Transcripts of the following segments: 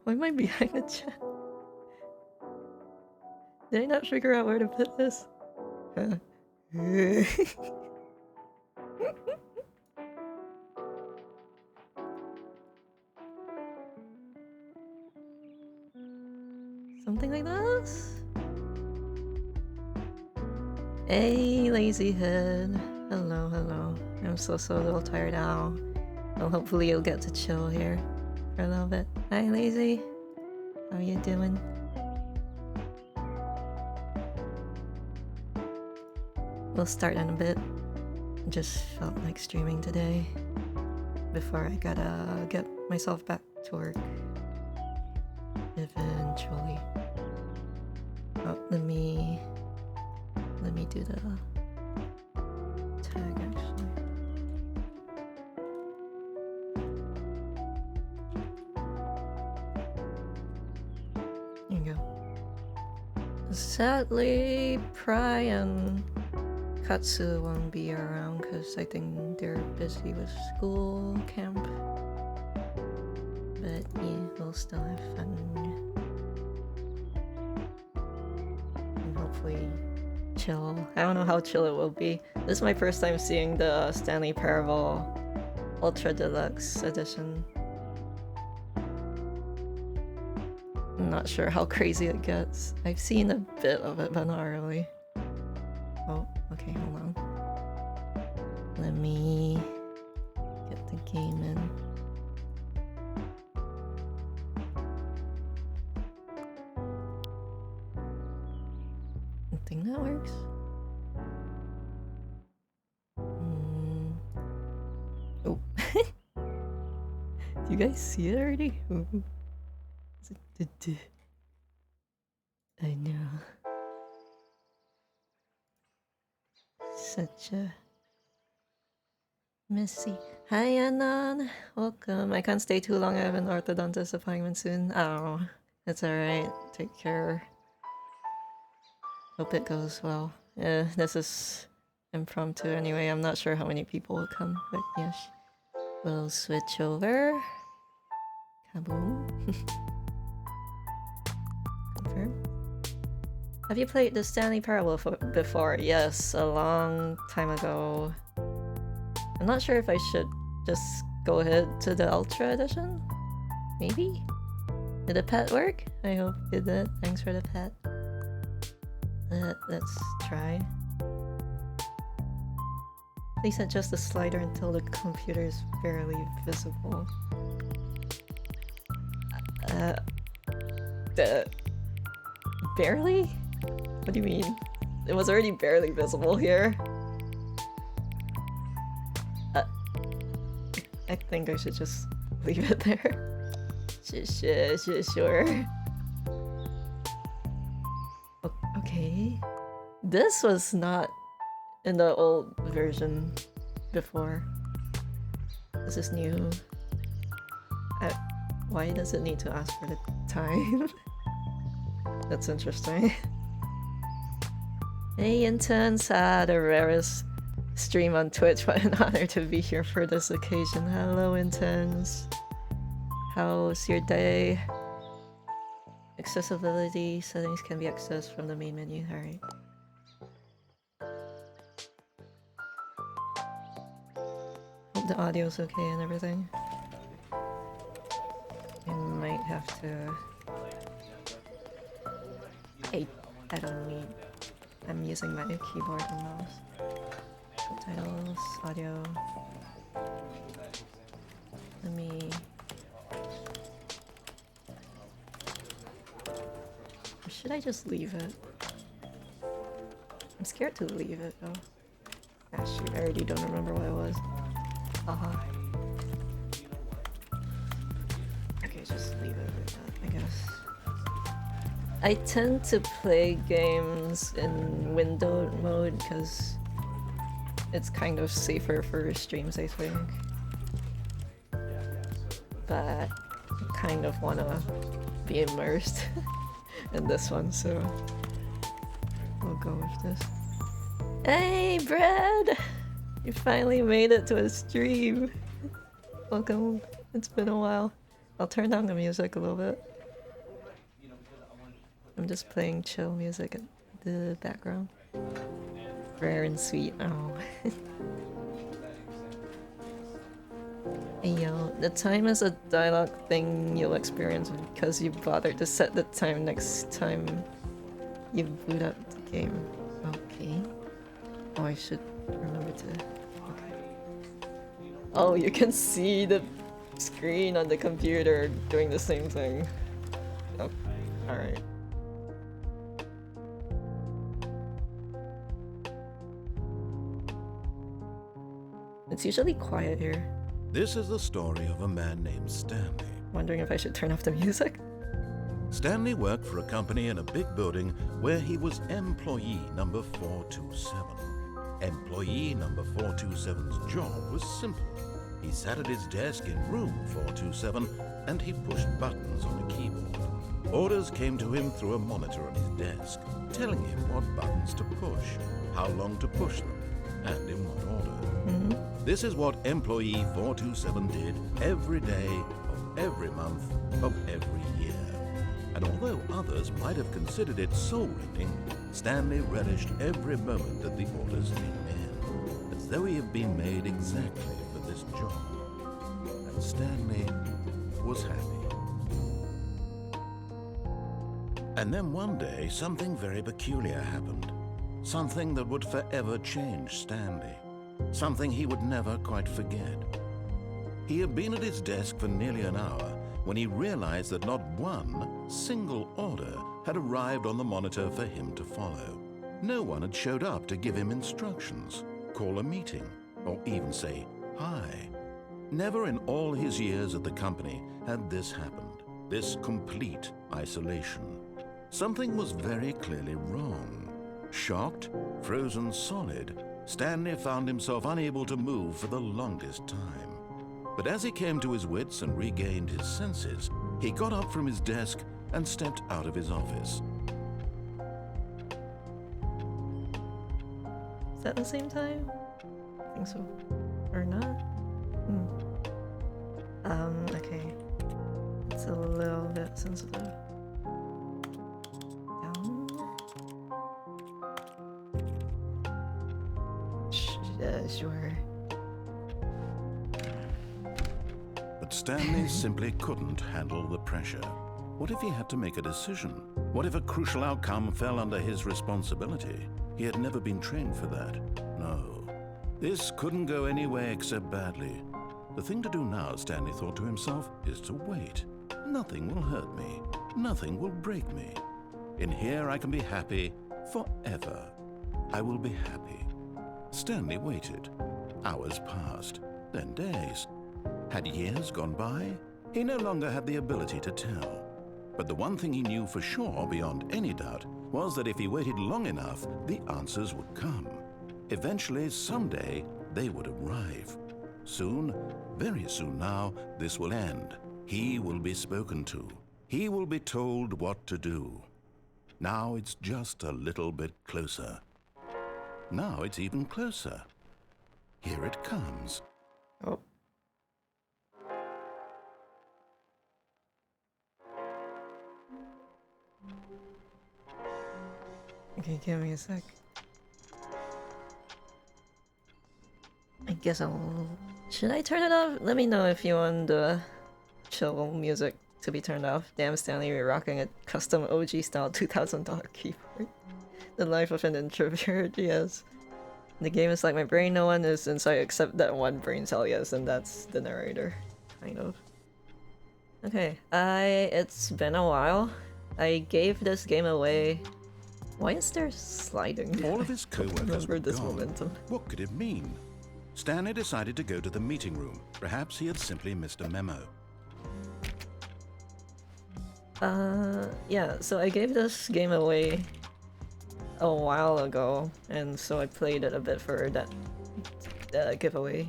Why am I behind the chat? Did I not figure out where to put this? Huh. Something like this? Hey, lazy head. Hello, hello. I'm so a little tired now. Well, hopefully you'll get to chill here for a little bit. Hi, lazy. How you doing? We'll start in a bit. Just felt like streaming today before I gotta get myself back to work. Eventually. Oh, let me do the tag actually. There you go. Sadly, Pry and Katsu won't be around because I think they're busy with school camp. But yeah, we'll still have fun. And hopefully chill. I don't know how chill it will be. This is my first time seeing the Stanley Parable Ultra Deluxe edition. I'm not sure how crazy it gets. I've seen a bit of it, but not really. Oh, okay, hold on. Let me get the game in. I think that works. Oh. Do you guys see it already? I know. Such a messy. Hi Anon, welcome. I can't stay too long. I have an orthodontist appointment soon. Oh, it's alright. Take care. Hope it goes well. This is impromptu anyway. I'm not sure how many people will come, but yes. We'll switch over. Kaboom. Confirm. Have you played the Stanley Parable before? Yes, a long time ago. I'm not sure if I should just go ahead to the Ultra Edition? Maybe? Did the pet work? I hope it did. Thanks for the pet. Let's try. Please adjust the slider until the computer is barely visible. Barely? What do you mean? It was already barely visible here. I think I should just leave it there. Sure. Okay. This was not in the old version before. This is new. Why does it need to ask for the time? That's interesting. Hey interns, the rarest stream on Twitch. What an honor to be here for this occasion. Hello interns. How's your day? Accessibility settings can be accessed from the main menu. Alright. Hope the audio's okay and everything. I might have to... I don't need... I'm using my keyboard and mouse. Subtitles, audio... Let me... Or should I just leave it? I'm scared to leave it though. Ah shoot, I already don't remember what it was. Okay, just leave it like that, I guess. I tend to play games in windowed mode because it's kind of safer for streams, I think. But I kind of wanna be immersed in this one, so we'll go with this. Hey, Brad! You finally made it to a stream! Welcome. It's been a while. I'll turn down the music a little bit. I'm just playing chill music in the background. Rare and sweet. Oh. Hey yo, the time is a dialogue thing you'll experience because you bothered to set the time next time you boot up the game. Okay. Oh, I should remember to... Okay. Oh, you can see the screen on the computer doing the same thing. Oh, alright. It's usually quiet here. This is the story of a man named Stanley. Wondering if I should turn off the music? Stanley worked for a company in a big building where he was employee number 427. Employee number 427's job was simple. He sat at his desk in room 427 and he pushed buttons on a keyboard. Orders came to him through a monitor on his desk, telling him what buttons to push, how long to push them, and in what order. This is what employee 427 did every day of every month of every year. And although others might have considered it soul-rending, Stanley relished every moment that the orders came in, as though he had been made exactly for this job. And Stanley was happy. And then one day, something very peculiar happened. Something that would forever change Stanley. Something he would never quite forget. He had been at his desk for nearly an hour when he realized that not one single order had arrived on the monitor for him to follow. No one had showed up to give him instructions, call a meeting, or even say hi. Never in all his years at the company had this happened, this complete isolation. Something was very clearly wrong. Shocked, frozen solid, Stanley found himself unable to move for the longest time. But as he came to his wits and regained his senses, he got up from his desk and stepped out of his office. Is that the same time? I think so. Or not? Okay. It's a little bit sensitive. Down. Sure. But Stanley simply couldn't handle the pressure. What if he had to make a decision? What if a crucial outcome fell under his responsibility? He had never been trained for that. No. This couldn't go any way except badly. The thing to do now, Stanley thought to himself, is to wait. Nothing will hurt me. Nothing will break me. In here I can be happy forever. I will be happy. Stanley waited. Hours passed, then days. Had years gone by? He no longer had the ability to tell. But the one thing he knew for sure, beyond any doubt, was that if he waited long enough, the answers would come. Eventually, someday, they would arrive. Soon, very soon now, this will end. He will be spoken to. He will be told what to do. Now it's just a little bit closer. Now it's even closer. Here it comes. Oh. Okay, give me a sec. I guess I'll... Should I turn it off? Let me know if you want the chill music to be turned off. Damn, Stanley, you're rocking a custom OG style $2,000 keyboard. The life of an introvert, yes. The game is like my brain, no one is inside except that one brain cell, yes, and that's the narrator. Kind of. Okay, it's been a while. I gave this game away. Why is there sliding? All of his co-workers were this gone. momentum. What could it mean? Stanley decided to go to the meeting room. Perhaps he had simply missed a memo. Yeah, so I gave this game away a while ago, and so I played it a bit for that giveaway.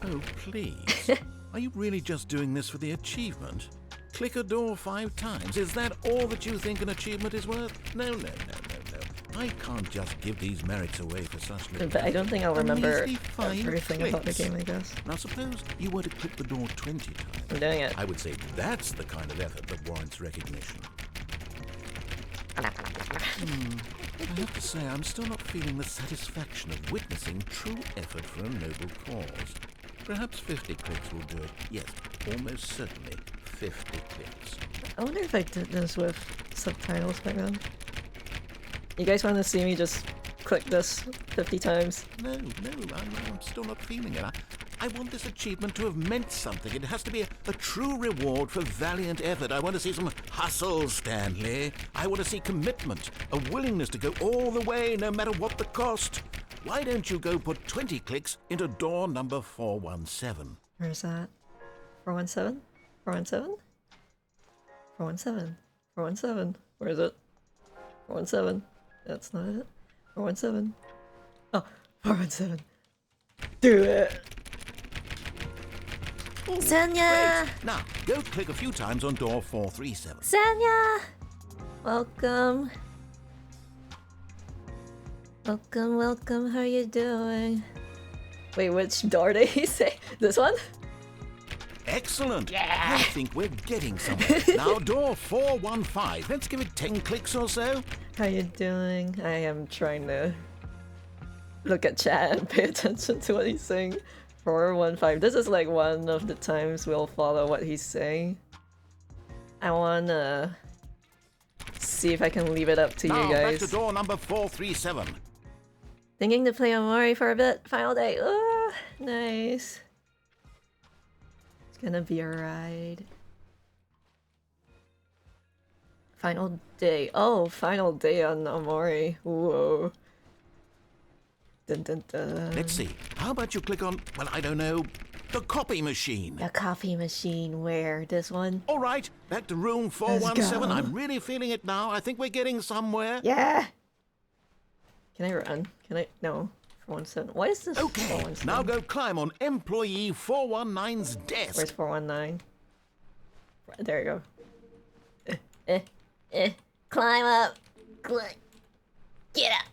Oh, please. Are you really just doing this for the achievement? Click a door 5 times. Is that all that you think an achievement is worth? No, no, no, no, no. I can't just give these merits away for such little. But I don't think I'll remember measly 5 everything about the clicks. game, I guess. Now suppose you were to click the door 20 times. I'm doing it. I would say that's the kind of effort that warrants recognition. I have to say, I'm still not feeling the satisfaction of witnessing true effort for a noble cause. Perhaps 50 clicks will do it. Yes, almost certainly 50 clicks. I wonder if I did this with subtitles back then. You guys want to see me just click this 50 times? No, I'm still not feeling it. I want this achievement to have meant something. It has to be a true reward for valiant effort. I want to see some hustle, Stanley. I want to see commitment, a willingness to go all the way, no matter what the cost. Why don't you go put 20 clicks into door number 417? Where's that? 417? 417? 417? 417? Where is it? 417. That's not it. 417. Oh, 417. Do it! Sanya! Great. Now, go click a few times on door 437. Sanya! Welcome. Welcome, welcome. How you doing? Wait, which door did he say? This one? Excellent. Yeah. I think we're getting somewhere. Now, door 415. Let's give it 10 clicks or so. How you doing? I am trying to look at chat and pay attention to what he's saying. 415. This is like one of the times we'll follow what he's saying. I wanna see if I can leave it up to now, you guys. Back to door number 437. Thinking to play Omori for a bit. Final day. Oh, nice. It's gonna be a ride. Final day. Oh, final day on Omori. Whoa. Dun, dun, dun. Let's see. How about you click on, well, I don't know, the copy machine? The coffee machine. Where? This one? All right, back to room 417. I'm really feeling it now. I think we're getting somewhere. Yeah! Can I run? Can I? No. 417. What is this? Okay, 417? now go climb on employee 419's desk. Where's 419? There you go. Climb up. Get up.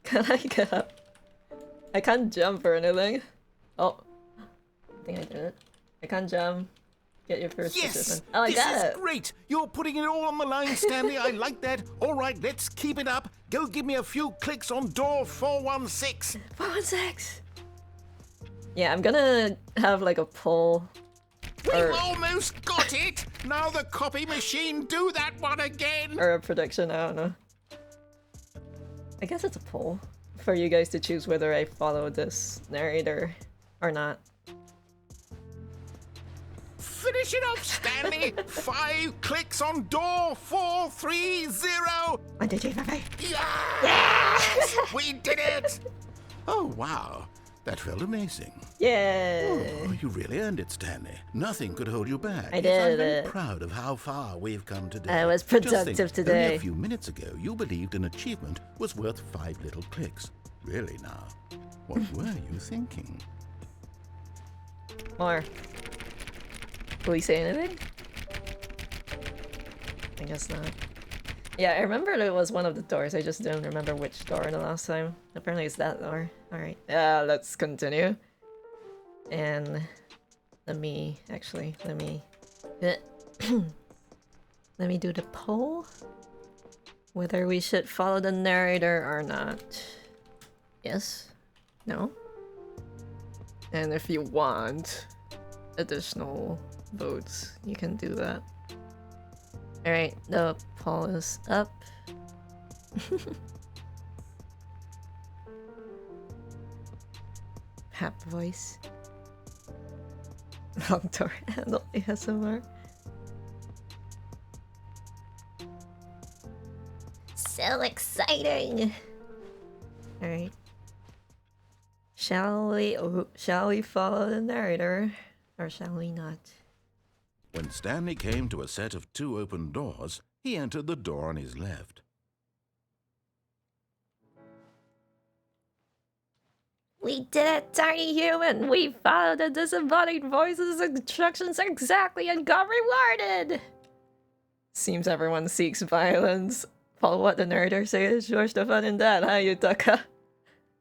Can I get up? I can't jump or anything. Oh. I think I did it. I can't jump. Get your first Yes! position. Oh, I this got is it! great! You're putting it all on the line, Stanley. I like that. All right, let's keep it up. Go give me a few clicks on door 416. 416! Yeah, I'm gonna have like a poll. We've almost got it! Now the copy machine, do that one again! Or a prediction, I don't know. I guess it's a poll for you guys to choose whether I follow this narrator or not. Finish it off, Stanley! 5 clicks on door 430! 1, 2, 3, 4, 5. Yes! We did it! Oh, wow. That felt amazing. Yeah! Oh, you really earned it, Stanley. Nothing could hold you back. I Yes, did I'm very it. proud of how far we've come today. I was Just think, productive today. Only a few minutes ago, you believed an achievement was worth 5 little clicks. Really now, what were you thinking? More. Will he say anything? I guess not. Yeah, I remember it was one of the doors. I just don't remember which door the last time. Apparently it's that door. Alright. Let's continue. And let me let me do the poll. Whether we should follow the narrator or not. Yes? No? And if you want additional votes, you can do that. Alright, the poll is up. Hap voice. Long door handle ASMR. So exciting! Alright. Shall we follow the narrator? Or shall we not? When Stanley came to a set of 2 open doors, he entered the door on his left. We did it, tiny human! We followed the disembodied voices' instructions exactly and got rewarded! Seems everyone seeks violence. Follow what the narrator says. George the fun in that, huh, Yutaka?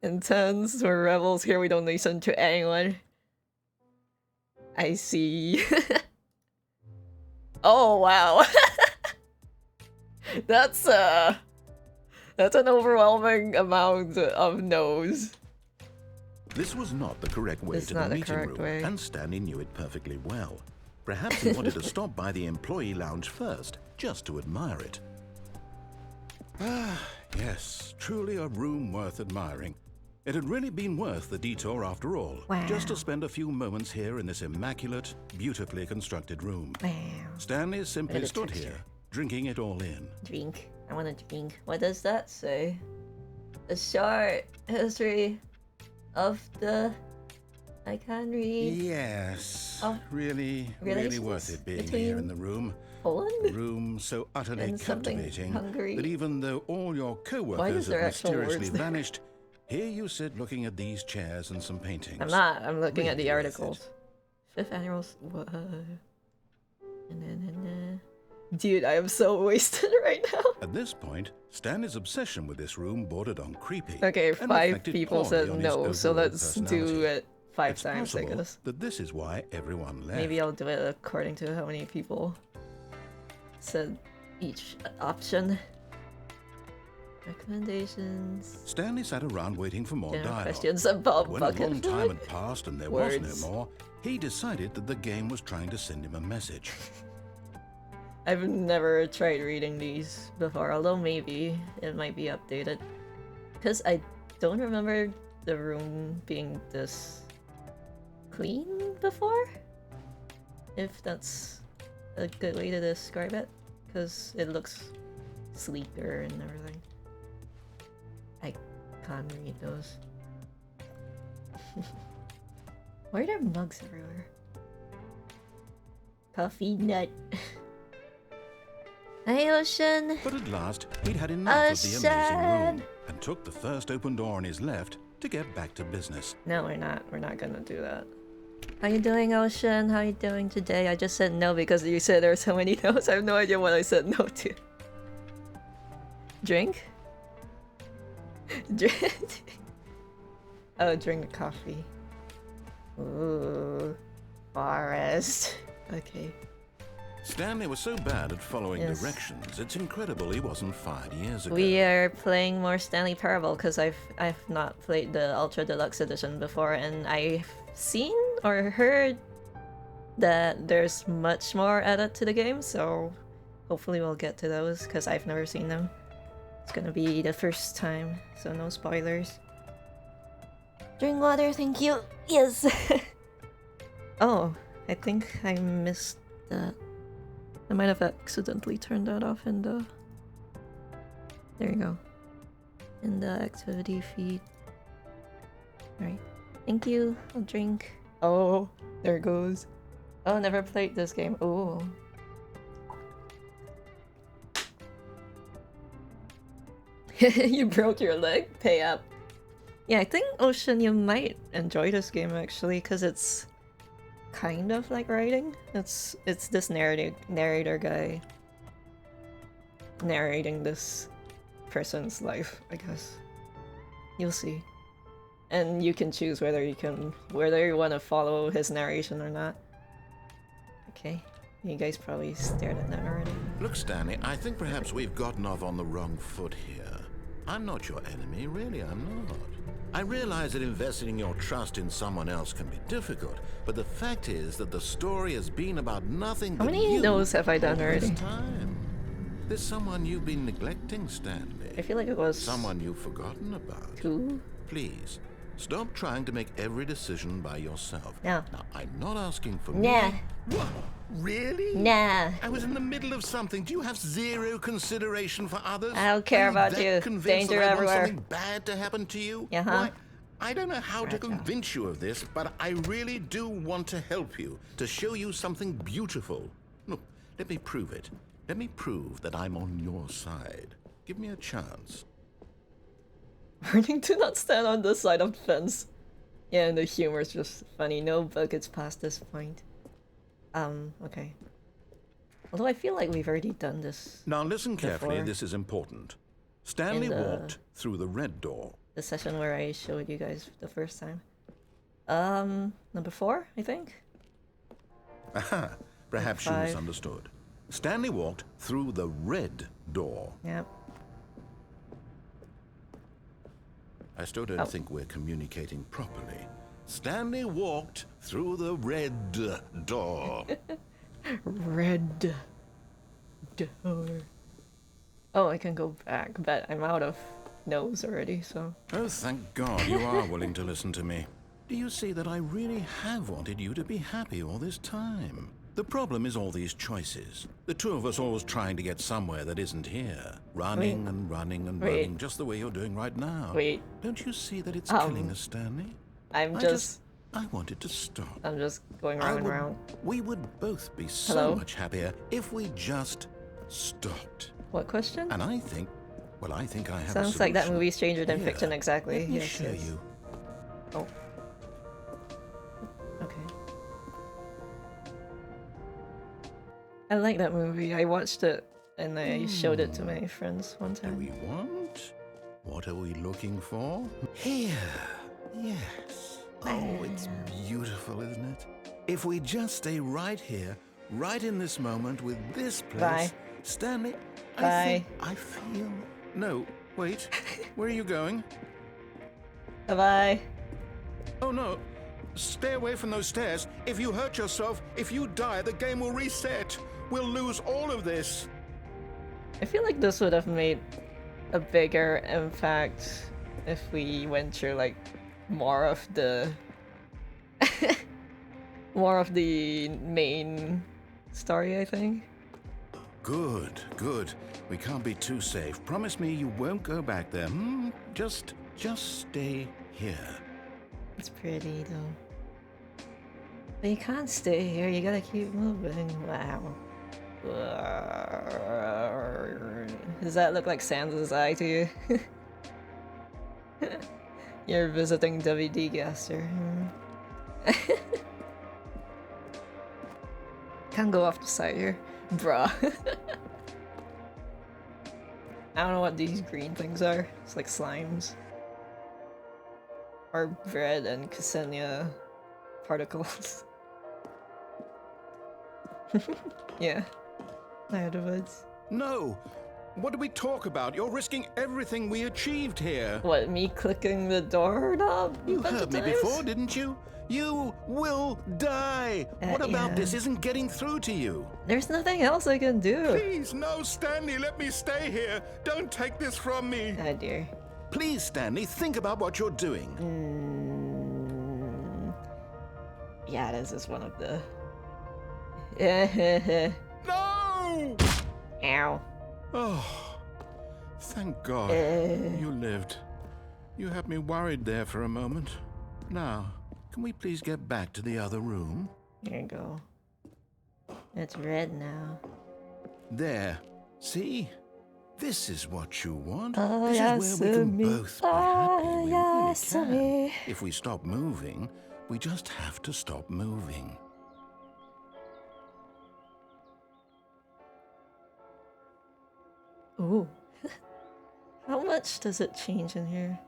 Intense, we're rebels here, we don't listen to anyone. I see. Oh wow. That's an overwhelming amount of no's. This was not the correct way to the meeting room, and Stanley knew it perfectly well. Perhaps he wanted to stop by the employee lounge first, just to admire it. Ah, yes, truly a room worth admiring. It had really been worth the detour after all, just to spend a few moments here in this immaculate, beautifully constructed room. Wow. Stanley simply stood here, drinking it all in. Drink. I want to drink. What does that say? A short history of the... I can't read. Yes. Oh, really worth it being here in the room. Poland? A room so utterly captivating that even though all your co-workers have mysteriously vanished, here you sit looking at these chairs and some paintings. I'm not. I'm looking at the articles. Fifth annual... Dude, I am so wasted right now. At this point, Stanley's obsession with this room bordered on creepy. Okay, 5 people said no, so let's do it 5 times, I guess. That this is why everyone left. Maybe I'll do it according to how many people said each option. Recommendations. Stanley sat around waiting for more dialogue. Questions about when a long time had passed and there was no more, he decided that the game was trying to send him a message. I've never tried reading these before, although maybe it might be updated. Because I don't remember the room being this clean before? If that's a good way to describe it. Because it looks sleeker and everything. I can't read those. Why are there mugs everywhere? Coffee nut. Hey, Ocean! But at last, he'd had enough of the amazing room, and took the first open door on his left to get back to business. No, we're not. We're not gonna do that. How you doing, Ocean? How you doing today? I just said no because you said there are so many no's. I have no idea what I said no to. Drink? Drink? Oh, drink the coffee. Ooh. Forest. Okay. Stanley was so bad at following directions, it's incredible he wasn't fired years ago. We are playing more Stanley Parable because I've not played the Ultra Deluxe Edition before, and I've seen or heard that there's much more added to the game, so hopefully we'll get to those because I've never seen them. It's gonna be the first time, so no spoilers. Drink water, thank you. Yes. Oh, I think I missed that. I might have accidentally turned that off in the... There you go. In the activity feed. Alright. Thank you. I'll drink. Oh, there it goes. Oh, never played this game. Oh. You broke your leg? Pay up. Yeah, I think, Ocean, you might enjoy this game actually, because it's kind of like writing. It's this narrator guy narrating this person's life, I guess. You'll see. And you can choose whether you want to follow his narration or not. Okay. You guys probably stared at that already. Look, Stanley, I think perhaps we've gotten off on the wrong foot here. I'm not your enemy, really, I'm not. I realize that investing your trust in someone else can be difficult, but the fact is that the story has been about nothing but you. How many no's have I done already? There's someone you've been neglecting, Stanley. I feel like it was... someone you've forgotten about. Who? Please, stop trying to make every decision by yourself. No. Now, I'm not asking for... Nah. What? Really? Nah. I was in the middle of something. Do you have zero consideration for others? I don't care about you. Danger everywhere. Something bad to happen to you? Uh-huh. I don't know how to convince you of this, but I really do want to help you, to show you something beautiful. Look, let me prove it. Let me prove that I'm on your side. Give me a chance. Warning, do not stand on this side of the fence. Yeah, and the humor is just funny. No buckets past this point. Okay. Although I feel like we've already done this Now listen carefully, before. this is important. Stanley In the- walked through the red door. the session where I showed you guys the first time. Number 4, I think? Aha, perhaps you 5. misunderstood. Stanley walked through the red door. Yep. I still don't think we're communicating properly. Stanley walked through the red door. Red door. Oh, I can go back, but I'm out of nose already, so... Oh, thank God you are willing to listen to me. Do you see that I really have wanted you to be happy all this time? The problem is all these choices. The two of us always trying to get somewhere that isn't here. Running and running and running, just the way you're doing right now. Wait. Don't you see that it's killing us, Stanley? I'm I wanted to stop. I'm just going round and round. We would both be so Hello? much happier if we just stopped. What question? And I think, well, I think I have a Sounds like that solution. movie Stranger Than Here, Fiction, exactly. Let me Yes, show yes. you. Oh. Okay. I like that movie. I watched it and I showed it to my friends one Do time. we want? What are we looking for? Here. Yes. Oh, it's beautiful, isn't it? If we just stay right here, right in this moment with this place. Bye. Stanley, Bye. I feel... No, wait. Where are you going? Bye-bye. Oh, no. Stay away from those stairs. If you hurt yourself, if you die, the game will reset. We'll lose all of this. I feel like this would have made a bigger impact if we went through like more of the main story, I think. Good, good. We can't be too safe. Promise me you won't go back there. Just stay here. It's pretty though. But you can't stay here, you gotta keep moving. Wow. Does that look like Sans' eye to you? You're visiting WD Gaster. Can't go off the side here. Bruh. I don't know what these green things are. It's like slimes. Or bread and Ksenia particles. Yeah. Afterwards. No! What do we talk about? You're risking everything we achieved here. What, me clicking the door knob? a You bunch of heard me times? before, didn't you? You will die! What about yeah. this isn't getting through to you? There's nothing else I can do. Please, no, Stanley, let me stay here. Don't take this from me. Oh dear. Please, Stanley, think about what you're doing. Yeah, this is one of the... No! Ow. Oh, thank God you lived. You had me worried there for a moment. Now, can we please get back to the other room? There you go. It's red now. There. See? This is what you want. Oh, this yes, is where we can me. both be happy. Oh, We yes, really can. me. If we stop moving, we just have to stop moving. Ooh. How much does it change in here?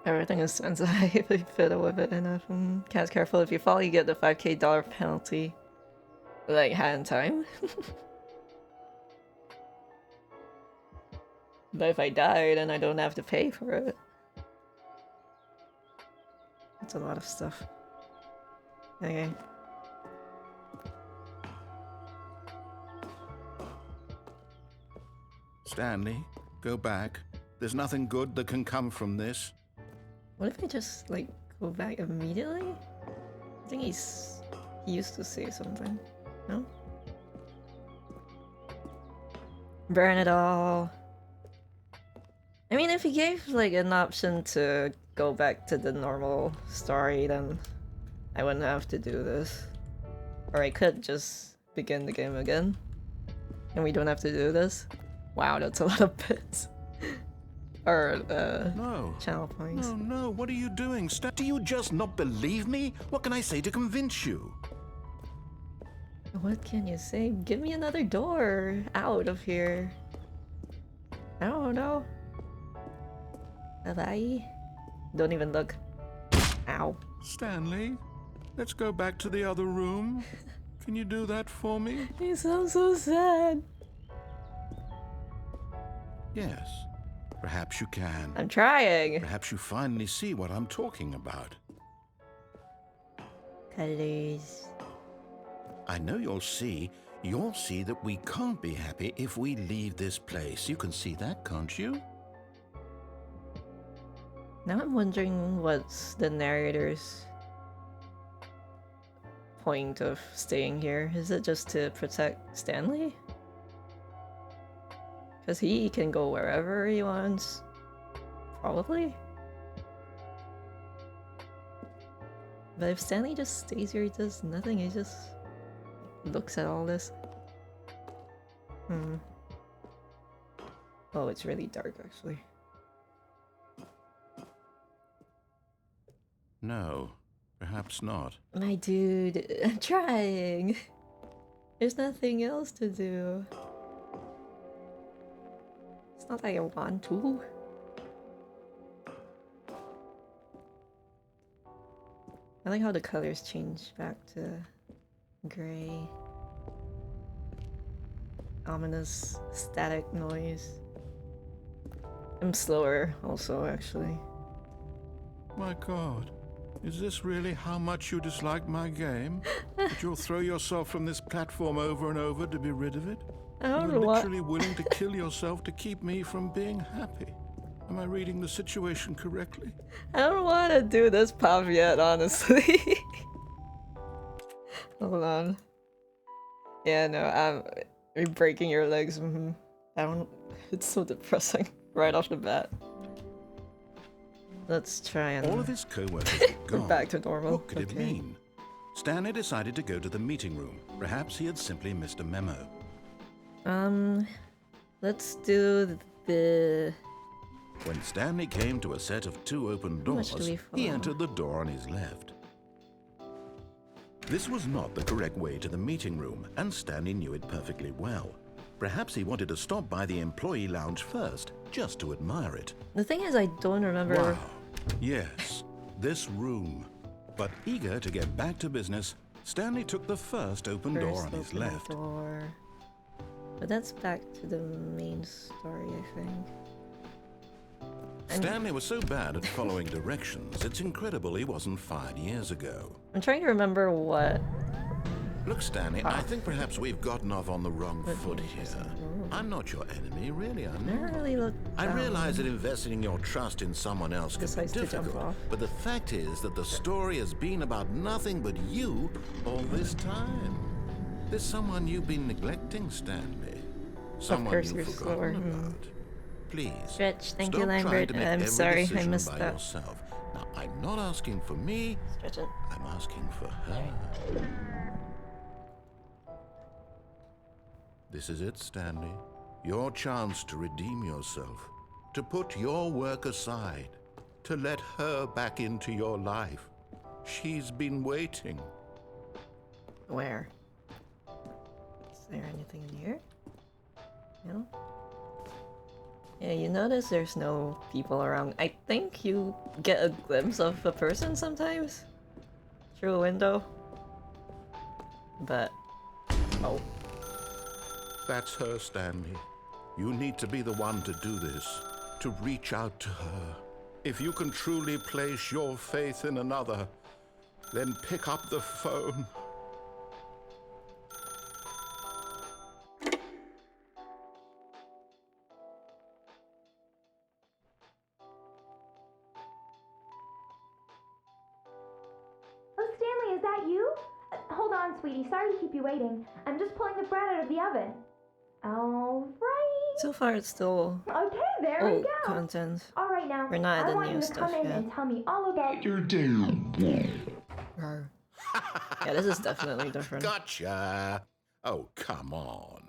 Everything is sensitive if you fiddle with it enough. Cat's careful, if you fall you get the $5,000 penalty. Like, hand time. But if I die, then I don't have to pay for it. That's a lot of stuff. Okay. Stanley, go back. There's nothing good that can come from this. What if I just, like, go back immediately? I think he used to say something. No? Burn it all. I mean, if he gave, like, an option to go back to the normal story, then I wouldn't have to do this. Or I could just begin the game again. And we don't have to do this. Wow, that's a lot of bits. Or, No. channel points. No, no, what are you doing? Do you just not believe me? What can I say to convince you? What can you say? Give me another door out of here. I don't know. Bye. Don't even look. Ow. Stanley, let's go back to the other room. Can you do that for me? He sounds so sad. Yes, perhaps you can. I'm trying. Perhaps you finally see what I'm talking about. Colors. I know you'll see that we can't be happy if we leave this place. You can see that, can't you? Now I'm wondering what's the narrator's point of staying here. Is it just to protect Stanley? Because he can go wherever he wants. Probably. But if Stanley just stays here, he does nothing. He just looks at all this. Oh, it's really dark actually. No, perhaps not. My dude, I'm trying. There's nothing else to do. It's not like I want to. I like how the colors change back to gray. Ominous static noise. I'm slower also, actually. My God, is this really how much you dislike my game? That you'll throw yourself from this platform over and over to be rid of it? I don't You're know what. literally willing to kill yourself to keep me from being happy. Am I reading the situation correctly? I don't want to do this pop yet, honestly. Hold on. Yeah, no, you're breaking your legs. I don't. It's so depressing right off the bat. Let's try and. All of his co-workers were We're gone. back to normal. What could it mean? Stanley decided to go to the meeting room. Perhaps he had simply missed a memo. Let's do the. When Stanley came to a set of 2 open How much doors, do we he follow? entered the door on his left. This was not the correct way to the meeting room, and Stanley knew it perfectly well. Perhaps he wanted to stop by the employee lounge first, just to admire it. The thing is, I don't remember. Wow. Yes, this room. But eager to get back to business, Stanley took the first open door First on his open left. door. But that's back to the main story, I think. Stanley was so bad at following directions, it's incredible he wasn't fired years ago. I'm trying to remember what. Look, Stanley, I think perhaps we've gotten off on the wrong foot here. I'm not your enemy, really, I'm I not. don't really look. I realize that investing your trust in someone else can be Decides to jump difficult, off. but the fact is that the story has been about nothing but you all this time. There's someone you've been neglecting, Stanley. Someone course you've you're forgotten slower, about. Please, Stretch. Thank stop you, trying Lambert. to make I'm every sorry, I decision missed by that. yourself. Now, I'm not asking for me, Stretch it. I'm asking for her. This is it, Stanley. Your chance to redeem yourself, to put your work aside, to let her back into your life. She's been waiting. Where? Is there anything in here? No? Yeah, you notice there's no people around. I think you get a glimpse of a person sometimes through a window. But oh, That's her, Stanley. You need to be the one to do this, to reach out to her. If you can truly place your faith in another, then pick up the phone. Oh, Stanley, is that you? Hold on, sweetie. Sorry to keep you waiting. I'm just pulling the bread out of the oven. All right. so far it's still Okay, there we old go. content. All right, now. We're not at I the want new you to stuff come in yet. and tell me all about your Rawr. Yeah, this is definitely different. Gotcha. Oh, come on.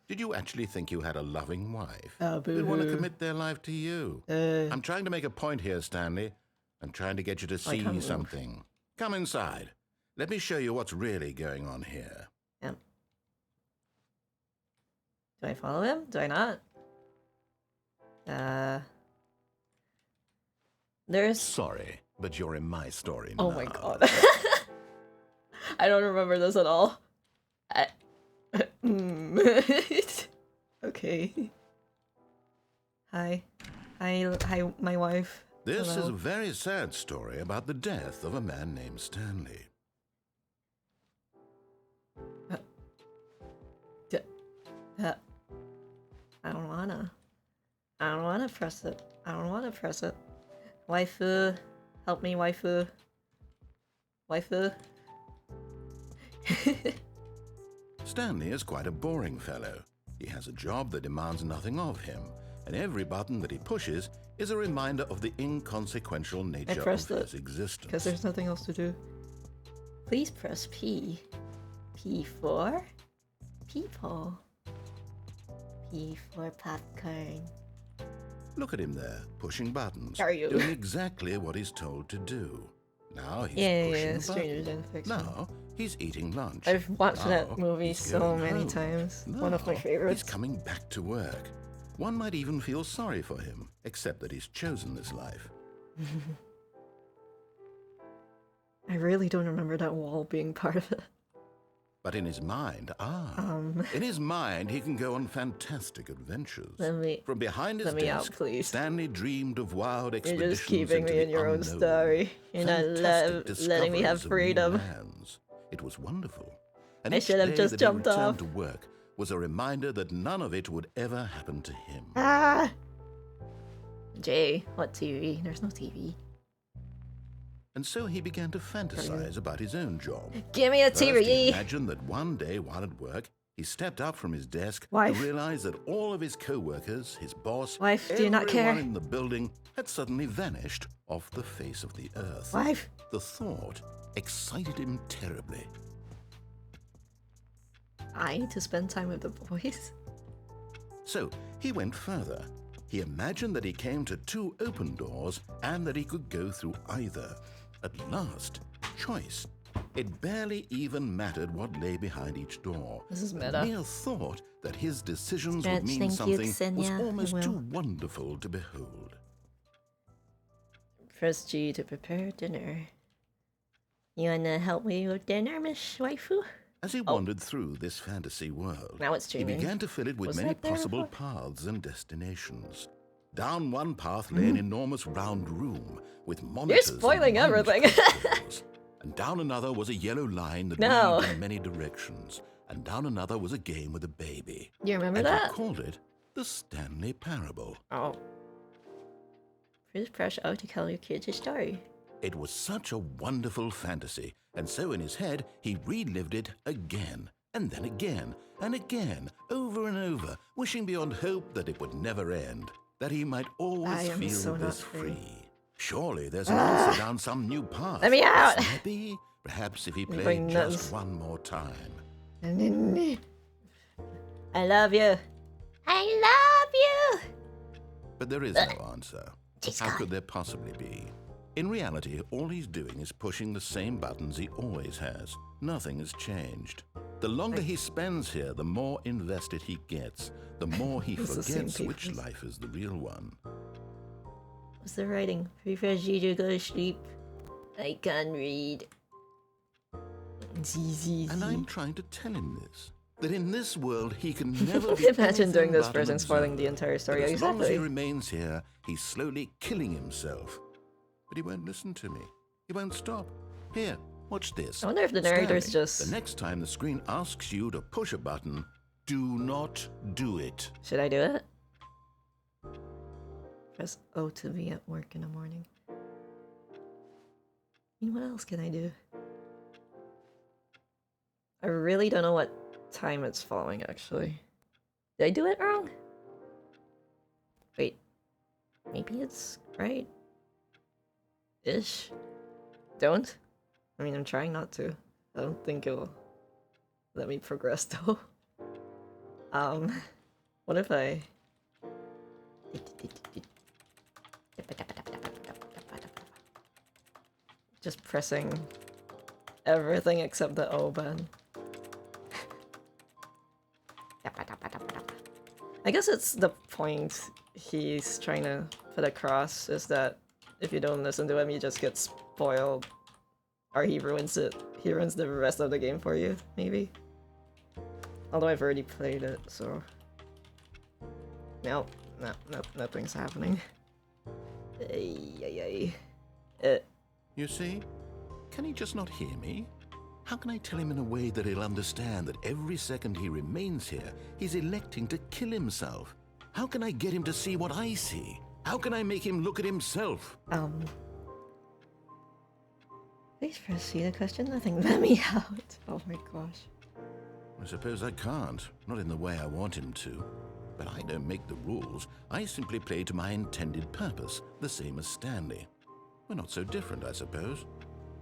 Did you actually think you had a loving wife? Oh, They want to boo-hoo. commit their life to you. Uh, I'm trying to make a point here, Stanley. I'm trying to get you to can't see move. something. Come inside. Let me show you what's really going on here. yeah. Do I follow him? Do I not? There's... Sorry, but you're in my story Oh now. my god. I don't remember this at all. Okay. Hi, my wife. This Hello. is a very sad story about the death of a man named Stanley. I don't wanna press it. I don't wanna press it. Waifu, help me, waifu. Waifu. Stanley is quite a boring fellow. He has a job that demands nothing of him, and every button that he pushes is a reminder of the inconsequential nature of his existence. Because there's nothing else to do. Please press P. P for people. P for popcorn. Look at him there, pushing buttons, Are you? doing exactly what he's told to do. Now he's pushing a Strangers button. in Fiction. Now he's eating lunch. I've watched Now that movie he's so going many home. times. Now One of my favorites. He's coming back to work. One might even feel sorry for him, except that he's chosen this life. I really don't remember that wall being part of it. But in his mind, in his mind, he can go on fantastic adventures. From behind his let me out, desk, please. Stanley dreamed of wild You're expeditions just keeping into me in the your own unknown. story. You're not Fantastic letting me have discoveries of new freedom. lands. It was wonderful. And I each should have day just that jumped he returned off. to work was a reminder that none of it would ever happen to him. Ah! Jay, what TV? There's no TV. And so he began to fantasize about his own job. Give me a First, he TV! imagined that one day while at work, he stepped up from his desk Wife. to realize that all of his co-workers, his boss, Wife, do you not care? everyone in the building had suddenly vanished off the face of the earth. Wife! The thought excited him terribly. I need to spend time with the boys. So he went further. He imagined that he came to two open doors and that he could go through either. At last, choice. It barely even mattered what lay behind each door. This is The meta. mere thought that his decisions Stretch, would mean thank you, something was Xenia. I almost will. too wonderful to behold. Press G to prepare dinner. You wanna help me with dinner, Miss Waifu? As he wandered through this fantasy world, Now it's he streaming. began to fill it with Was many that there possible before? paths and destinations. Down one path lay an enormous round room with You're monitors. and spoiling mind everything. controls. And down another was a yellow line that No. moved in many directions. And down another was a game with a baby. You remember And that? he called it the Stanley Parable. Oh. Please press O to tell your kids a story. It was such a wonderful fantasy, and so in his head he relived it again, and then again, and again, over and over, wishing beyond hope that it would never end, that he might I always am feel so not this free. free. Surely there's an answer down some new path. Let me out! Maybe, perhaps if he Going played nuts. just one more time. I love you. I love you! But there is no answer. How could there possibly be? In reality, all he's doing is pushing the same buttons he always has. Nothing has changed. The longer he spends here, the more invested he gets, the more he It's the same forgets which papers. life is the real one. What's the writing? Prefers you to go to sleep. I can't read. And I'm trying to tell him this. That in this world he can never be Imagine doing anything this but an person spoiling the observer. entire story. But as long as he Exactly. remains here, he's slowly killing himself. But he won't listen to me. He won't stop. Here, watch this. I wonder if the narrator's Stanley, just... The next time the screen asks you to push a button, do not do it. Should I do it? Press O to be at work in the morning. I mean, what else can I do? I really don't know what time it's following, actually. Did I do it wrong? Wait. Maybe it's right? Ish? Don't? I mean, I'm trying not to. I don't think it'll let me progress, though. What if I... Just pressing everything except the O button. I guess it's the point he's trying to put across is that if you don't listen to him, you just get spoiled. Or he ruins it. He ruins the rest of the game for you, maybe. Although I've already played it, so... No, nothing's happening. You see? Can he just not hear me? How can I tell him in a way that he'll understand that every second he remains here, he's electing to kill himself? How can I get him to see what I see? How can I make him look at himself? Please proceed the question. Nothing let me out. Oh my gosh. I suppose I can't. Not in the way I want him to. But I don't make the rules. I simply play to my intended purpose, the same as Stanley. We're not so different, I suppose.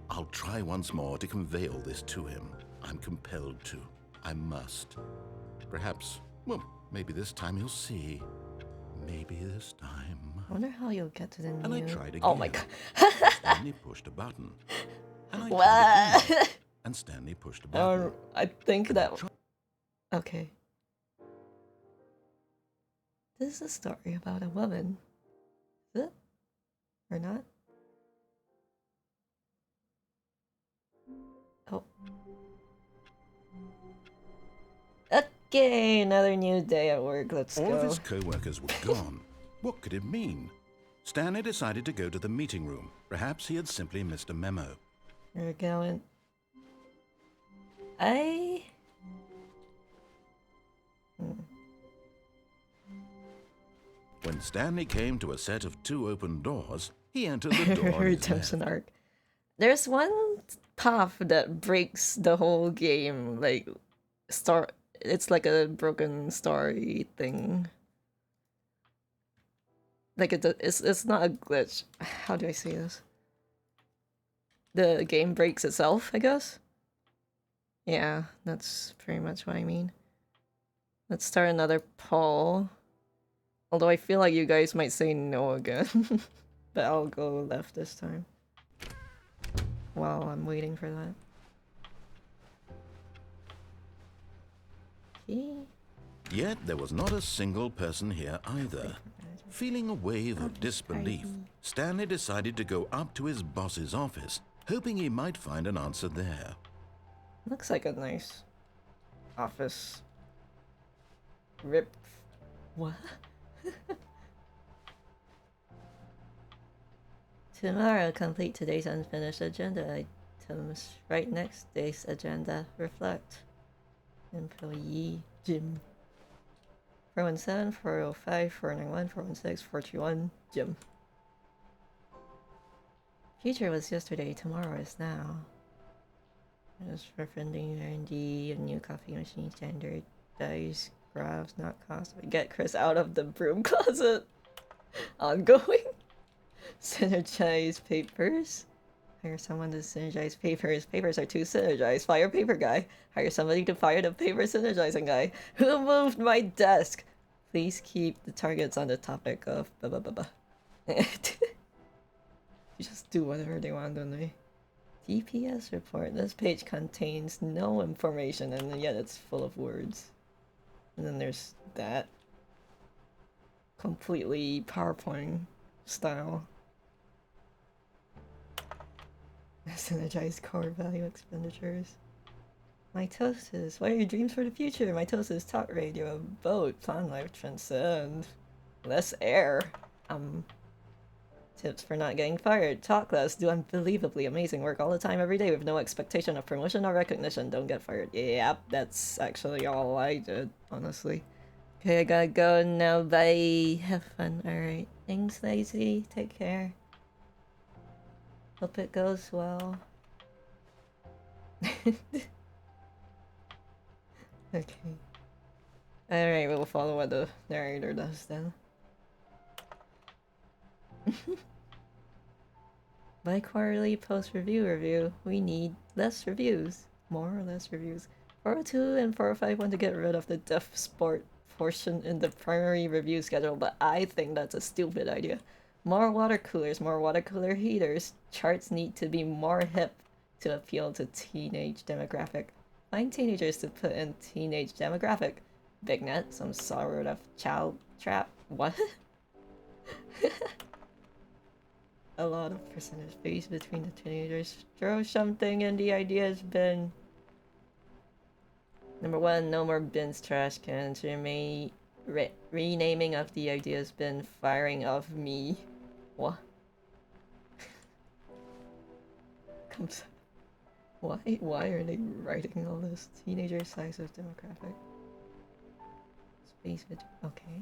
I'll try once more to convey all this to him. I'm compelled to. I must. Perhaps, well, maybe this time he'll see. Maybe this time. I wonder how you'll get to the new... And I tried again. Oh my god. Stanley pushed a button. And I tried What? again. And Stanley pushed a button. I think that... Okay. This is a story about a woman. Is it? Or not? Oh. Okay, another new day at work. Let's go. All of his co-workers were gone. What could it mean? Stanley decided to go to the meeting room. Perhaps he had simply missed a memo. We're going. When Stanley came to a set of 2 open doors, he entered the door on his Redemption left. arc. There's one path that breaks the whole game. Like, it's like a broken story thing. Like it's not a glitch. How do I say this? The game breaks itself, I guess. Yeah, that's pretty much what I mean. Let's start another poll. Although I feel like you guys might say no again. But I'll go left this time. While I'm waiting for that. Okay. Yet there was not a single person here either. Feeling a wave of disbelief, Stanley decided to go up to his boss's office, hoping he might find an answer there. Looks like a nice office. Rip. What? Tomorrow, complete today's unfinished agenda items. Right next day's agenda. Reflect. Employee gym. 417, 405, 491, 416, 421, gym. Future was yesterday, tomorrow is now. Just for funding R&D, a new coffee machine standard, dice, graphs, not cost. Get Chris out of the broom closet. Ongoing. Synergize papers. Hire someone to synergize papers. Papers are too synergized. Fire paper guy. Hire somebody to fire the paper synergizing guy. Who moved my desk? Please keep the targets on the topic of blah blah blah blah. You just do whatever they want, don't they? DPS report. This page contains no information and yet it's full of words. And then there's that. Completely PowerPoint style. Synergized core value expenditures. Mitosis. What are your dreams for the future? Mitosis, talk radio, boat, plan life, transcend. Less air. Tips for not getting fired. Talk less, do unbelievably amazing work all the time every day with no expectation of promotion or recognition. Don't get fired. Yep, that's actually all I did, honestly. Okay, I gotta go now. Bye. Have fun. Alright. Thanks, Lazy. Take care. Hope it goes well. Okay. Alright, we'll follow what the narrator does then. Bi-quarterly post-review. We need less reviews. More or less reviews. 402 and 405 want to get rid of the deaf sport portion in the primary review schedule, but I think that's a stupid idea. More water coolers, more water cooler heaters. Charts need to be more hip to appeal to teenage demographic. Find teenagers to put in teenage demographic. Big net, some sort of child trap. What? A lot of percentage space between the teenagers. Throw something and the idea has been... Number 1, no more bins, trash cans. Renaming of the idea has been firing of me. What? Comes... Why are they writing all this? Teenager size of demographic. Space between... Okay.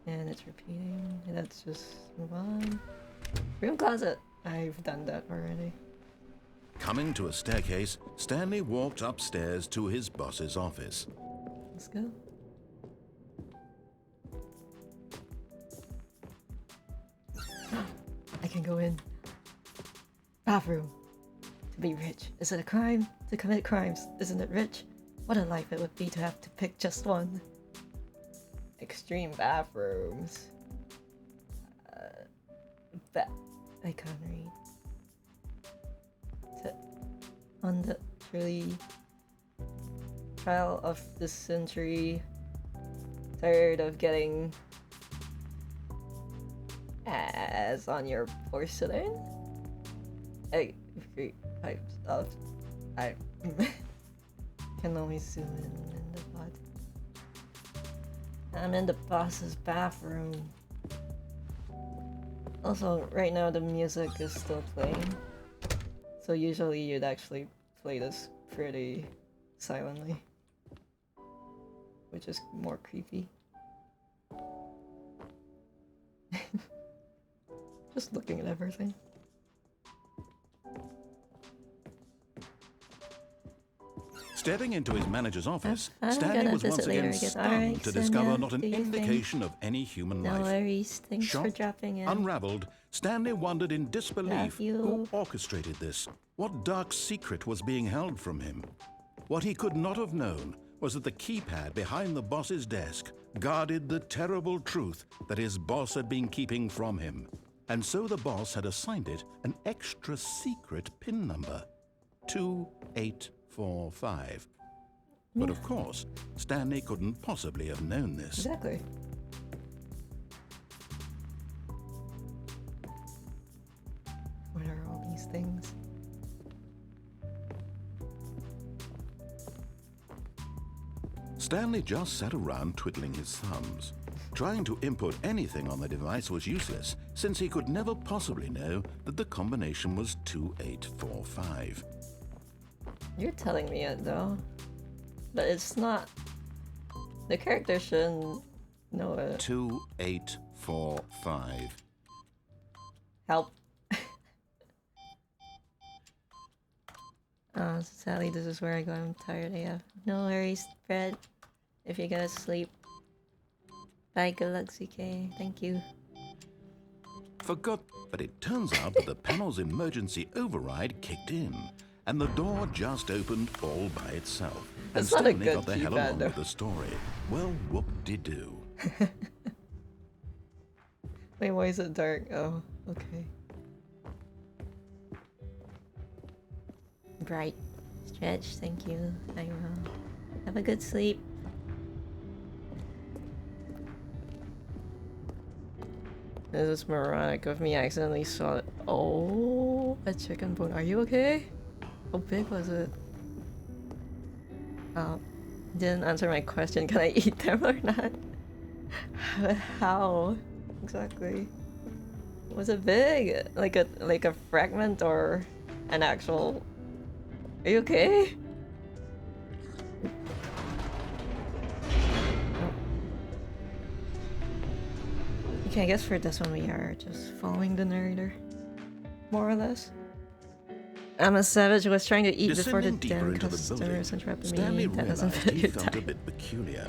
And it's repeating. Let's just move on. Room closet. I've done that already. Coming to a staircase, Stanley walked upstairs to his boss's office. Let's go. I can go in. Bathroom. To be rich. Is it a crime? To commit crimes. Isn't it rich? What a life it would be to have to pick just one. Extreme bathrooms. I can't read. On the truly trial of the century. Tired of getting as on your porcelain? Types of I can only zoom in the pod. I'm in the boss's bathroom. Also, right now the music is still playing. So usually you'd actually play this pretty silently. Which is more creepy. Just looking at everything. Stepping into his manager's office, I'm Stanley gonna was once visit later again again. stunned Alright, to so discover now not an do your thing. indication of any human No life. worries, thanks for Shocked, dropping in. unraveled, Stanley wondered in disbelief Love you. who orchestrated this. What dark secret was being held from him? What he could not have known was that the keypad behind the boss's desk guarded the terrible truth that his boss had been keeping from him. And so the boss had assigned it an extra secret PIN number, 2845. But of course, Stanley couldn't possibly have known this. Exactly. What are all these things? Stanley just sat around twiddling his thumbs. Trying to input anything on the device was useless, since he could never possibly know that the combination was 2845. You're telling me it though. But it's not. The character shouldn't know it. 2845. Help. Sadly, this is where I go. I'm tired AF. No worries, Fred. If you gotta sleep. Bye, Deluxe UK. Thank you. Forgot, but it turns out that the panel's emergency override kicked in, and the door just opened all by itself. And That's not a Stanley good got the hell keypad, along though. with the story. Well, whoop-de-doo. Wait, why is it dark? Oh, okay. Bright. Stretch, thank you. I will. Have a good sleep. This is moronic of me. I accidentally saw it. Oh, a chicken bone. Are you okay? How big was it? Didn't answer my question. Can I eat them or not? How? Exactly. Was it big? Like a fragment or an actual... Are you okay? Okay, I guess for this one we are just following the narrator. More or less. I'm a savage who was trying to eat before the Descending deeper damn into the building, customers interrupted Stanley me. That doesn't realized fit he your felt a type. bit peculiar.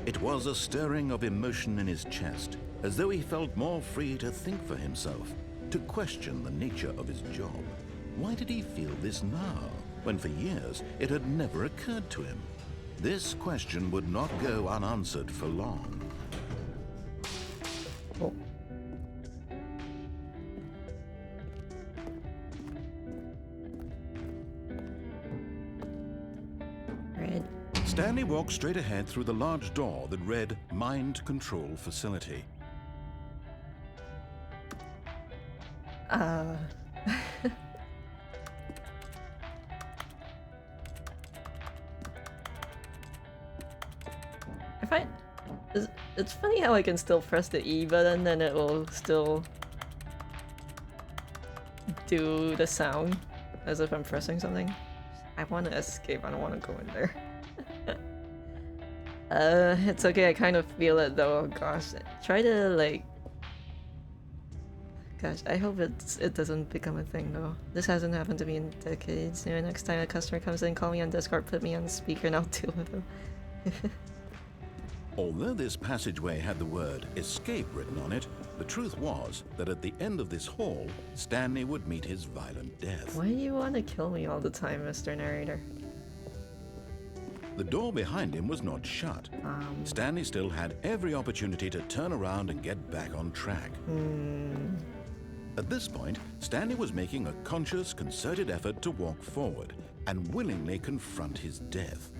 It was a stirring of emotion in his chest, as though he felt more free to think for himself, to question the nature of his job. Why did he feel this now, when for years it had never occurred to him? This question would not go unanswered for long. Oh. Stanley walked straight ahead through the large door that read Mind Control Facility. I find it's funny how I can still press the E button and it will still do the sound as if I'm pressing something. I want to escape, I don't want to go in there. It's okay, I kind of feel it though. Oh, gosh, try to like... Gosh, I hope it doesn't become a thing though. This hasn't happened to me in decades. You know, next time a customer comes in, call me on Discord, put me on speaker and I'll deal with them. Although this passageway had the word escape written on it, the truth was that at the end of this hall, Stanley would meet his violent death. Why do you want to kill me all the time, Mr. Narrator? The door behind him was not shut. Stanley still had every opportunity to turn around and get back on track. At this point, Stanley was making a conscious, concerted effort to walk forward and willingly confront his death.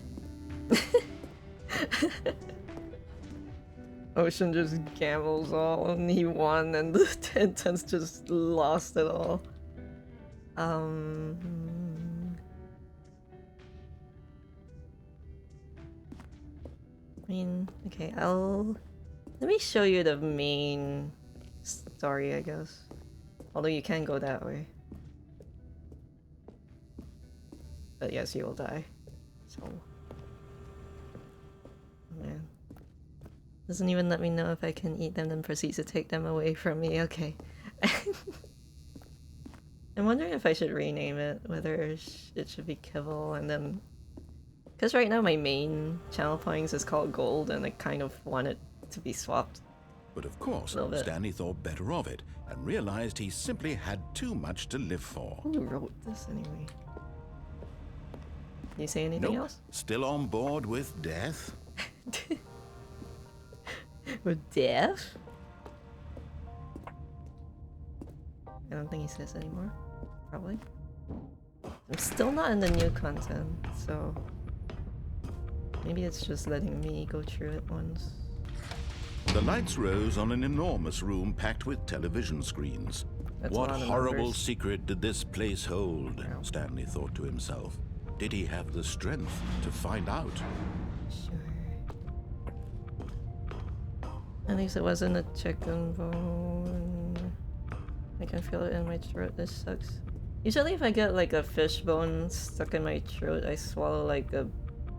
Ocean just gambles all and he won and the Intense just lost it all. I mean, okay, let me show you the main story, I guess. Although you can go that way. But yes, you will die. So... Oh, man. Doesn't even let me know if I can eat them, then proceeds to take them away from me. Okay. I'm wondering if I should rename it, whether it should be Kibble, and then... Because right now my main channel points is called Gold, and I kind of want it to be swapped. But of course, Stanley thought better of it, and realized he simply had too much to live for. Who wrote this anyway? Can you say anything else? Still on board with death? With death? I don't think he says anymore. Probably. I'm still not in the new content, so... Maybe it's just letting me go through it once. The lights rose on an enormous room packed with television screens. What horrible secret did this place hold? Yeah. Stanley thought to himself. Did he have the strength to find out? Sure. At least it wasn't a chicken bone. I can feel it in my throat. This sucks. Usually if I get like a fish bone stuck in my throat, I swallow like a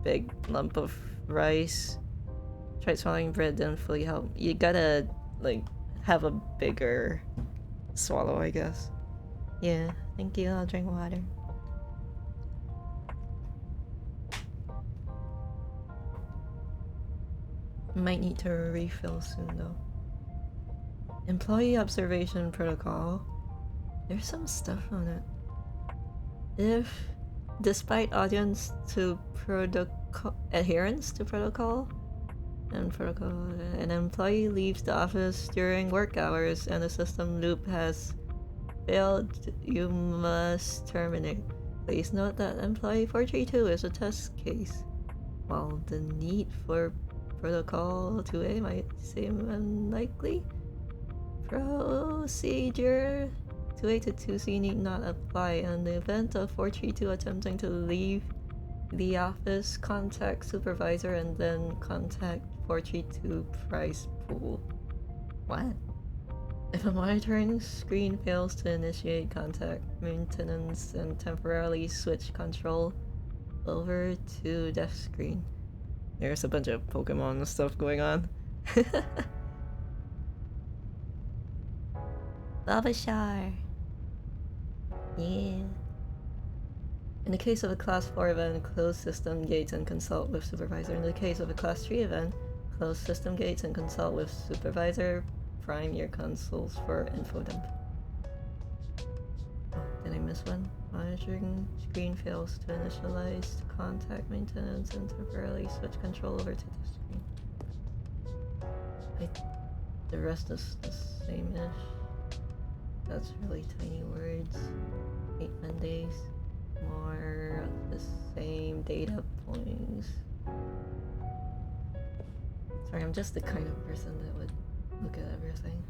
big lump of rice. Tried swallowing bread, didn't fully help. You gotta like have a bigger swallow, I guess. Yeah, thank you. I'll drink water. Might need to refill soon though. Employee observation protocol. There's some stuff on it. If, despite adherence to protocol, an employee leaves the office during work hours and the system loop has failed, you must terminate. Please note that employee 432 is a test case. While the need for Protocol 2A might seem unlikely, Procedure 2A to 2C need not apply. In the event of 432 attempting to leave the office, contact supervisor and then contact 432 price pool. What? If a monitoring screen fails to initiate contact maintenance, and temporarily switch control over to desk screen. There's a bunch of Pokemon stuff going on. Babashar. Yeah. In the case of a Class 4 event, close system gates and consult with supervisor. In the case of a Class 3 event, close system gates and consult with supervisor. Prime your consoles for info dump. Oh, did I miss one? Monitoring screen fails to initialize contact maintenance and temporarily switch control over to the screen. The rest is the same-ish. That's really tiny words. 8 Mondays. More of the same data points. Sorry, I'm just the kind of person that would look at everything.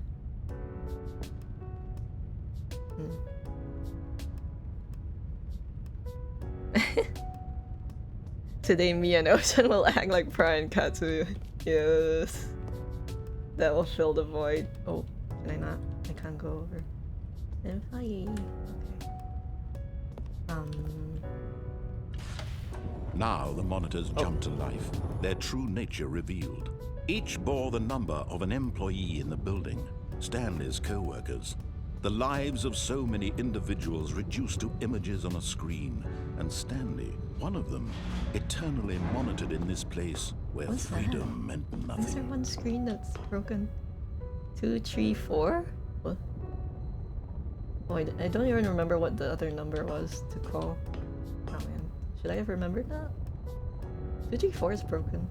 Today, me and Ocean will act like Pra and Katsu. Yes. That will fill the void. Oh, can I not? I can't go over. Okay. Now the monitors jumped to life, their true nature revealed. Each bore the number of an employee in the building, Stanley's co-workers. The lives of so many individuals reduced to images on a screen, and Stanley, one of them, eternally monitored in this place where freedom meant nothing. Is there one screen that's broken? 2, 3, 4? What? Oh, I don't even remember what the other number was to call. Oh man, should I have remembered that? 2, 3, 4 is broken.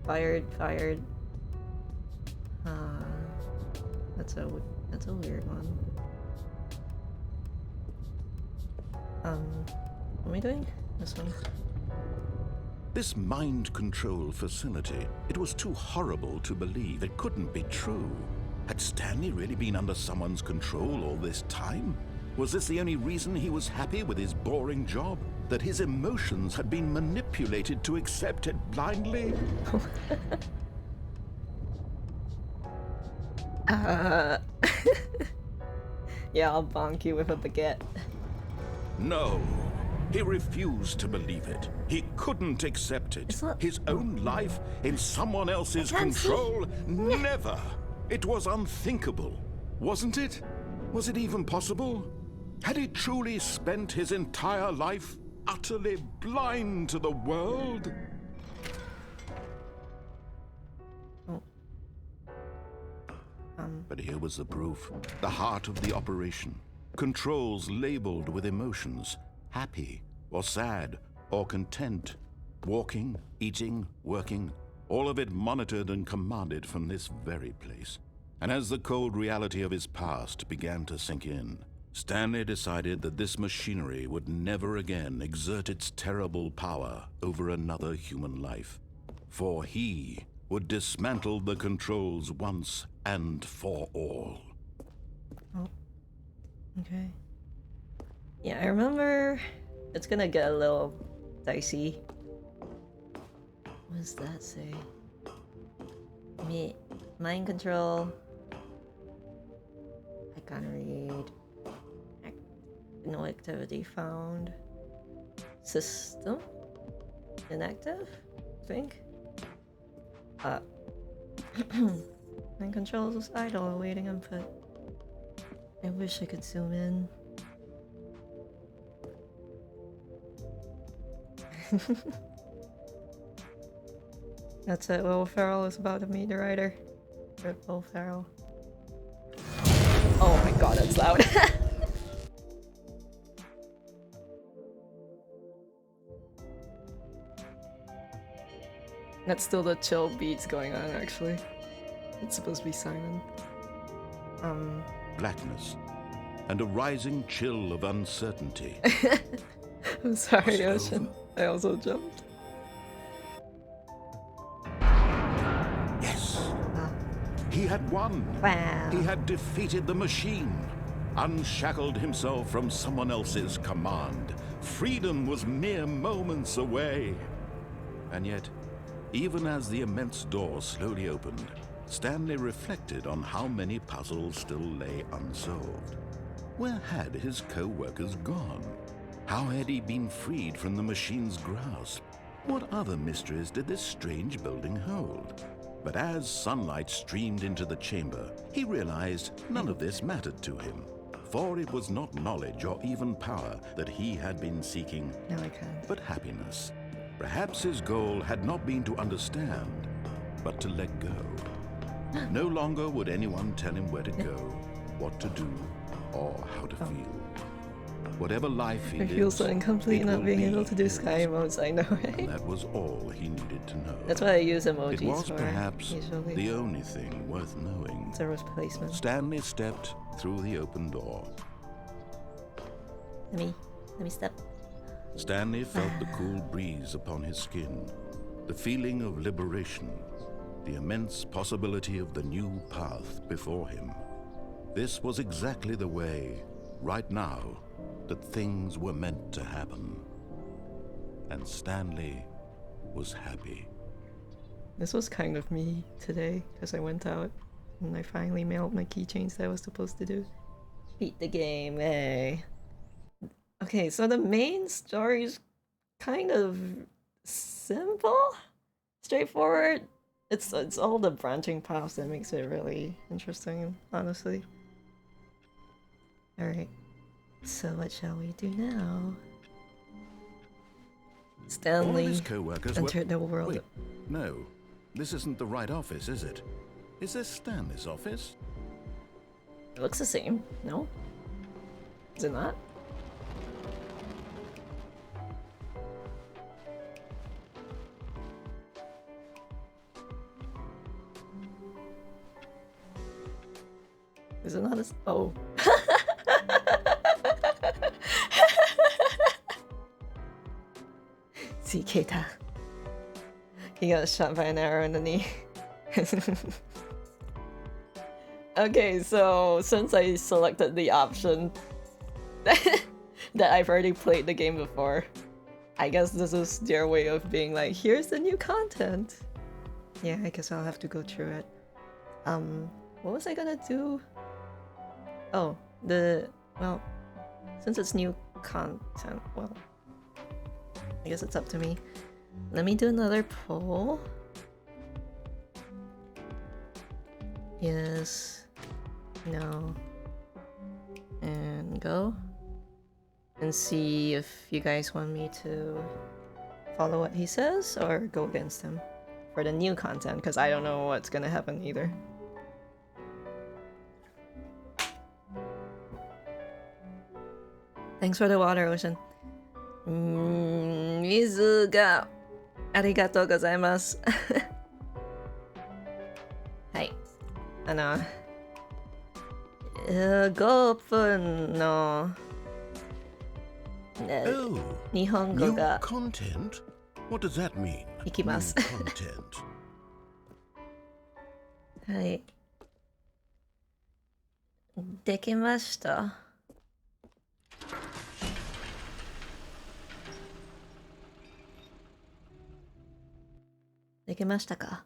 Fired. That's a weird one. What am I doing? This one. This mind control facility, it was too horrible to believe. It couldn't be true. Had Stanley really been under someone's control all this time? Was this the only reason he was happy with his boring job? That his emotions had been manipulated to accept it blindly? Yeah, I'll bonk you with a baguette. No. He refused to believe it. He couldn't accept it. His own life in someone else's control? Never. It was unthinkable. Wasn't it? Was it even possible? Had he truly spent his entire life utterly blind to the world? But here was the proof. The heart of the operation. Controls labeled with emotions. Happy, or sad, or content. Walking, eating, working. All of it monitored and commanded from this very place. And as the cold reality of his past began to sink in, Stanley decided that this machinery would never again exert its terrible power over another human life. For he would dismantle the controls once and for all. Oh, okay. Yeah, I remember it's gonna get a little dicey. What does that say? Mind control. I can't read. No activity found. System? Inactive? I think. Mind controls was idle, awaiting input. I wish I could zoom in. That's it, Will Ferrell is about to meet the writer. Rip Will Ferrell. Oh my god, that's loud. That's still the chill beats going on, actually. It's supposed to be Simon. Blackness and a rising chill of uncertainty. I'm sorry, Ocean. I also jumped. Yes! He had won! Wow. He had defeated the machine, unshackled himself from someone else's command. Freedom was mere moments away. And yet, even as the immense door slowly opened, Stanley reflected on how many puzzles still lay unsolved. Where had his co-workers gone? How had he been freed from the machine's grasp? What other mysteries did this strange building hold? But as sunlight streamed into the chamber, he realized none of this mattered to him. For it was not knowledge or even power that he had been seeking, No, I can't. but happiness. Perhaps his goal had not been to understand, but to let go. No longer would anyone tell him where to go, what to do, or how to feel. Whatever life he I lives, feel so incomplete it not will being be able to do his. sky emotes, I know, And right? that was all he needed to know. That's why I use emojis It was for, perhaps usually. the only thing worth knowing. It's a replacement. Stanley stepped through the open door. Let me step. Stanley felt the cool breeze upon his skin, the feeling of liberation, the immense possibility of the new path before him. This was exactly the way, right now, that things were meant to happen. And Stanley was happy. This was kind of me today, because I went out and I finally mailed my keychains that I was supposed to do. Beat the game, eh? Okay, so the main story is kind of simple, straightforward. It's all the branching paths that makes it really interesting, honestly. Alright, so what shall we do now? Stanley All his co-workers entered the world. Wait, no. This isn't the right office, is it? Is this Stanley's office? It looks the same, no? Is it not? Is it not as— oh. See, Keita. He got shot by an arrow in the knee. Okay, so since I selected the option that I've already played the game before, I guess this is their way of being like, here's the new content. Yeah, I guess I'll have to go through it. What was I gonna do? Oh, well, since it's new content, well, I guess it's up to me. Let me do another poll. Yes, no, and go. And see if you guys want me to follow what he says or go against him for the new content, because I don't know what's gonna happen either. Thanks for the water, Ocean. 水がありがとうございます。はい。5分の Oh, 日本語 new が content? What does that mean? いきます。 New content. はい。できました。できましたか？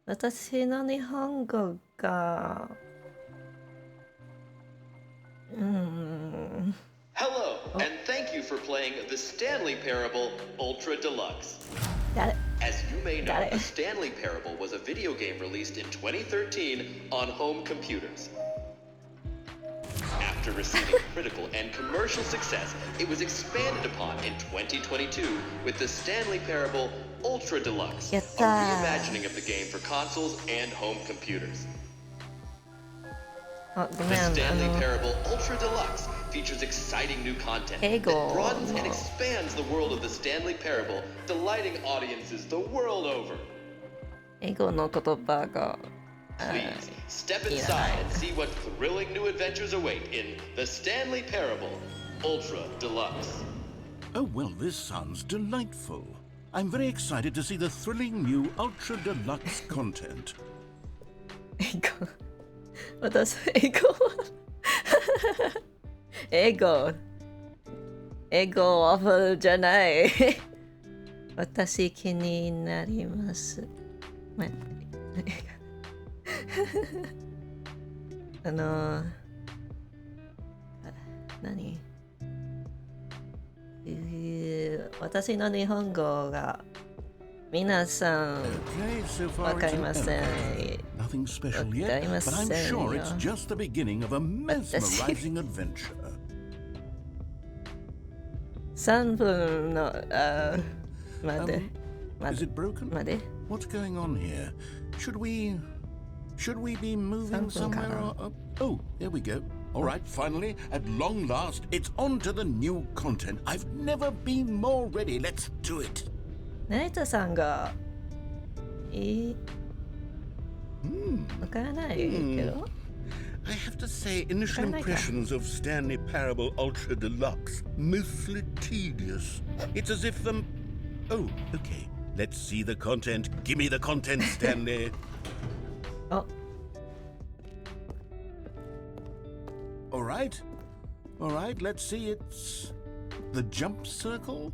私の日本語がHello, and thank you for playing the Stanley Parable Ultra Deluxe. Got it. As you may know, Got it. the Stanley Parable was a video game released in 2013 on home computers. After receiving critical and commercial success, it was expanded upon in 2022 with the Stanley Parable Ultra Deluxe, a Yatta. reimagining of the game for consoles and home computers. あ、ご The めん、Stanley Parable Ultra Deluxe features exciting new content that Ego. broadens and expands the world of the Stanley Parable, delighting audiences the world over. 英語の言葉が Please, step yeah. inside and see what thrilling new adventures await in the Stanley Parable Ultra Deluxe. Oh, well, this sounds delightful. I'm very excited to see the thrilling new Ultra Deluxe content. 英語私英語オフじゃない私気になります待って何私の日本語が皆さん Okay, so far わか it's り an ません okay. Nothing special yet, わかりませ but ん I'm sure よ it's just the beginning of a mesmerizing adventure. 3分の待て Is it broken? 待て What's going on here? Should we be moving Something somewhere? kinda. Oh, there we go. All right, finally, at long last, it's on to the new content. I've never been more ready. Let's do it. 成田さんがわからないけど I have to say, initial I like that. impressions of Stanley Parable Ultra Deluxe, mostly tedious. It's as if Oh, okay. Let's see the content. Give me the content, Stanley. Oh, All right. All right, let's see. It's the jump circle.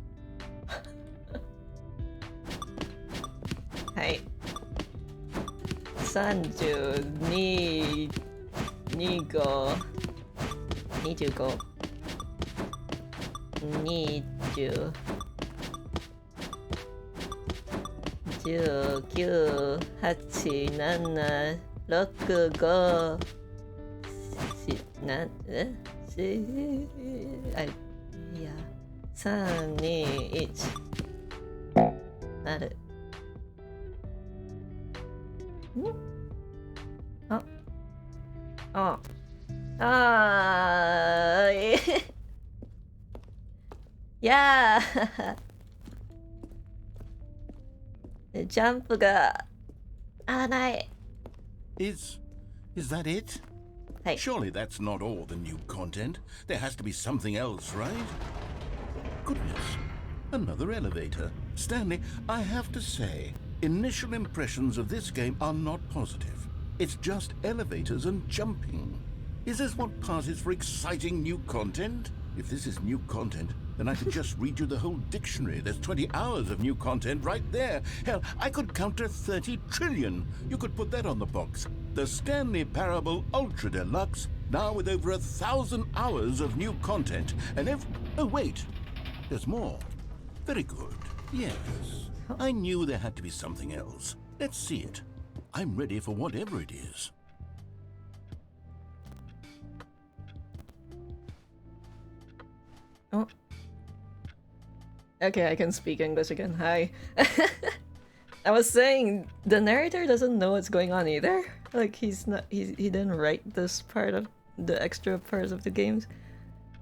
hey. 32、25、25、20、19、8、7、6、5、いや、3、2、1。なる。あ。あ。あー。いやー。ジャンプが合わない。Is that it? Hey. Surely that's not all the new content. There has to be something else, right? Goodness. Another elevator. Stanley, I have to say, initial impressions of this game are not positive. It's just elevators and jumping. Is this what passes for exciting new content? If this is new content, then I could just read you the whole dictionary. There's 20 hours of new content right there. Hell, I could count to 30 trillion. You could put that on the box. The Stanley Parable Ultra Deluxe, now with over 1,000 hours of new content. And oh, wait. There's more. Very good. Yes. I knew there had to be something else. Let's see it. I'm ready for whatever it is. Oh. Okay, I can speak English again. Hi. I was saying the narrator doesn't know what's going on either. Like he didn't write this part of the extra parts of the games.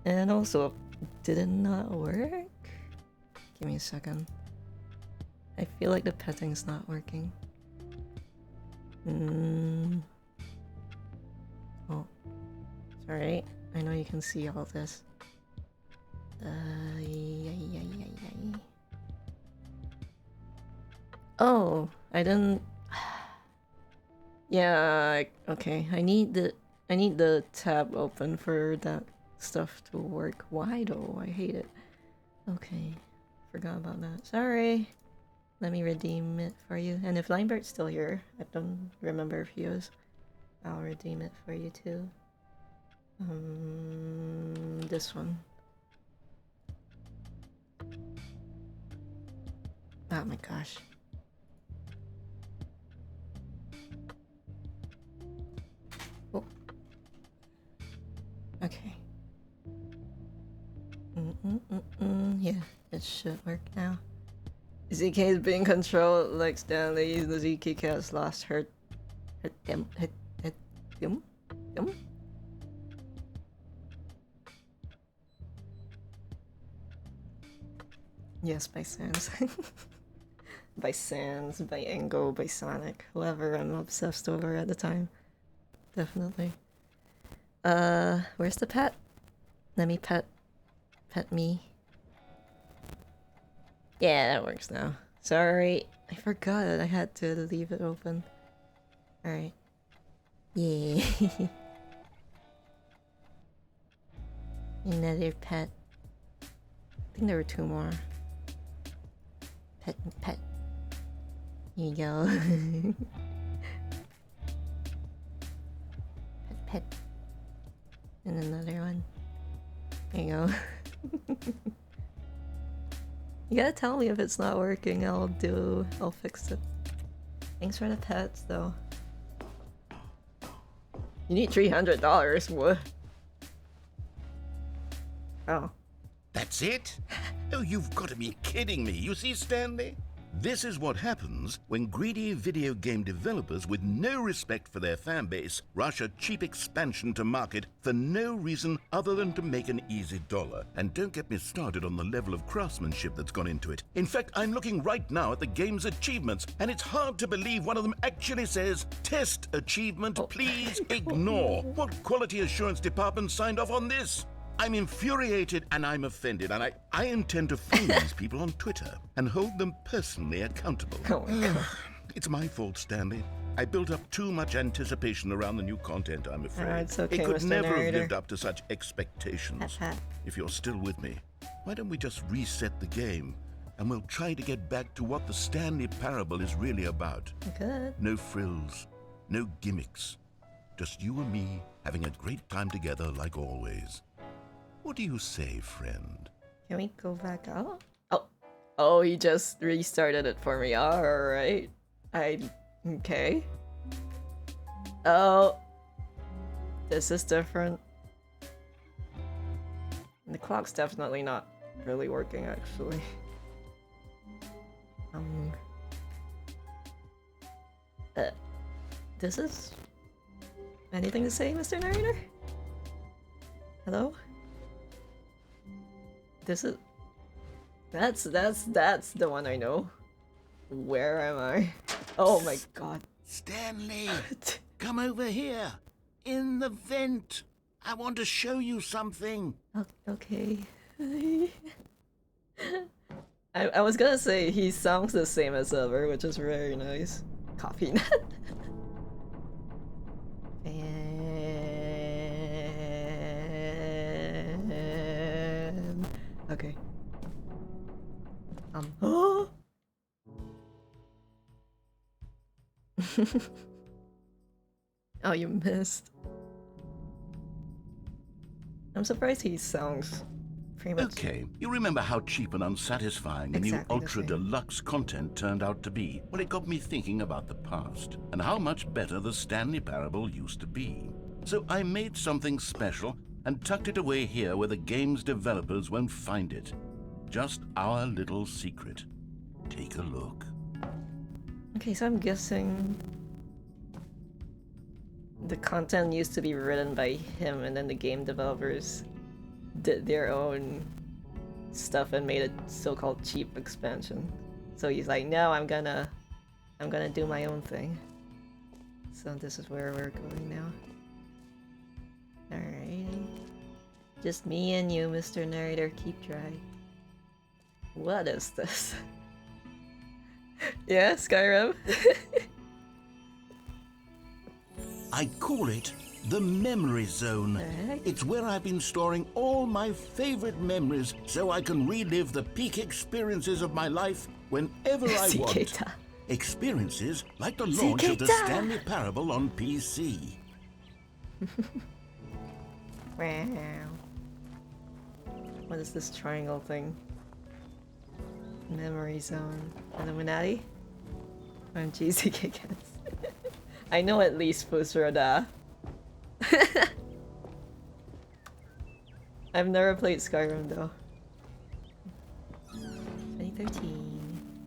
And also, did it not work? Give me a second. I feel like the petting's not working. Oh. Sorry. I know you can see all this. Oh, I didn't. Yeah, okay. I need the tab open for that stuff to work. Why though? I hate it. Okay, forgot about that. Sorry. Let me redeem it for you. And if Linebert's still here, I don't remember if he is. I'll redeem it for you too. This one. Oh my gosh. Oh. Okay. Yeah, it should work now. ZK is being controlled like Stanley. The ZK has lost her them. Yes, by Sans. By Sans, by Ango, by Sonic. Whoever I'm obsessed over at the time. Definitely. Where's the pet? Let me pet me. Yeah, that works now. Sorry, I forgot it. I had to leave it open. Alright. Yeah. Another pet. I think there were 2 more. Pet. Here you go. pet. And another one. There you go. You gotta tell me if it's not working. I'll fix it. Thanks for the pets, though. You need $300. What? Oh. That's it? Oh, you've got to be kidding me. You see, Stanley? This is what happens when greedy video game developers with no respect for their fan base rush a cheap expansion to market for no reason other than to make an easy dollar. And don't get me started on the level of craftsmanship that's gone into it. In fact, I'm looking right now at the game's achievements, and it's hard to believe one of them actually says, "Test achievement, please ignore." What quality assurance department signed off on this? I'm infuriated and I'm offended, and I intend to phone these people on Twitter and hold them personally accountable. Oh my God. It's my fault, Stanley. I built up too much anticipation around the new content, I'm afraid. It's okay, it could Mr. never have Narrator. lived up to such expectations. If you're still with me, why don't we just reset the game and we'll try to get back to what the Stanley Parable is really about. Good. No frills, no gimmicks. Just you and me having a great time together like always. What do you say, friend? Can we go back out? Oh, he just restarted it for me. Alright. Okay. Oh. This is different. The clock's definitely not really working, actually. This is... Anything to say, Mr. Narrator? Hello? This is... That's the one I know. Where am I? Oh my God. Stanley, come over here. In the vent. I want to show you something. Okay. I was gonna say he sounds the same as ever, which is very nice. Coffee nut. And... Okay. Oh! Oh, you missed. I'm surprised he sounds pretty much... Okay, you remember how cheap and unsatisfying the new Exactly the Ultra same. Deluxe content turned out to be? Well, it got me thinking about the past and how much better the Stanley Parable used to be. So I made something special and tucked it away here where the game's developers won't find it. Just our little secret. Take a look. Okay, so I'm guessing the content used to be written by him, and then the game developers did their own stuff and made a so-called cheap expansion. So he's like, no, I'm gonna do my own thing. So this is where we're going now. Alrighty. Just me and you, Mr. Narrator, keep dry. What is this? Yeah, Skyrim? I call it the Memory Zone. Heck? It's where I've been storing all my favorite memories so I can relive the peak experiences of my life whenever I want. Cicada. Experiences like the launch of the Cicada. Stanley Parable on PC. Wow. What is this triangle thing? Memory Zone. Illuminati? OMG, CKCats. I know at least Fusroda. I've never played Skyrim though. 2013.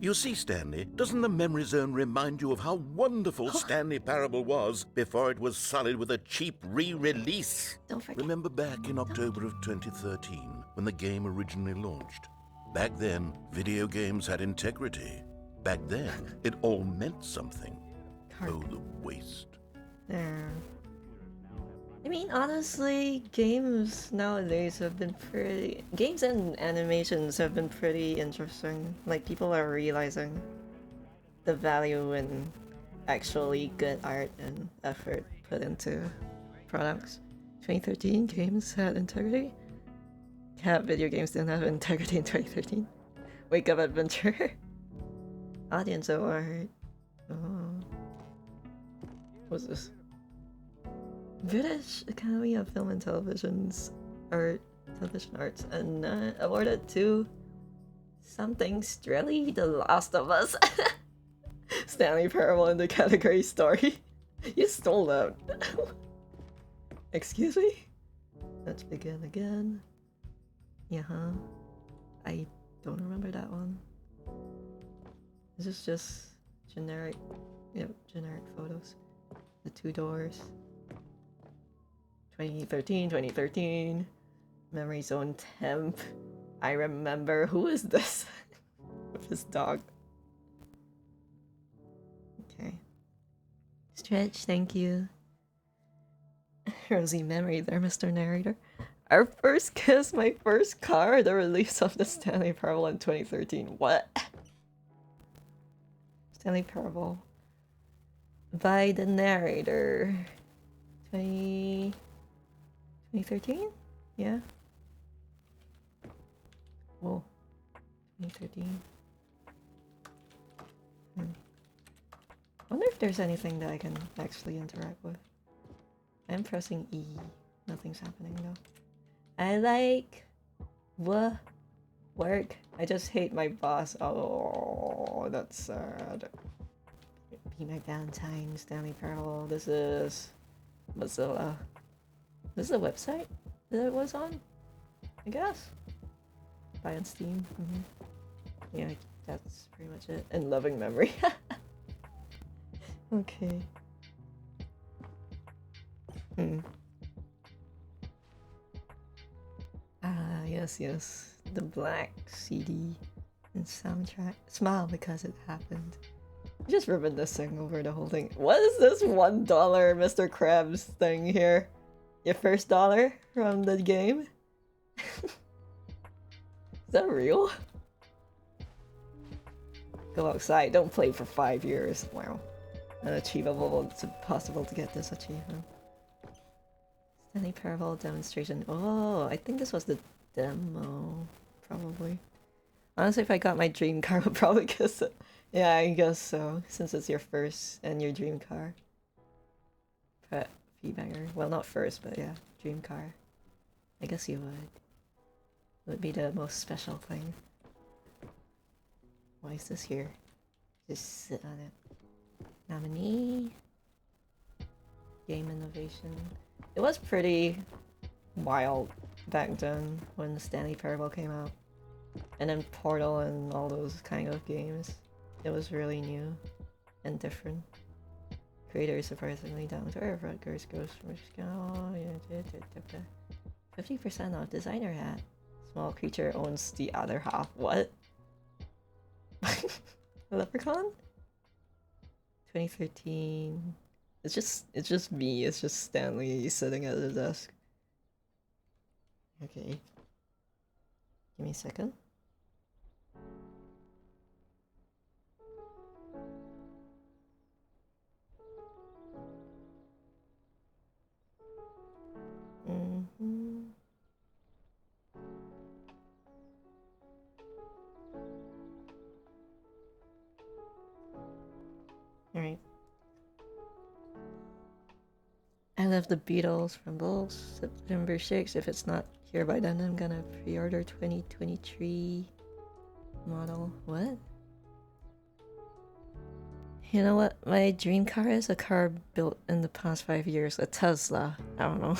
You see, Stanley, doesn't the Memory Zone remind you of how wonderful Stanley Parable was before it was sullied with a cheap re-release? Don't forget. Remember back in October of 2013, when the game originally launched? Back then, video games had integrity. Back then, it all meant something. Oh, the waste. Yeah. I mean, honestly, games nowadays have been pretty... Games and animations have been pretty interesting. Like, people are realizing the value in actually good art and effort put into products. 2013, games had integrity. Cat video games didn't have integrity in 2013. Wake Up Adventure. Audience award. Oh. What's this? British Academy of Film and Television Arts, and awarded to something Strelly, The Last of Us. Stanley Parable in the category story. You stole that. Excuse me? Let's begin again. Yeah, I don't remember that one. Is this just generic? Yep, generic photos. The 2 doors. 2013, 2013. Memory zone temp. I remember. Who is this? With his dog. Okay. Stretch, thank you. Rosy memory there, Mr. Narrator. Our first kiss, my first car, the release of the Stanley Parable in 2013. What? Stanley Parable. By the Narrator. 2013? Yeah. Whoa. 2013. Wonder if there's anything that I can actually interact with. I'm pressing E. Nothing's happening though. I like work. I just hate my boss. Oh, that's sad. Be my Valentine, Stanley Parable. This is Mozilla. This is a website that it was on, I guess. Buy on Steam. Yeah, that's pretty much it. And loving memory. Okay. Ah, yes. The black CD and soundtrack. Smile because it happened. Just reminiscing over the whole thing. What is this $1 Mr. Krabs thing here? Your first dollar from the game? Is that real? Go outside, don't play for 5 years. Wow. Unachievable, it's impossible to get this achievement. Stanley Parable demonstration. Oh, I think this was the demo. Probably. Honestly, if I got my dream car, I would probably guess it. Yeah, I guess so. Since it's your first and your dream car. But Feedbanger. Well, not first, but yeah, dream car. I guess you would. It would be the most special thing. Why is this here? Just sit on it. Nominee. Game innovation. It was pretty wild back then when the Stanley Parable came out. And then Portal and all those kind of games. It was really new and different. Creator is surprisingly down to earth. Rutgers goes from 50% off designer hat. Small creature owns the other half. What? Leprechaun? 2013. It's just me. It's just Stanley sitting at the desk. Okay. Give me a second. Alright. I love the Beatles from Bulls. September 6th. If it's not here by then, I'm gonna pre-order 2023 model. What? You know what? My dream car is a car built in the past 5 years. A Tesla. I don't know.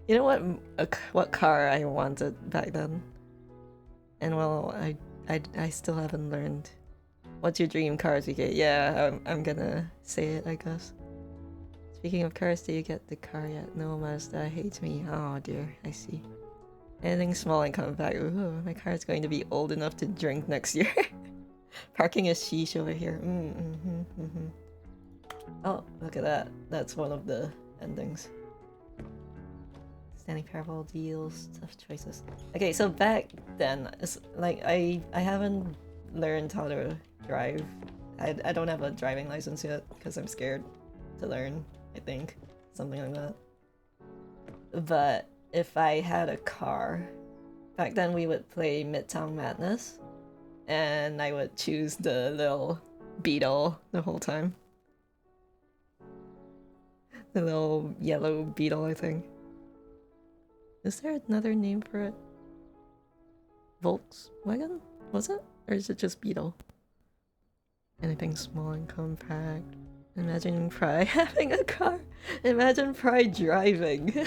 You know what car I wanted back then? And well, I still haven't learned. What's your dream car, ZK? Yeah, I'm gonna say it, I guess. Speaking of cars, did you get the car yet? No, Mazda hates me. Oh dear, I see. Anything small and compact. Ooh, my car is going to be old enough to drink next year. Parking a sheesh over here. Oh, look at that. That's one of the endings. Stanley Parable deals, tough choices. Okay, so back then, it's like I haven't learned how to drive. I don't have a driving license yet because I'm scared to learn, I think. Something like that. But if I had a car, back then we would play Midtown Madness. And I would choose the little beetle the whole time. The little yellow beetle, I think. Is there another name for it? Volkswagen? Was it? Or is it just beetle? Anything small and compact. Imagine Pry having a car. Imagine Pry driving.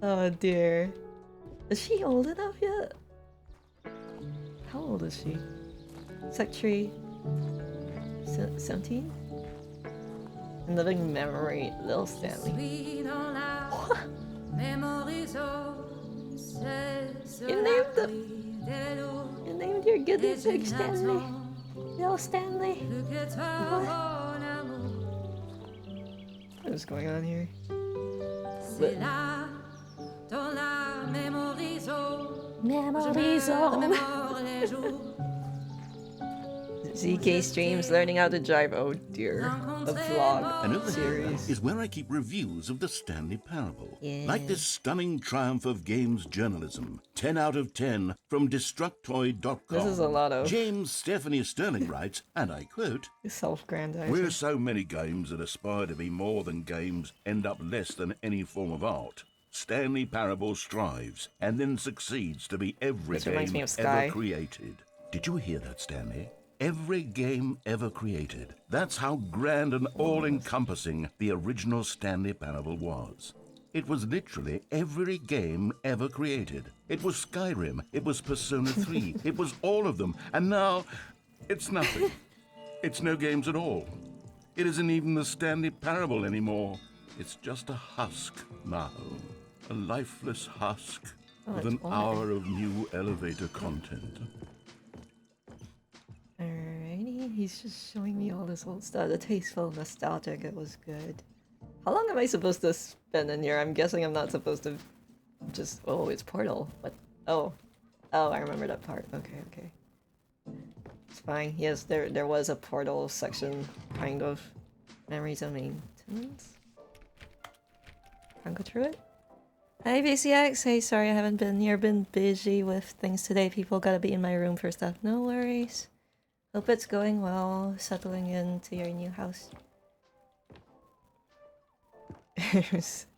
Oh dear. Is she old enough yet? How old is she? Secretary 17? In living memory, Little Stanley. What? You named your guinea pig Stanley. Little Stanley. What is going on here? ZK streams learning how to drive. Oh dear. A vlog And over series. here is where I keep reviews of the Stanley Parable. Yeah. Like this stunning triumph of games journalism. 10 out of 10 from Destructoid.com. This is a lot of James Stephanie Sterling writes, and I quote, self-grandizing. "Where so many games that aspire to be more than games end up less than any form of art, Stanley Parable strives and then succeeds to be every This reminds game me of Sky. ever created." Did you hear that, Stanley? Every game ever created. That's how grand and all-encompassing the original Stanley Parable was. It was literally every game ever created. It was Skyrim, it was Persona 3, it was all of them, and now it's nothing. It's no games at all. It isn't even the Stanley Parable anymore. It's just a husk now. A lifeless husk with an hour of new elevator content. Alrighty, he's just showing me all this old stuff. The tasteful, nostalgic, it was good. How long am I supposed to spend in here? I'm guessing I'm not supposed to just... Oh, it's Portal. What? Oh. Oh, I remember that part. Okay. It's fine. Yes, there was a Portal section, kind of. Memories of maintenance? Can't go through it? Hi, VCX. Hey, sorry I haven't been here. Been busy with things today. People gotta be in my room for stuff. No worries. Hope it's going well, settling into your new house.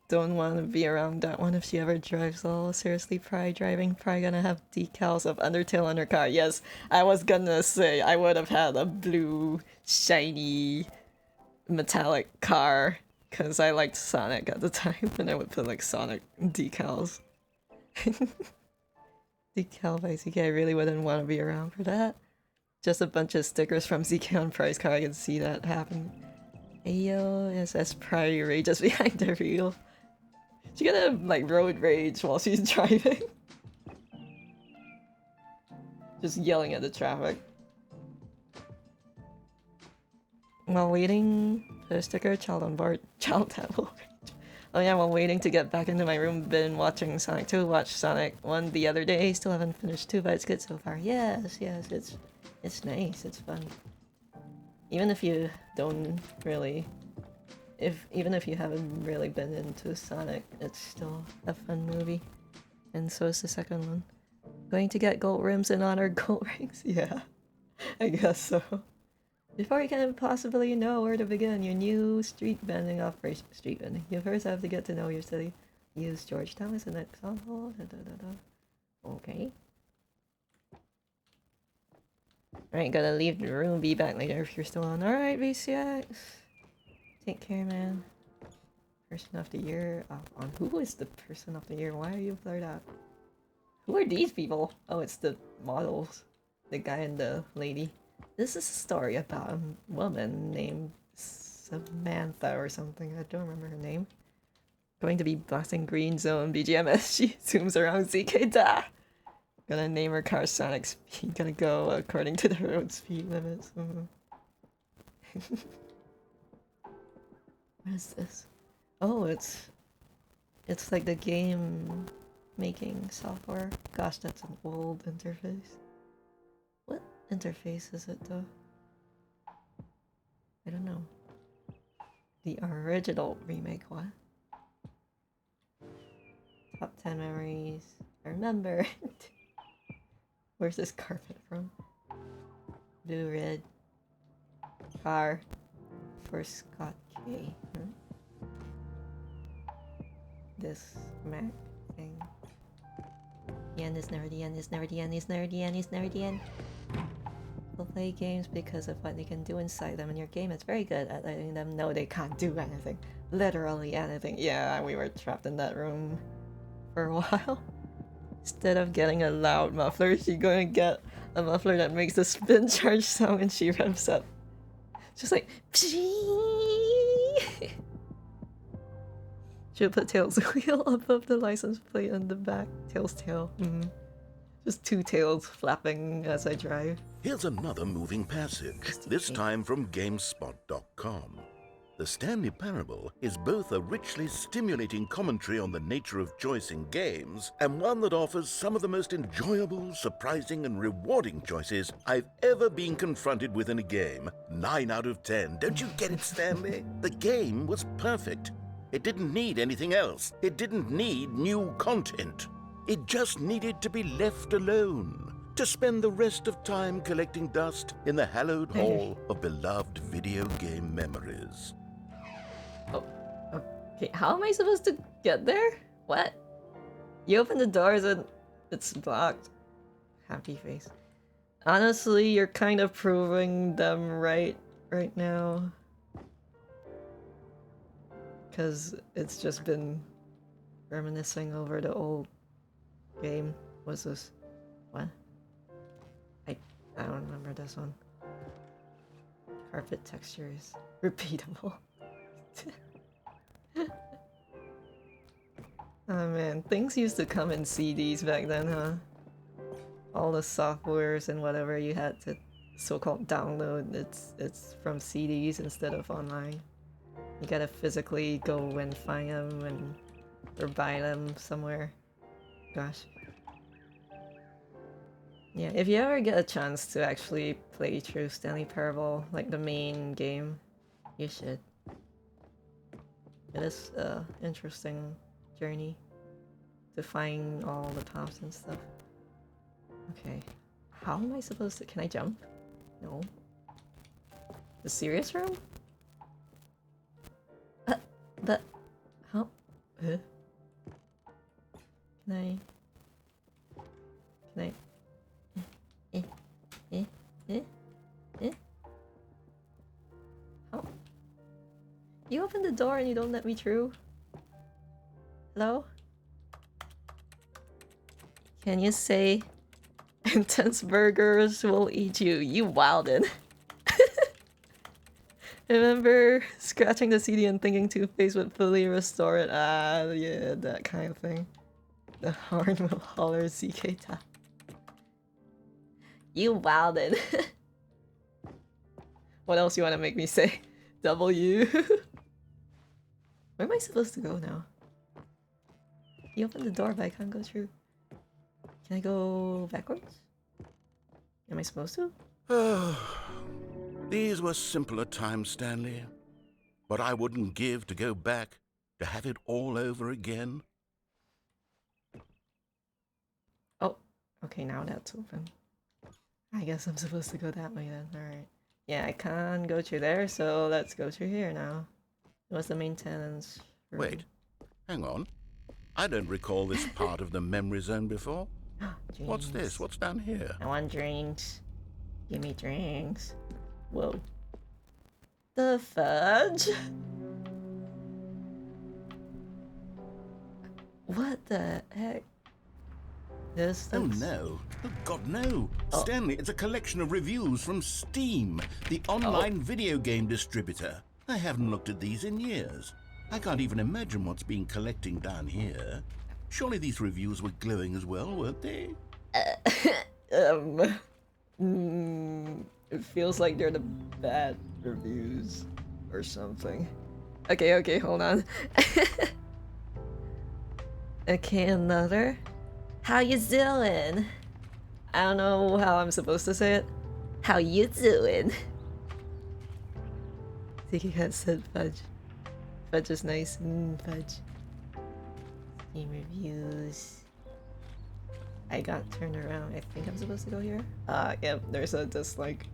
Don't want to be around that one if she ever drives all. Seriously, probably driving. Probably gonna have decals of Undertale on her car. Yes, I was gonna say I would have had a blue, shiny, metallic car. Because I liked Sonic at the time, and I would put like Sonic decals. Decal by ZK, I really wouldn't want to be around for that. Just a bunch of stickers from ZK on Price Car, I can see that happen. Ayo, SS probably rages behind the wheel. She's gonna have like road rage while she's driving. Just yelling at the traffic. While waiting for a sticker, child on board, child tablet. Oh yeah, while waiting to get back into my room, been watching Sonic 2, watched Sonic 1 the other day, still haven't finished 2, but it's good so far. Yes, it's nice, it's fun. Even if you don't really, even if you haven't really been into Sonic, it's still a fun movie. And so is the second one. Going to get gold rims and honor gold rings? Yeah, I guess so. Before you can possibly know where to begin your new street vending operation, you first have to get to know your city. Use Georgetown as an example. Okay. Alright, gotta leave the room. Be back later if you're still on. Alright, VCX. Take care, man. Person of the year. On who is the person of the year? Why are you blurred out? Who are these people? Oh, it's the models. The guy and the lady. This is a story about a woman named Samantha or something. I don't remember her name. Going to be blasting Green Zone BGM as she zooms around ZK. Da! Gonna name her car Sonic Speed. Gonna go according to the road speed limits. What is this? Oh, it's like the game making software. Gosh, that's an old interface. What interface is it though? I don't know. The original remake, what? Top 10 memories. I remember. Where's this carpet from? Blue, red. Car. For Scott K. Huh? This Mac thing. The end is never the end, is never the end, is never the end, is never the end. People play games because of what they can do inside them, and your game is very good at letting them know they can't do anything. Literally anything. Yeah, we were trapped in that room for a while. Instead of getting a loud muffler, she's gonna get a muffler that makes the spin charge sound when she revs up. Just like should put Tails' wheel above the license plate on the back. Tails' tail. Just two tails flapping as I drive. Here's another moving passage, this time from GameSpot.com. The Stanley Parable is both a richly stimulating commentary on the nature of choice in games and one that offers some of the most enjoyable, surprising, and rewarding choices I've ever been confronted with in a game. 9 out of 10. Don't you get it, Stanley? The game was perfect. It didn't need anything else. It didn't need new content. It just needed to be left alone, to spend the rest of time collecting dust in the hallowed hall of beloved video game memories. Okay, how am I supposed to get there? What? You open the doors and it's blocked. Happy face. Honestly, you're kind of proving them right now. Because it's just been reminiscing over the old game. What's this? What? I don't remember this one. Carpet texture is repeatable. Oh man, things used to come in CDs back then, huh? All the softwares and whatever you had to so-called download, it's from CDs instead of online. You gotta physically go and find them or buy them somewhere. Gosh. Yeah, if you ever get a chance to actually play through Stanley Parable, like the main game, you should. It is an interesting journey to find all the paths and stuff. Okay, how am I supposed to? Can I jump? No. The serious room? How? Can I? How? You open the door and you don't let me through? Hello? Can you say intense burgers will eat you? You wildin'. Remember scratching the CD and thinking Two-Face would fully restore it? Ah, yeah, that kind of thing. The horn will holler CK-ta. You wildin'. What else you want to make me say? W. Where am I supposed to go now? You opened the door, but I can't go through. Can I go backwards? Am I supposed to? These were simpler times, Stanley. But I wouldn't give to go back, to have it all over again. Oh, okay, now that's open. I guess I'm supposed to go that way then, alright. Yeah, I can't go through there, so let's go through here now. What's the maintenance room? Wait, hang on. I don't recall this part of the memory zone before. What's this? What's down here? I want drinks. Give me drinks. Whoa. The fudge? What the heck? This Oh looks... no. Oh God, no. Stanley, it's a collection of reviews from Steam, the online video game distributor. I haven't looked at these in years. I can't even imagine what's been collecting down here. Surely these reviews were glowing as well, weren't they? It feels like they're the bad reviews or something. Okay, hold on. Okay, another. How you doing? I don't know how I'm supposed to say it. How you doing? I think he had said fudge. Fudge is nice. Fudge. Steam reviews. I got turned around. I think I'm supposed to go here. Yep, there's a dislike.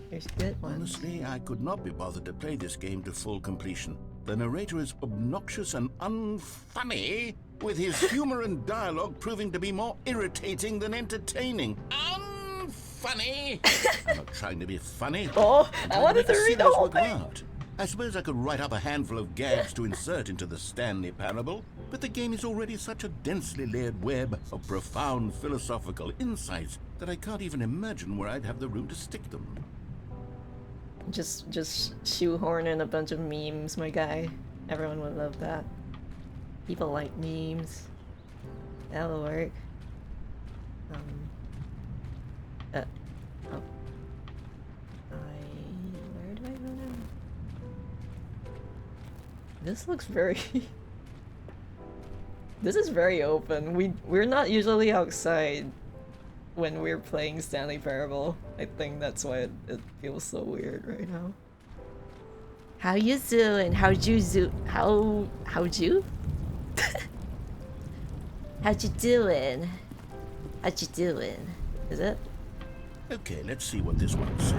There's good ones. Honestly, I could not be bothered to play this game to full completion. The narrator is obnoxious and unfunny, with his humor and dialogue proving to be more irritating than entertaining. Unfunny! I'm not trying to be funny. Oh, I wanted to read the whole thing. Out. I suppose I could write up a handful of gags to insert into the Stanley Parable, but the game is already such a densely layered web of profound philosophical insights that I can't even imagine where I'd have the room to stick them. Just shoehorn in a bunch of memes, my guy. Everyone would love that. People like memes. That'll work. Oh. Where do I go now? This looks very... This is very open. We're not usually outside when we're playing Stanley Parable. I think that's why it feels so weird right now. How you doing? How'd you do? How'd you? How'd you doing? How'd you doing? Is it? Okay, let's see what this one says.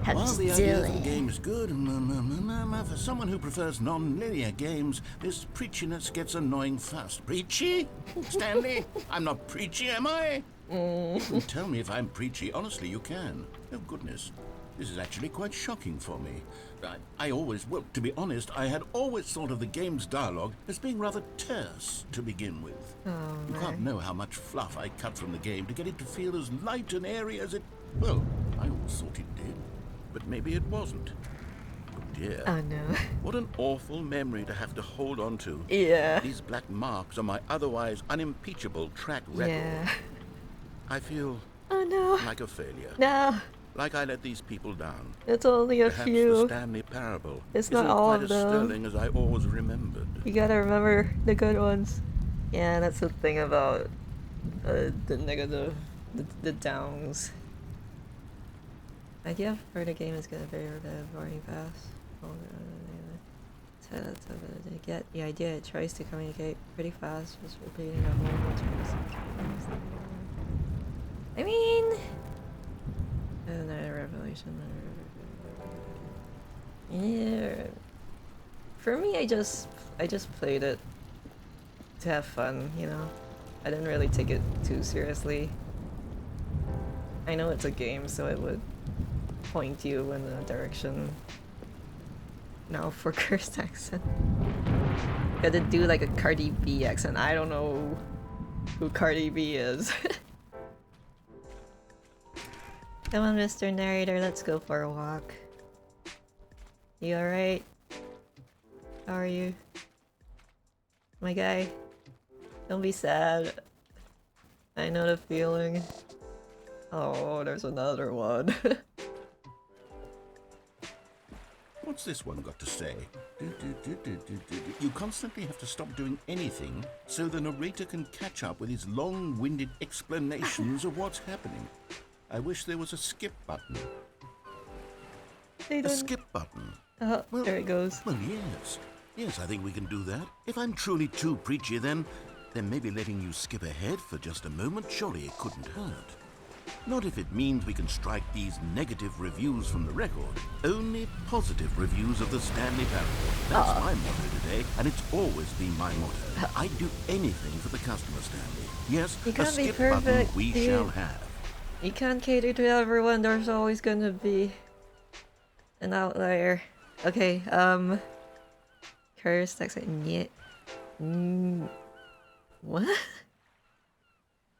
How'd While the you idea of the doing? game is good, for someone who prefers non-linear games, this preachiness gets annoying fast. Preachy? Stanley? I'm not preachy, am I? You can tell me if I'm preachy. Honestly, you can. Oh, goodness. This is actually quite shocking for me. Well, to be honest, I had always thought of the game's dialogue as being rather terse to begin with. Oh, You man. can't know how much fluff I cut from the game to get it to feel as light and airy as it... Well, I always thought it did. But maybe it wasn't. Oh dear. Oh no. What an awful memory to have to hold on to. Yeah. These black marks on my otherwise unimpeachable track record. Yeah. I feel Oh no. like a failure. No. Like I let these people down. It's only a Perhaps the few. Stanley Parable It's not isn't all quite of as them. sterling as I always remembered. You gotta remember the good ones. Yeah, that's the thing about the negative, the downs. Idea for the game is gonna be boarding pass. Get the idea. It tries to communicate pretty fast, just repeating a whole bunch of things. I mean, another revelation. Yeah. For me, I just played it to have fun, you know. I didn't really take it too seriously. I know it's a game, so it would point you in a direction. Now for cursed accent. Gotta do like a Cardi B accent. I don't know who Cardi B is. Come on, Mr. Narrator, let's go for a walk. You alright? How are you? My guy? Don't be sad. I know the feeling. Oh, there's another one. What's this one got to say? You constantly have to stop doing anything so the narrator can catch up with his long-winded explanations of what's happening. I wish there was a skip button. They A don't... skip button. Oh, Well- there it goes. Well, yes. Yes, I think we can do that. If I'm truly too preachy, then maybe letting you skip ahead for just a moment, surely it couldn't hurt. Not if it means we can strike these negative reviews from the record. Only positive reviews of the Stanley Parable. That's my motto today, and it's always been my motto. I'd do anything for the customer, Stanley. Yes, You a can't be skip button perfect, we dude. shall have. You can't cater to everyone, there's always gonna be an outlier. Okay, cursed accent. Yeah. What?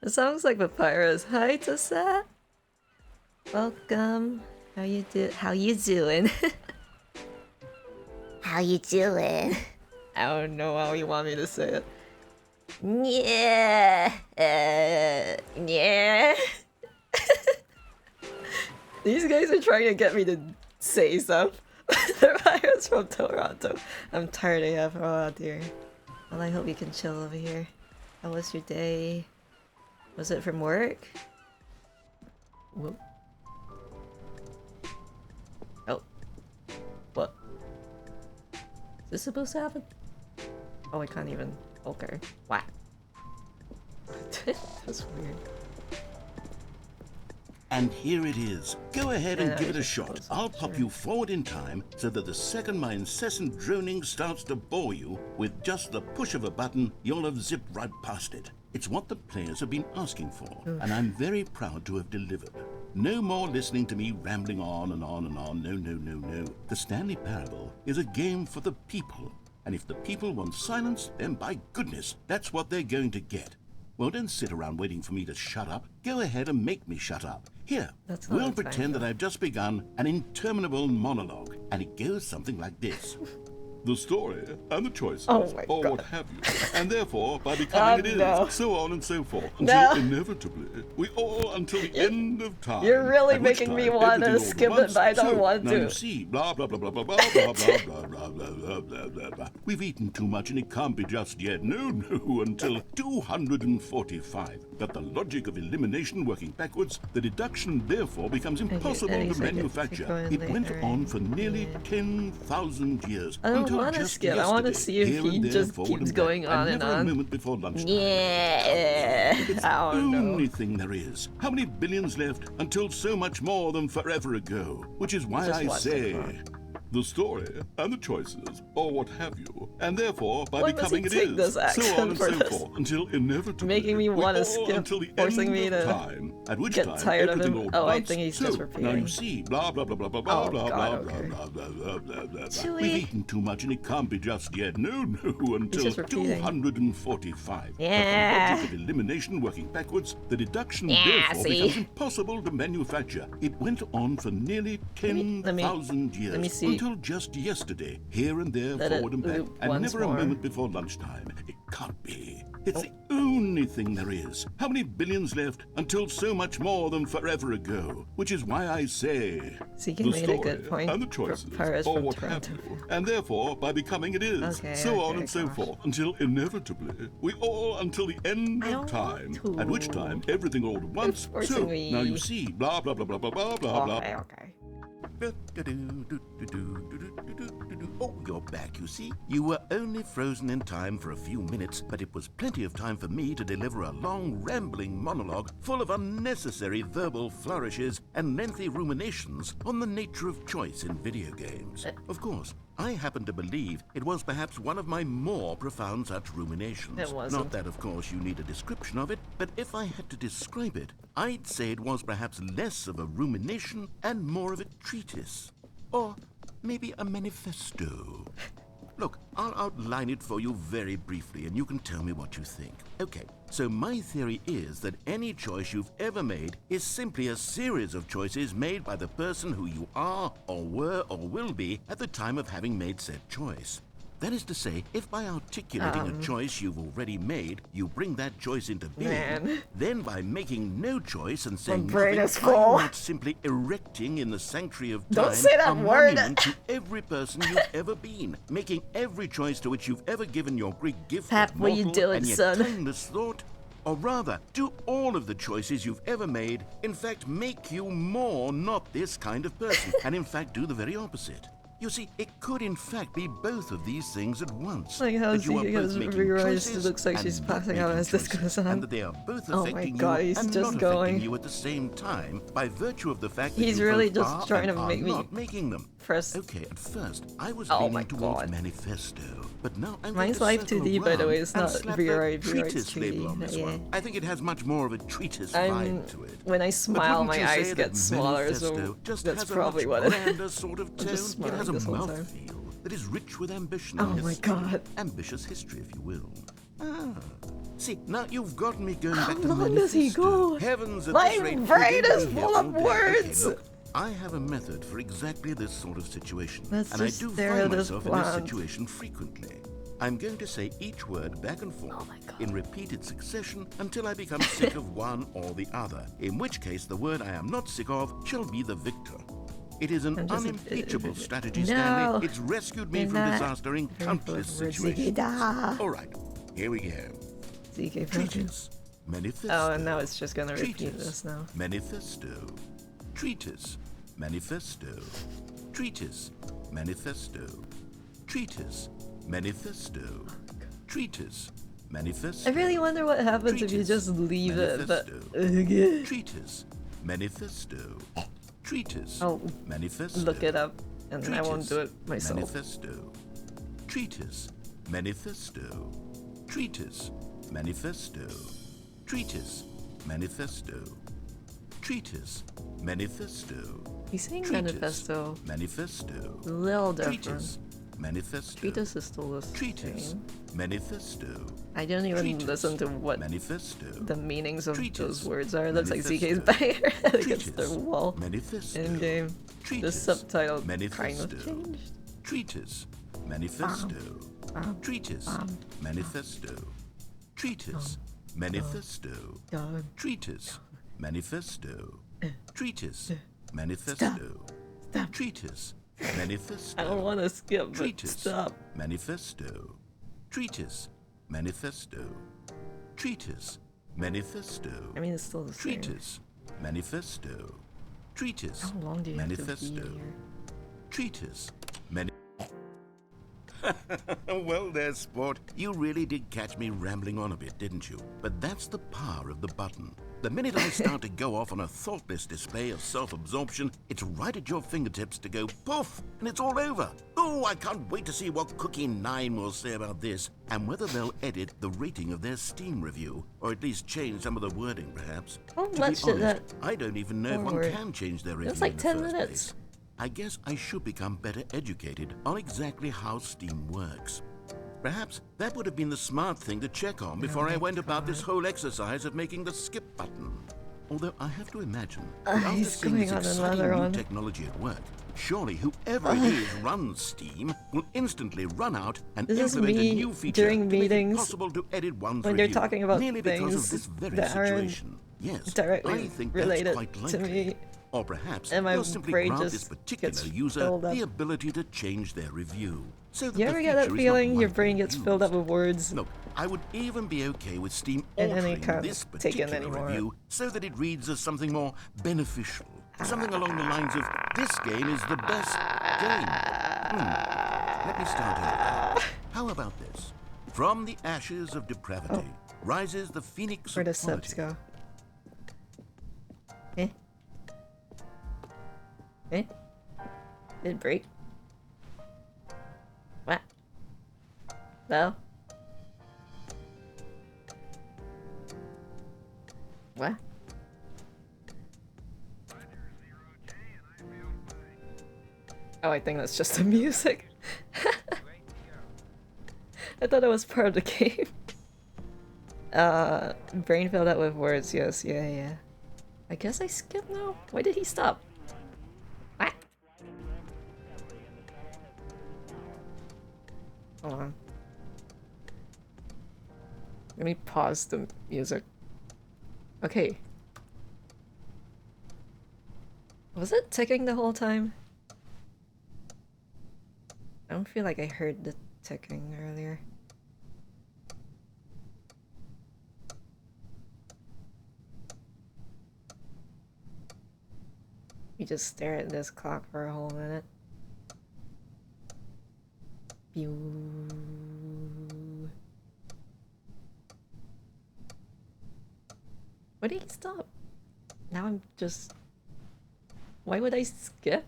It sounds like Papyrus. Hi, Tessa. Welcome. How you doing? How you doing? I don't know how you want me to say it. Yeah. Yeah. These guys are trying to get me to say stuff. The virus from Toronto. I'm tired AF. Oh dear. Well, I hope you can chill over here. How was your day? Was it from work? Whoop. Oh. What? Is this supposed to happen? Oh, I can't even. Okay. Wow. That's weird. And here it is. Go ahead and Yeah, give I it a just shot. close it, I'll pop sure. you forward in time so that the second my incessant droning starts to bore you, with just the push of a button, you'll have zipped right past it. It's what the players have been asking for, and I'm very proud to have delivered. No more listening to me rambling on and on and on. No, no, no, no. The Stanley Parable is a game for the people. And if the people want silence, then by goodness, that's what they're going to get. Well, don't sit around waiting for me to shut up. Go ahead and make me shut up. Here, we'll pretend that I've just begun an interminable monologue, and it goes something like this. The story and the choices, or what have you, and therefore, by becoming it is, so on and so forth, until inevitably, we all, until the end of time. You're really making me want to skip it, but I don't want to. Now you see, blah, blah, blah, blah, blah, blah, blah, blah, blah, blah, blah, blah, blah, blah. We've eaten too much and it can't be just yet. No, no, until 245. But the logic of elimination working backwards, the deduction therefore becomes impossible to manufacture. It went on for nearly 10,000 years. I want to skip. I want to see if he just keeps going on and on. A moment before lunchtime. Yeah, It's the only thing there is. How many billions left until so much more than forever ago? Which is why I say the story and the choices, or what have you, and therefore by becoming it is, so on and so forth, until inevitably making me want to skip, until the forcing end me to time, at which get time tired of him. Oh, I once, think he's so, just repeating. Now you see, blah blah blah blah blah blah blah blah blah blah blah blah blah. We've eaten too much and it can't be just yet. No, no, until 245. Yeah. The logic of elimination working backwards, the deduction therefore becomes impossible to manufacture. It went on for nearly 10,000 years. Let me see. Until just yesterday, here and there, forward and back, and never a moment before lunchtime. It can't be. It's the only thing there is. How many billions left until so much more than forever ago? Which is why I say the story and the choices, or what have you, and therefore by becoming it is, so on and so forth, until inevitably we all until the end of time, at which time everything all at once. So now you see, blah blah blah blah blah blah blah blah. Okay. Oh, you're back, you see. You were only frozen in time for a few minutes, but it was plenty of time for me to deliver a long, rambling monologue full of unnecessary verbal flourishes and lengthy ruminations on the nature of choice in video games. Of course, I happen to believe it was perhaps one of my more profound such ruminations. It wasn't. Not that, of course, you need a description of it, but if I had to describe it, I'd say it was perhaps less of a rumination and more of a treatise. Or maybe a manifesto. Look, I'll outline it for you very briefly, and you can tell me what you think. Okay, so my theory is that any choice you've ever made is simply a series of choices made by the person who you are, or were, or will be at the time of having made said choice. That is to say, if by articulating a choice you've already made, you bring that choice into being, then by making no choice and saying nothing, I'm not simply erecting in the sanctuary of time a monument to every person you've ever been, making every choice to which you've ever given your Greek gift of mortal and yet timeless thought. Or rather, do all of the choices you've ever made, in fact, make you more not this kind of person, and in fact do the very opposite. You see, it could in fact be both of these things at once. Like how Zeke has realized it looks like she's passing out as this goes on. And that they are both affecting you he's and just not affecting you at the same time by virtue of the fact that he's you really both just are trying and to are make me not making them. press. Okay, at first I was leaning towards manifesto, but now I'm Mine's going to Life circle 2D, by the way. It's not slap VRI, the treatise label on this one. I think it has much more of a treatise vibe to it. When I smile, my eyes get smaller, so that's probably what it is. Sort of tone. Just it has a this whole time. mouthfeel that is rich with ambition. Oh my god. Ambitious history, if you will. See, now you've got me going back to How long does he go? Heavens, at My this rate, brain is full of words! Okay, look, I have a method for exactly this sort of situation, Let's and I just do stare find at this myself in this plant. situation frequently. I'm going to say each word back and forth in repeated succession until I become sick of one or the other, in which case the word I am not sick of shall be the victor. It is an unimpeachable strategy, Stanley. It's rescued me from disaster in countless situations. All right, here we go. Treatise, manifesto. Oh, and now it's just gonna repeat this now. Manifesto. Treatise, manifesto. Treatise, manifesto. Treatise, manifesto. Treatise, manifesto. I really wonder what happens if you just leave it, but... Treatise, manifesto. Treatise, manifesto. Look it up, and then I won't do it myself. Manifesto. Treatise, manifesto. Treatise, manifesto. Treatise, manifesto. Treatise. Manifesto. He's saying Treatise. manifesto. Manifesto. A little different. Treatise. Manifesto. Treatise is still the Treatise. same. Manifesto. I don't even Treatise. listen to what Manifesto. the meanings of Treatise. those words are. It looks like ZK's Manifesto. banger against the Treatise. wall Manifesto. in game. The Treatise. subtitle kind Manifesto. of changed. Treatise. Manifesto. Treatise. Manifesto. Treatise. Manifesto. God. Treatise. Manifesto. Treatise. Manifesto. Stop. Treatise. Manifesto. I don't want to skip, but Treatise. stop. Manifesto. Treatise. Manifesto. Treatise. Manifesto. I mean, it's still the same. Treatise. Manifesto. Treatise. How long do you have to be Manifesto. here? Treatise. Well there, sport. You really did catch me rambling on a bit, didn't you? But that's the power of the button. The minute I start to go off on a thoughtless display of self-absorption, it's right at your fingertips to go poof, and it's all over. Oh, I can't wait to see what Cookie 9 will say about this, and whether they'll edit the rating of their Steam review, or at least change some of the wording, perhaps. How To be much did honest, that I don't even know if one forward? can change their review It was like in the 10 first minutes. place. I guess I should become better educated on exactly how Steam works. Perhaps that would have been the smart thing to check on before I went about this whole exercise of making the skip button. Although I have to imagine that after he's seeing going this on exciting another new one. technology at work, surely whoever it is runs Steam will instantly run out and This is implement a me new feature during to make it meetings possible to edit one's when they're review talking about merely because of things this very that aren't situation. Yes, directly I think related that's quite to likely. me. Or perhaps And my they'll simply brain grant just this particular gets user filled up. the ability to change their review. So that You the ever get that feature is not feeling your widely brain gets filled up used. with words? Look, I would even be okay with Steam And then altering it can't this take in particular anymore. review so that it reads as something more beneficial. Something along the lines of, this game is the best game. Let me start over. How about this? From the ashes of depravity rises the phoenix Where of does subs quality. go? Eh? Eh? Did it break? What? No? What? Oh, I think that's just the music. I thought it was part of the game. Brain filled out with words, yes, yeah. I guess I skipped now? Why did he stop? What? Hold on. Let me pause the music. Okay. Was it ticking the whole time? I don't feel like I heard the ticking earlier. You just stare at this clock for a whole minute. Pew. Why did he stop? Now I'm just... Why would I skip?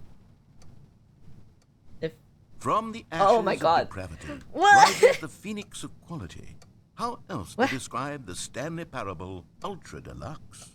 If... From the ashes Oh my God. of depravity What? rises the phoenix of quality. How else What? to describe the Stanley Parable Ultra Deluxe?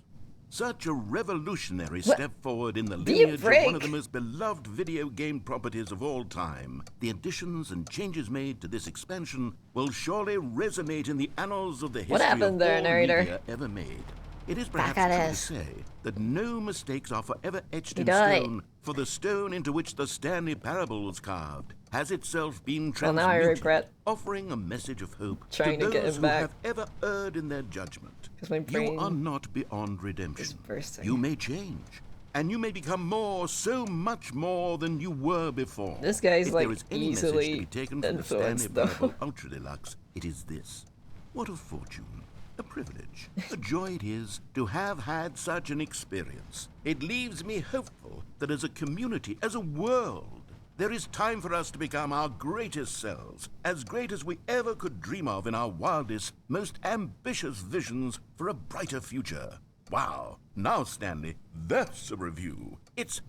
Such a revolutionary What? step forward in the Be a lineage of one of the break. most beloved video game properties of all time. The additions and changes made to this expansion will surely resonate in the annals of the history What happened of there, all Narrator? media ever made. It is Back perhaps at true to us. say that no mistakes are forever etched You in died. stone, for the stone into which the Stanley Parable was carved has itself been Well, now I transmuted, regret offering a message of hope trying to to get those him who back. have ever erred in their judgment. 'Cause my You brain are not beyond redemption. bursting. You may change, and you may become more, so much more than you were before. This guy's, if like, there is any message to easily be taken from the Stanley influenced, though. Parable Ultra Deluxe, it is this. What a fortune, a privilege, a joy it is to have had such an experience. It leaves me hopeful that as a community, as a world, there is time for us to become our greatest selves, as great as we ever could dream of in our wildest, most ambitious visions for a brighter future. Wow. Now, Stanley, that's a review. It's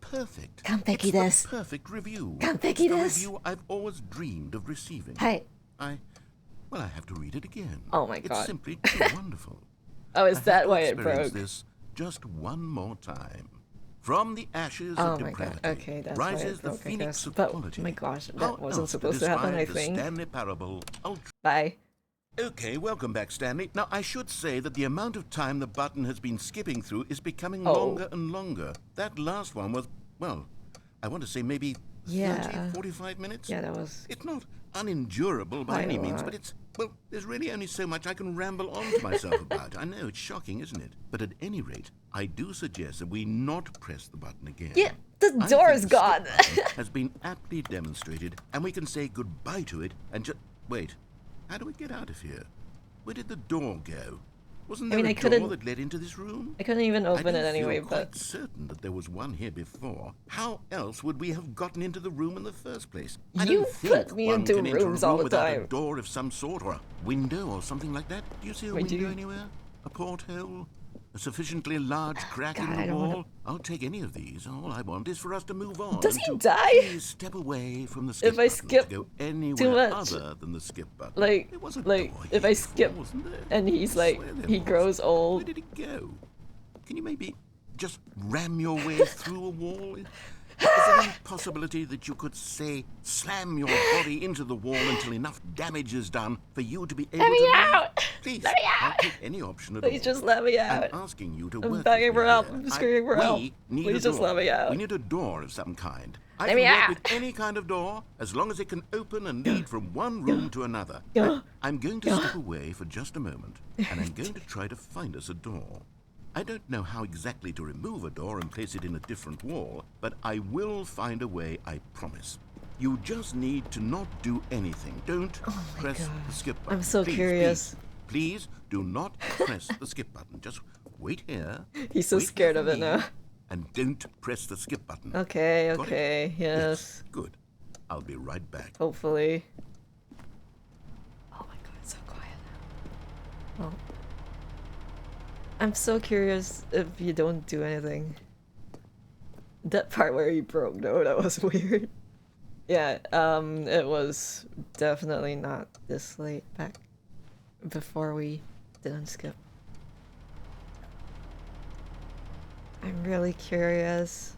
perfect.完璧It's the です perfect review. 完 It's 璧 the です review I've always dreamed of receiving. はい Well, I have to read it again. Oh my It's God. simply too wonderful. Oh, is I have that to why it experience broke? this just one more time. From the ashes Oh of my god, depravity okay, that's why rises it the broke, I phoenix guess. of But, quality. my gosh, How that wasn't else supposed to happen, I describe the think. Stanley Parable Ultra? Bye. Okay, welcome back, Stanley. Now, I should say that the amount of time the button has been skipping through is becoming Oh. longer and longer. That last one was, well, I want to say maybe 30, 45 minutes? Yeah, that was... It's not unendurable by Quite any a means, lot. but it's, well, there's really only so much I can ramble on to myself about. I know, it's shocking, isn't it? But at any rate, I do suggest that we not press the button again. Yeah, the I door think is the gone. skip button has been aptly demonstrated, and we can say goodbye to it and just... Wait, how do we get out of here? Where did the door go? Wasn't I there mean, a I couldn't- door that led into this room? I couldn't even open I it do anyway, feel quite but... certain that there was one here before. How else would we have gotten into the room in the first place? You I don't put think me one into can enter a rooms all room the without time. a door of some sort, or a window, or something like that. Do you see a Wait, do window you- anywhere? A porthole? A sufficiently large crack God, in I the don't wall? wanna- I'll take any of these. All I want is for us to move on. Does and he to die? please step away from the skip If I button skip to go anywhere much, other than the skip button. like, There was a like, door if here I before, skip wasn't there? and he's I like, swear there he was. grows Where old. did it go? Can you maybe just ram your way through a wall? Is there any possibility that you could, say, slam your body into the wall until enough damage is done for you to be able Let me to move? out! Please, Let me I'll out! take any option at all. Please just let me out. I'm asking you to I'm work begging with me for help. here. I'm screaming for help. We need Please a just door. let me out. We need a door of some kind. I Let can me work out. with any kind of door as long as it can open and lead from one room to another. Yeah. I'm going to step away for just a moment, and I'm going to try to find us a door. I don't know how exactly to remove a door and place it in a different wall, but I will find a way, I promise. You just need to not do anything. Don't press the gosh. skip button. I'm so Please, curious. Please do not press the skip button. Just wait here. He's so Wait here scared for of it me, now. And don't press the skip button. Okay, Got it? okay, yes. Good. I'll be right back. Hopefully. Oh my god, it's so quiet now. Oh. I'm so curious if you don't do anything. That part where he broke, though, that was weird. Yeah, it was definitely not this late back before we didn't skip. I'm really curious.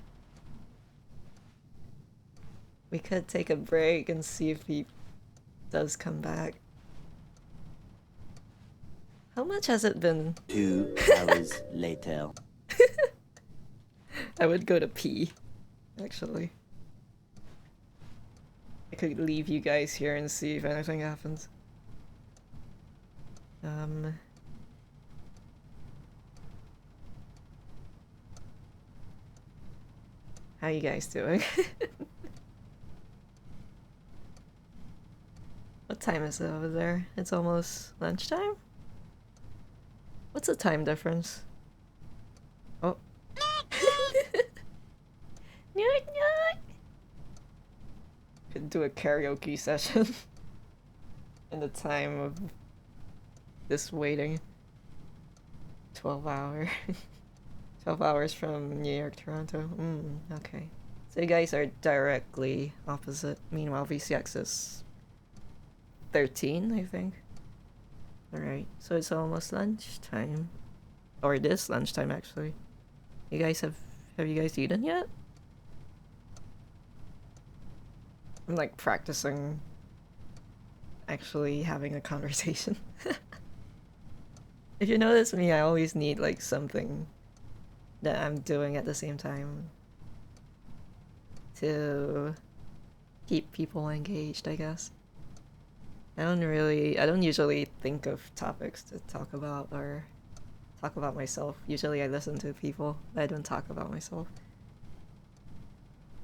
We could take a break and see if he does come back. How much has it been? 2 hours later. I would go to pee, actually. I could leave you guys here and see if anything happens. How you guys doing? What time is it over there? It's almost lunchtime? What's the time difference? Oh. Knock, knock. Could do a karaoke session in the time of this waiting. 12 hour. 12 hours from New York, Toronto. Okay. So you guys are directly opposite. Meanwhile, VCX is 13, I think. Alright, so it's almost lunchtime. Or it is lunchtime, actually. You guys have you guys eaten yet? I'm like practicing actually having a conversation. If you notice me, I always need like something that I'm doing at the same time to keep people engaged, I guess. I don't usually think of topics to talk about or talk about myself. Usually I listen to people, but I don't talk about myself.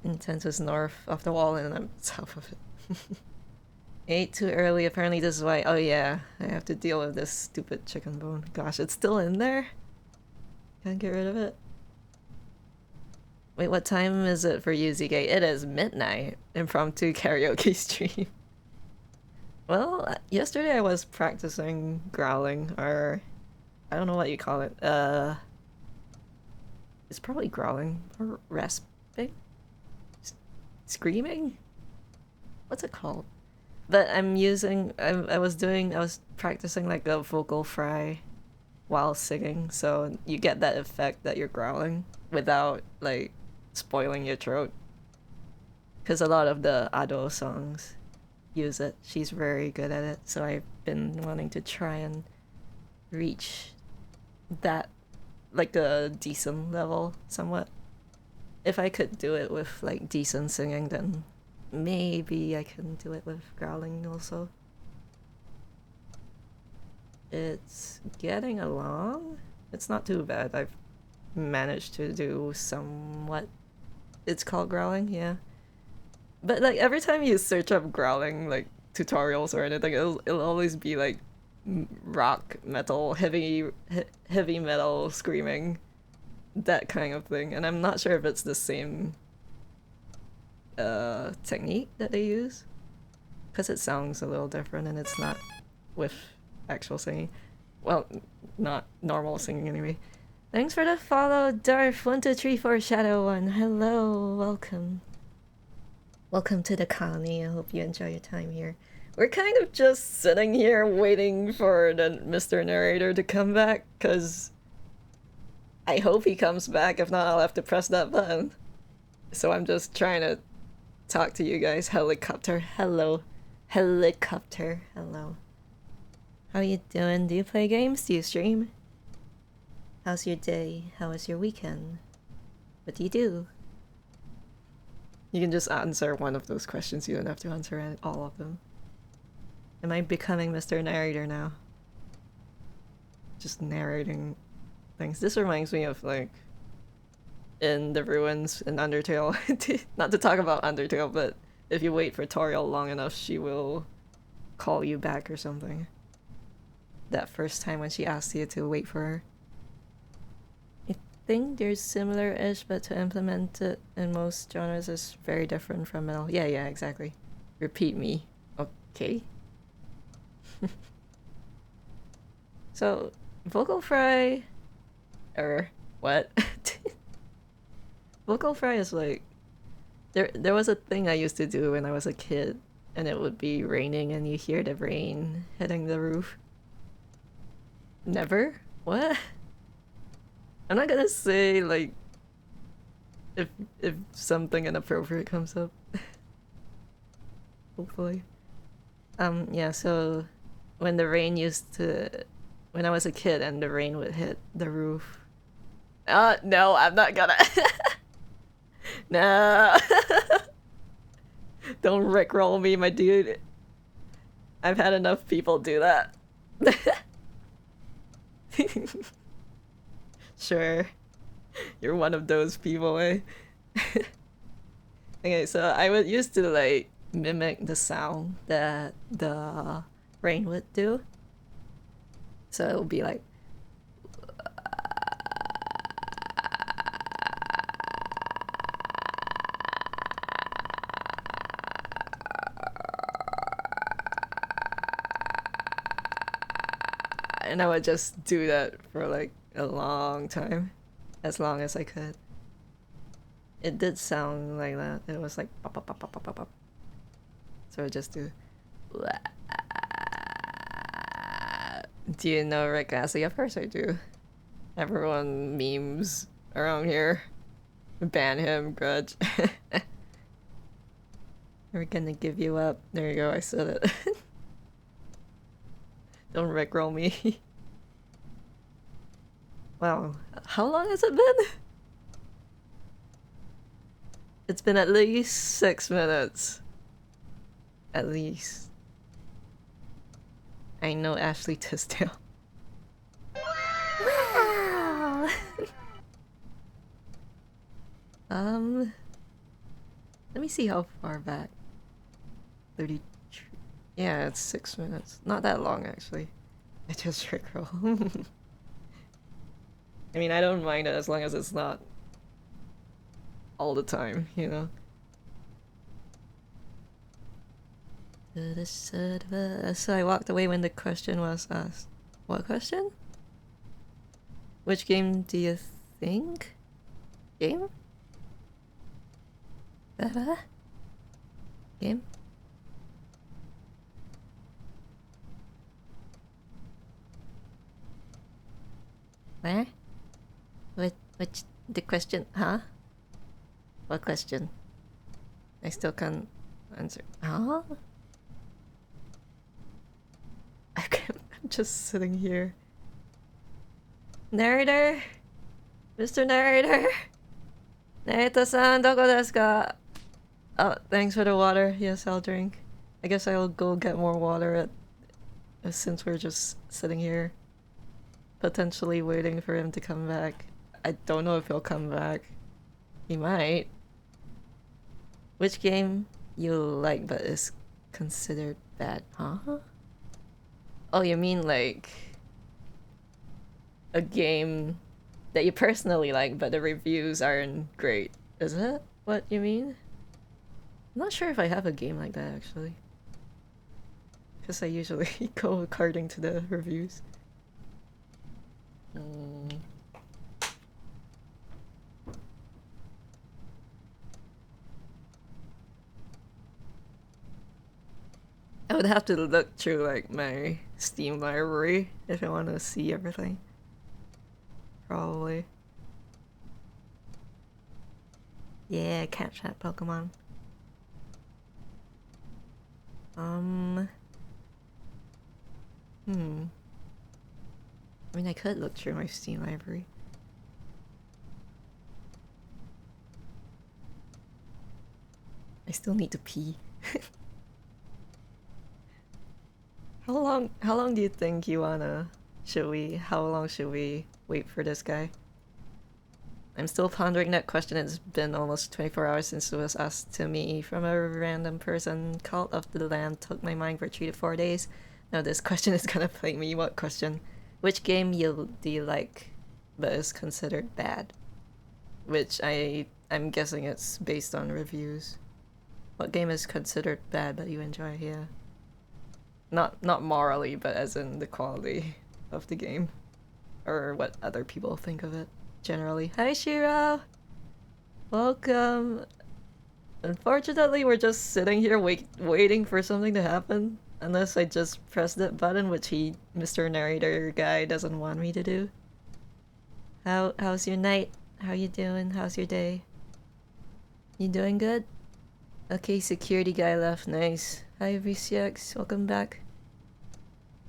Intent is north of the wall and I'm south of it. Ate too early, apparently this is why. Oh yeah, I have to deal with this stupid chicken bone. Gosh, it's still in there? Can't get rid of it. Wait, what time is it for you, ZK? It is midnight. Impromptu karaoke stream. Well, yesterday I was practicing growling, or I don't know what you call it. It's probably growling or rasping, screaming. What's it called? But I'm using. I was practicing like a vocal fry while singing, so you get that effect that you're growling without like spoiling your throat. Because a lot of the Ado songs use it. She's very good at it, so I've been wanting to try and reach that, like a decent level somewhat. If I could do it with like decent singing, then maybe I can do it with growling also. It's getting along. It's not too bad. I've managed to do somewhat. It's called growling, yeah. But like every time you search up growling like tutorials or anything, it'll always be like rock metal, heavy metal screaming, that kind of thing. And I'm not sure if it's the same technique that they use, because it sounds a little different and it's not with actual singing. Well, not normal singing anyway. Thanks for the follow, Darf1234 Shadow One. Hello, welcome. Welcome to the colony. I hope you enjoy your time here. We're kind of just sitting here waiting for the Mr. Narrator to come back, because I hope he comes back. If not, I'll have to press that button. So I'm just trying to talk to you guys. Helicopter, hello. Helicopter, hello. How you doing? Do you play games? Do you stream? How's your day? How was your weekend? What do you do? You can just answer one of those questions. You don't have to answer all of them. Am I becoming Mr. Narrator now? Just narrating things. This reminds me of like in the ruins in Undertale. Not to talk about Undertale, but if you wait for Toriel long enough, she will call you back or something. That first time when she asked you to wait for her. I think they're similar-ish, but to implement it in most genres is very different from metal. Yeah, exactly. Repeat me. Okay. So, vocal fry... what? Vocal fry is like... There was a thing I used to do when I was a kid, and it would be raining and you hear the rain hitting the roof. Never? What? I'm not gonna say, like, if something inappropriate comes up. Hopefully. Yeah, so when the rain when I was a kid and the rain would hit the roof. No, I'm not gonna. No. Don't rickroll me, my dude. I've had enough people do that. Sure. You're one of those people, eh? Okay, so I would used to like mimic the sound that the rain would do. So it would be like and I would just do that for like a long time, as long as I could. It did sound like that. It was like pop pop pop pop pop pop pop. So I just do. Do you know Rick Astley? Of course I do. Everyone memes around here. Ban him, grudge. We're gonna give you up. There you go, I said it. Don't rickroll me. Wow, how long has it been? It's been at least 6 minutes. At least. I know Ashley Tisdale. Wow! Let me see how far back. 30. Yeah, it's 6 minutes. Not that long, actually. I just rickroll. I mean, I don't mind it as long as it's not all the time, you know? So I walked away when the question was asked. What question? Which game do you think? Game? Game? Where? What the question? Huh? What question? I still can't answer. Huh? I'm just sitting here. Narrator? Mr. Narrator? Narrator-san, doko desu ka? Oh, thanks for the water. Yes, I'll drink. I guess I'll go get more water since we're just sitting here. Potentially waiting for him to come back. I don't know if he'll come back. He might. Which game you like but is considered bad? Huh? Oh, you mean like a game that you personally like but the reviews aren't great? Is that what you mean? I'm not sure if I have a game like that actually. Because I usually go according to the reviews. I would have to look through like my Steam library if I want to see everything. Probably. Yeah, catch that Pokemon. I mean, I could look through my Steam library. I still need to pee. How long do you think you wanna... how long should we wait for this guy? I'm still pondering that question. It's been almost 24 hours since it was asked to me from a random person. Cult of the Lamb took my mind for 3 to 4 days. Now this question is gonna plague me. What question? Which game do you like but is considered bad? Which I'm guessing it's based on reviews. What game is considered bad but you enjoy? Yeah. Not morally, but as in the quality of the game. Or what other people think of it, generally. Hi Shiro! Welcome! Unfortunately, we're just sitting here waiting for something to happen. Unless I just press that button, which Mr. Narrator guy doesn't want me to do. How's your night? How you doing? How's your day? You doing good? Okay, security guy left. Nice. Hi VCX, welcome back.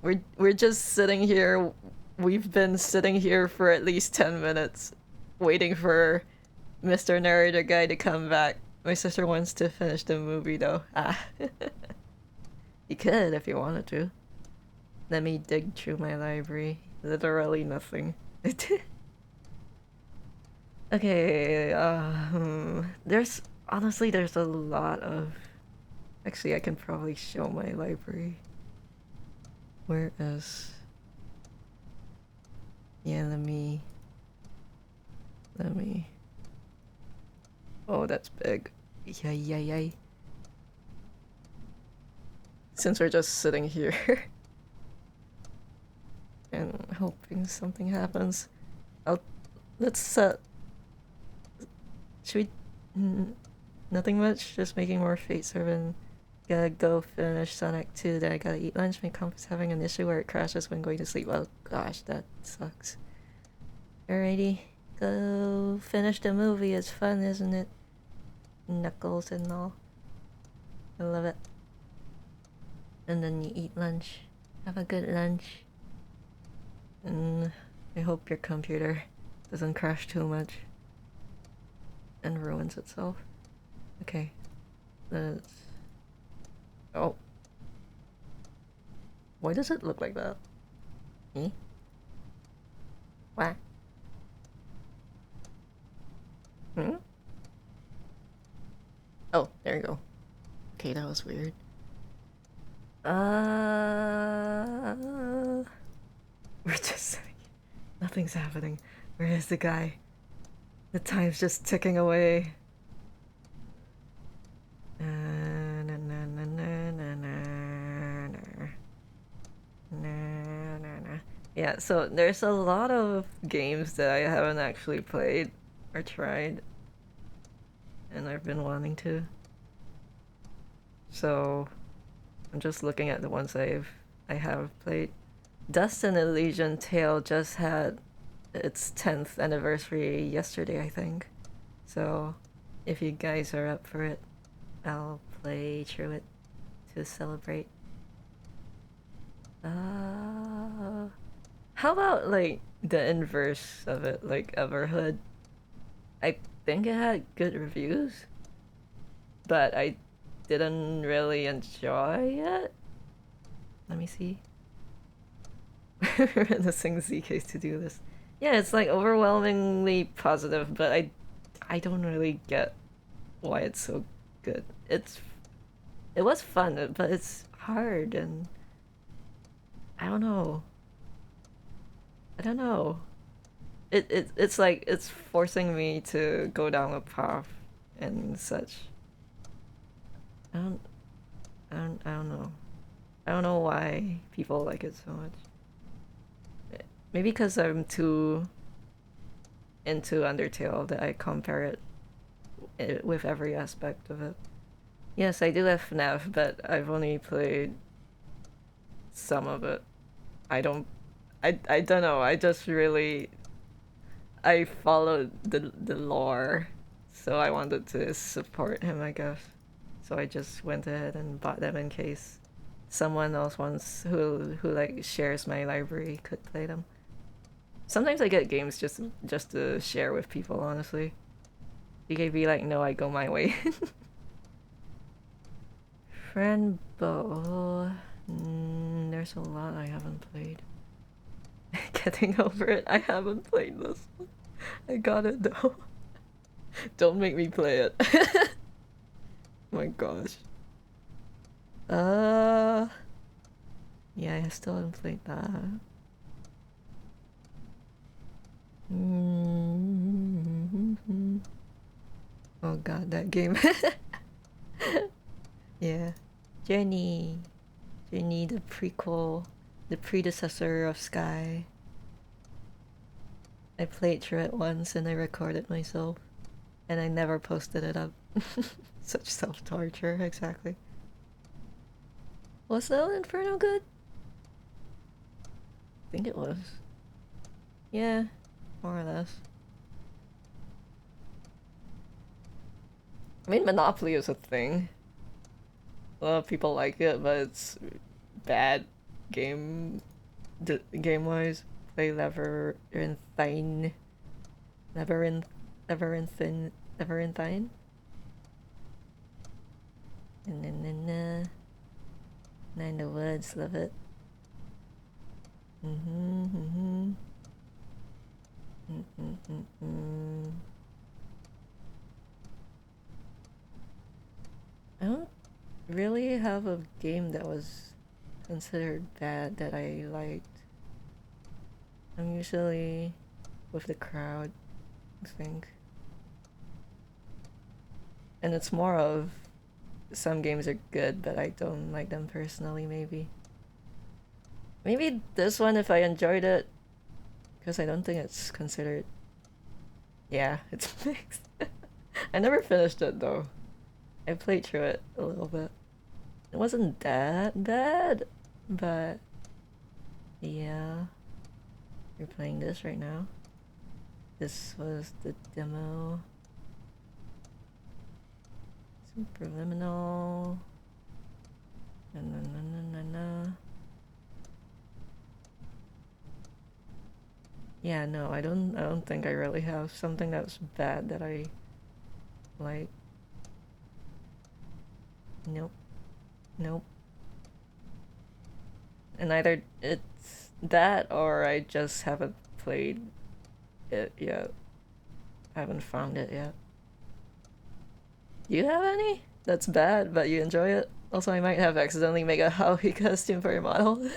We're just sitting here. We've been sitting here for at least 10 minutes, waiting for Mr. Narrator guy to come back. My sister wants to finish the movie though. Ah. You could if you wanted to. Let me dig through my library. Literally nothing. Okay, there's a lot of... Actually, I can probably show my library. Where is... Yeah, let me... Oh, that's big. Yay. Since we're just sitting here and hoping something happens, let's set... Should we... Nothing much, just making more Fate Servant. Gotta go finish Sonic 2, then I gotta eat lunch. My comp's having an issue where it crashes when going to sleep. Oh gosh, that sucks. Alrighty, go finish the movie. It's fun, isn't it? Knuckles and all. I love it. And then you eat lunch. Have a good lunch. And I hope your computer doesn't crash too much and ruins itself. Okay, let's... Oh. Why does it look like that? Eh? What? Hmm? Oh, there you go. Okay, that was weird. We're just sitting here. Nothing's happening. Where is the guy? The time's just ticking away. Yeah, so there's a lot of games that I haven't actually played or tried, and I've been wanting to. So I'm just looking at the ones I have played. Dust and Elysian Tale just had its 10th anniversary yesterday, I think. So, if you guys are up for it, I'll play through it to celebrate. How about like the inverse of it, like Everhood? I think it had good reviews, but I didn't really enjoy it. Let me see. Menacing ZK's to-do list. Yeah, it's like overwhelmingly positive, but I don't really get why it's so good. It was fun, but it's hard and I don't know. I don't know. It's like it's forcing me to go down a path and such. I don't know. I don't know why people like it so much. Maybe because I'm too into Undertale that I compare it with every aspect of it. Yes, I do have FNAF, but I've only played some of it. I don't know. I just really I followed the lore, so I wanted to support him, I guess. So I just went ahead and bought them in case someone else wants who like shares my library could play them. Sometimes I get games just to share with people, honestly. You could be like, no, I go my way. Friend Bo. There's a lot I haven't played. Getting over it. I haven't played this one. I got it though. Don't make me play it. My gosh. Yeah, I still haven't played that. Oh god, that game. Yeah. Journey, the prequel, the predecessor of Sky. I played through it once and I recorded myself. And I never posted it up. Such self-torture, exactly. Was the Inferno good? I think it was. Yeah, more or less. I mean, Monopoly is a thing. A lot of people like it, but it's bad game-wise. Play Labyrinthine. Labyrinthine. Nine in the Woods, love it. I don't really have a game that was considered bad that I liked. I'm usually with the crowd, I think. And it's more of some games are good, but I don't like them personally, maybe. Maybe this one if I enjoyed it, because I don't think it's considered... Yeah, it's mixed. I never finished it though. I played through it a little bit. It wasn't that bad, but yeah. You're playing this right now. This was the demo. Subliminal. Yeah, no, I don't think I really have something that's bad that I like. Nope. And either it's that or I just haven't played it yet. I haven't found it yet. Do you have any that's bad but you enjoy it? Also, I might have accidentally made a Howie costume for your model.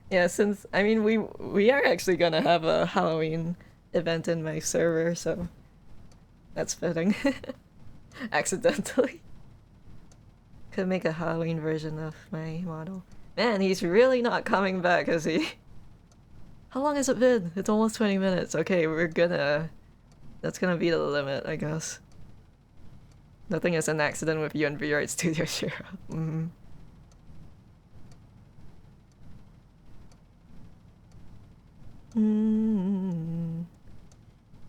Yeah, since I mean we are actually gonna have a Halloween event in my server, so that's fitting. Accidentally. Could make a Halloween version of my model. Man, he's really not coming back, is he? How long has it been? It's almost 20 minutes. Okay, that's gonna be the limit, I guess. Nothing is an accident with you and VR Studio Shiro.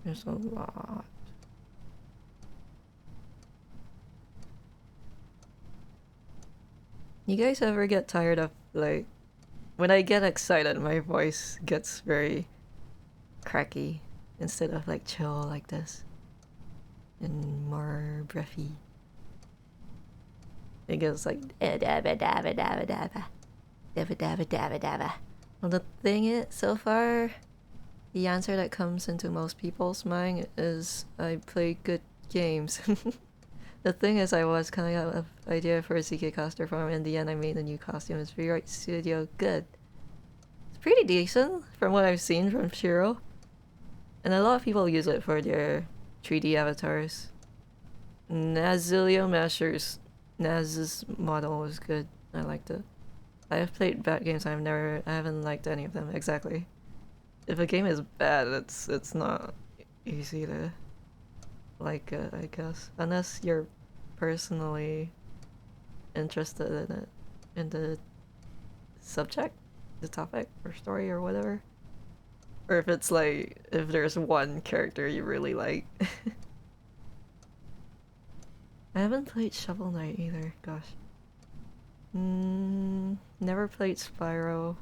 There's a lot. You guys ever get tired of, like, when I get excited, my voice gets very cracky instead of like chill like this and more breathy. It goes like dabba dabba dabba dabba dabba dabba dabba dabba. Well, the thing is, so far, the answer that comes into most people's mind is I play good games. The thing is, I was coming out of idea for a CK costume farm. In the end, I made a new costume. It's Rewrite Studio good. It's pretty decent from what I've seen from Shiro. And a lot of people use it for their 3D avatars. Nazilio Mashers. Naz's model was good. I liked it. I have played bad games. I haven't liked any of them exactly. If a game is bad, it's not easy to like it, I guess, unless you're personally interested in it, in the subject, the topic, or story, or whatever. Or if it's like, if there's one character you really like. I haven't played Shovel Knight either, gosh. Never played Spyro.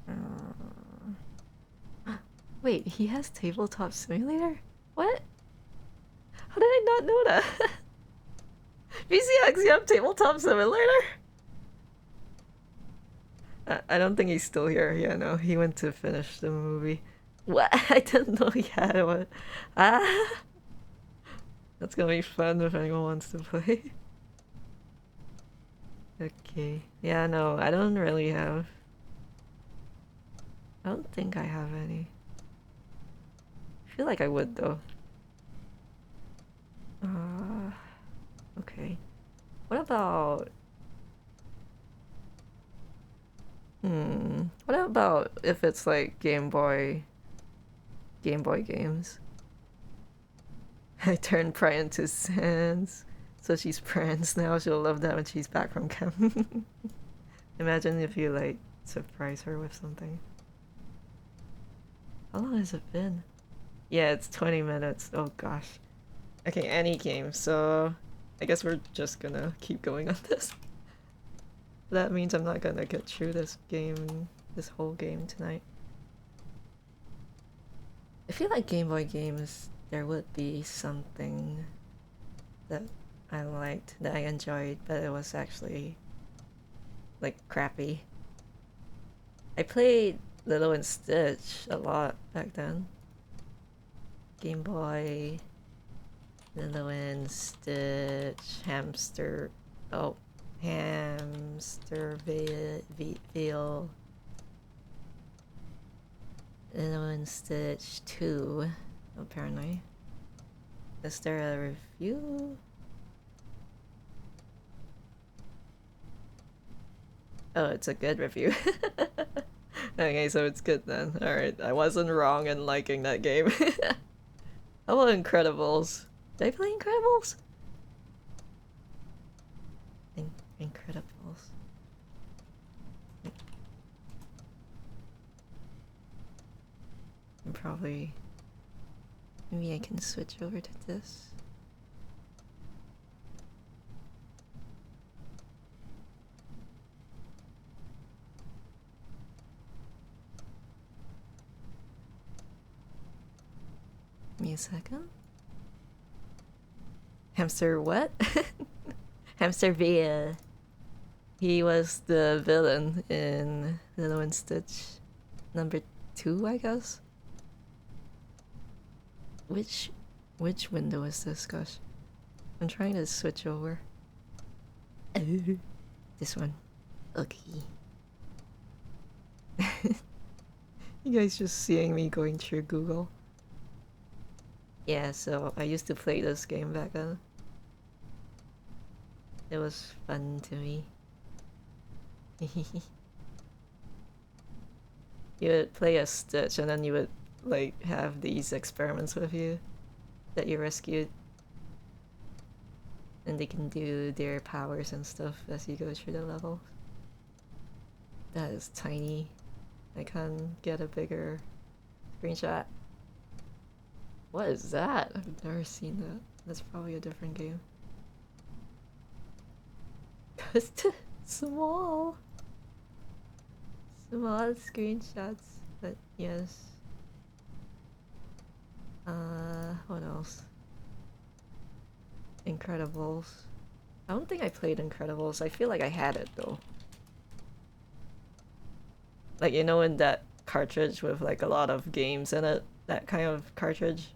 No. Wait, he has Tabletop Simulator? What? How did I not know that? VCX, you have Tabletop Simulator? I don't think he's still here. Yeah, no, he went to finish the movie. What? I didn't know he had one. Ah! That's gonna be fun if anyone wants to play. Okay. Yeah, no, I don't really have... I don't think I have any. I feel like I would, though. Okay. What about... What about if it's like Game Boy games? I turned Pry into Sans, so she's Prance now. She'll love that when she's back from camp. Imagine if you like surprise her with something. How long has it been? Yeah, it's 20 minutes. Oh gosh. Okay, any game. So I guess we're just gonna keep going on this. That means I'm not gonna get through this game, this whole game tonight. I feel like Game Boy games, there would be something that I liked, that I enjoyed, but it was actually like crappy. I played Lilo and Stitch a lot back then. Game Boy, Lilo and Stitch, Hamster, oh, Hamsterville, Lilo and Stitch 2, apparently. Is there a review? Oh, it's a good review. Okay, so it's good then. Alright, I wasn't wrong in liking that game. How about Incredibles? Did I play Incredibles? Incredibles. Probably... Maybe I can switch over to this. Give me a second. Hamster what? Hamsterville. He was the villain in Lilo and Stitch number 2, I guess. Which window is this, gosh? I'm trying to switch over. This one. Okay. You guys just seeing me going through Google. Yeah, so I used to play this game back then. It was fun to me. You would play a Stitch and then you would like have these experiments with you that you rescued. And they can do their powers and stuff as you go through the level. That is tiny. I can't get a bigger screenshot. What is that? I've never seen that. That's probably a different game. It's small. Small screenshots, but yes. What else? Incredibles. I don't think I played Incredibles. I feel like I had it though. Like, you know, in that cartridge with like a lot of games in it, that kind of cartridge.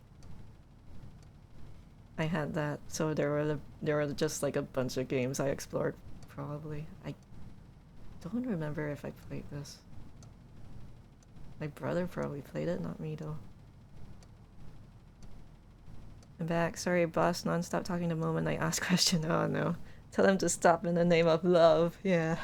I had that, so there were just like a bunch of games I explored. Probably. I don't remember if I played this. My brother probably played it, not me though. I'm back. Sorry, boss. Non-stop talking the moment I ask question. Oh no. Tell him to stop in the name of love. Yeah.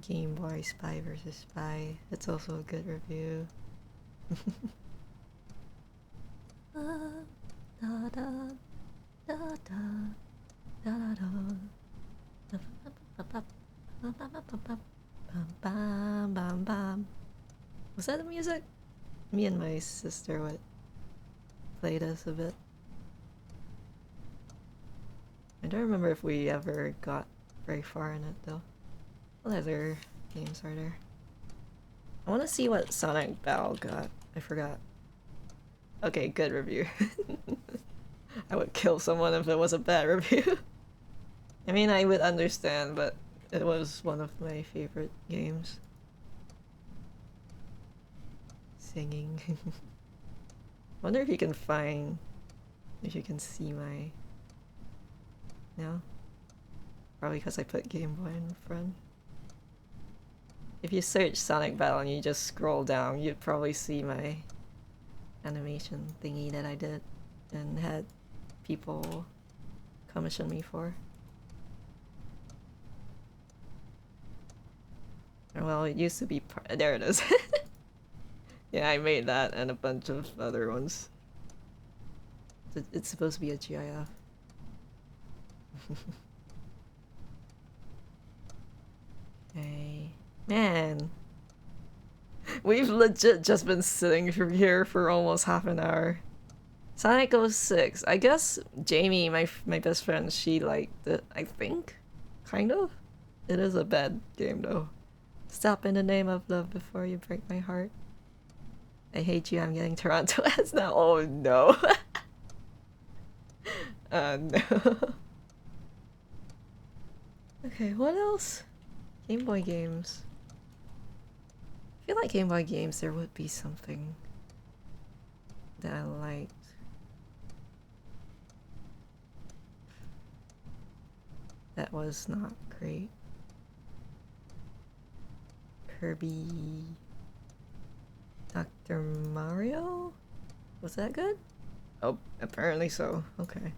Game Boy Spy vs. Spy. It's also a good review. Was that the music? Me and my sister would play this a bit. I don't remember if we ever got very far in it though. What other games are there? I want to see what Sonic Battle got. I forgot. Okay, good review. I would kill someone if it was a bad review. I mean, I would understand, but it was one of my favorite games. Singing. Wonder if you can find... if you can see my... No? Probably because I put Game Boy in front. If you search Sonic Battle and you just scroll down, you'd probably see my animation thingy that I did and had people commission me for. Well, it used to be there it is. Yeah, I made that and a bunch of other ones. It's supposed to be a GIF. Okay. Man. We've legit just been sitting here for almost half an hour. Sonic 06. I guess Jamie, my best friend, she liked it, I think? Kind of? It is a bad game though. Stop in the name of love before you break my heart. I hate you, I'm getting Toronto ads now. Oh no. No. Okay, what else? Game Boy games. I feel like Game Boy games there would be something that I liked. That was not great. Kirby... Dr. Mario? Was that good? Oh, apparently so. Okay.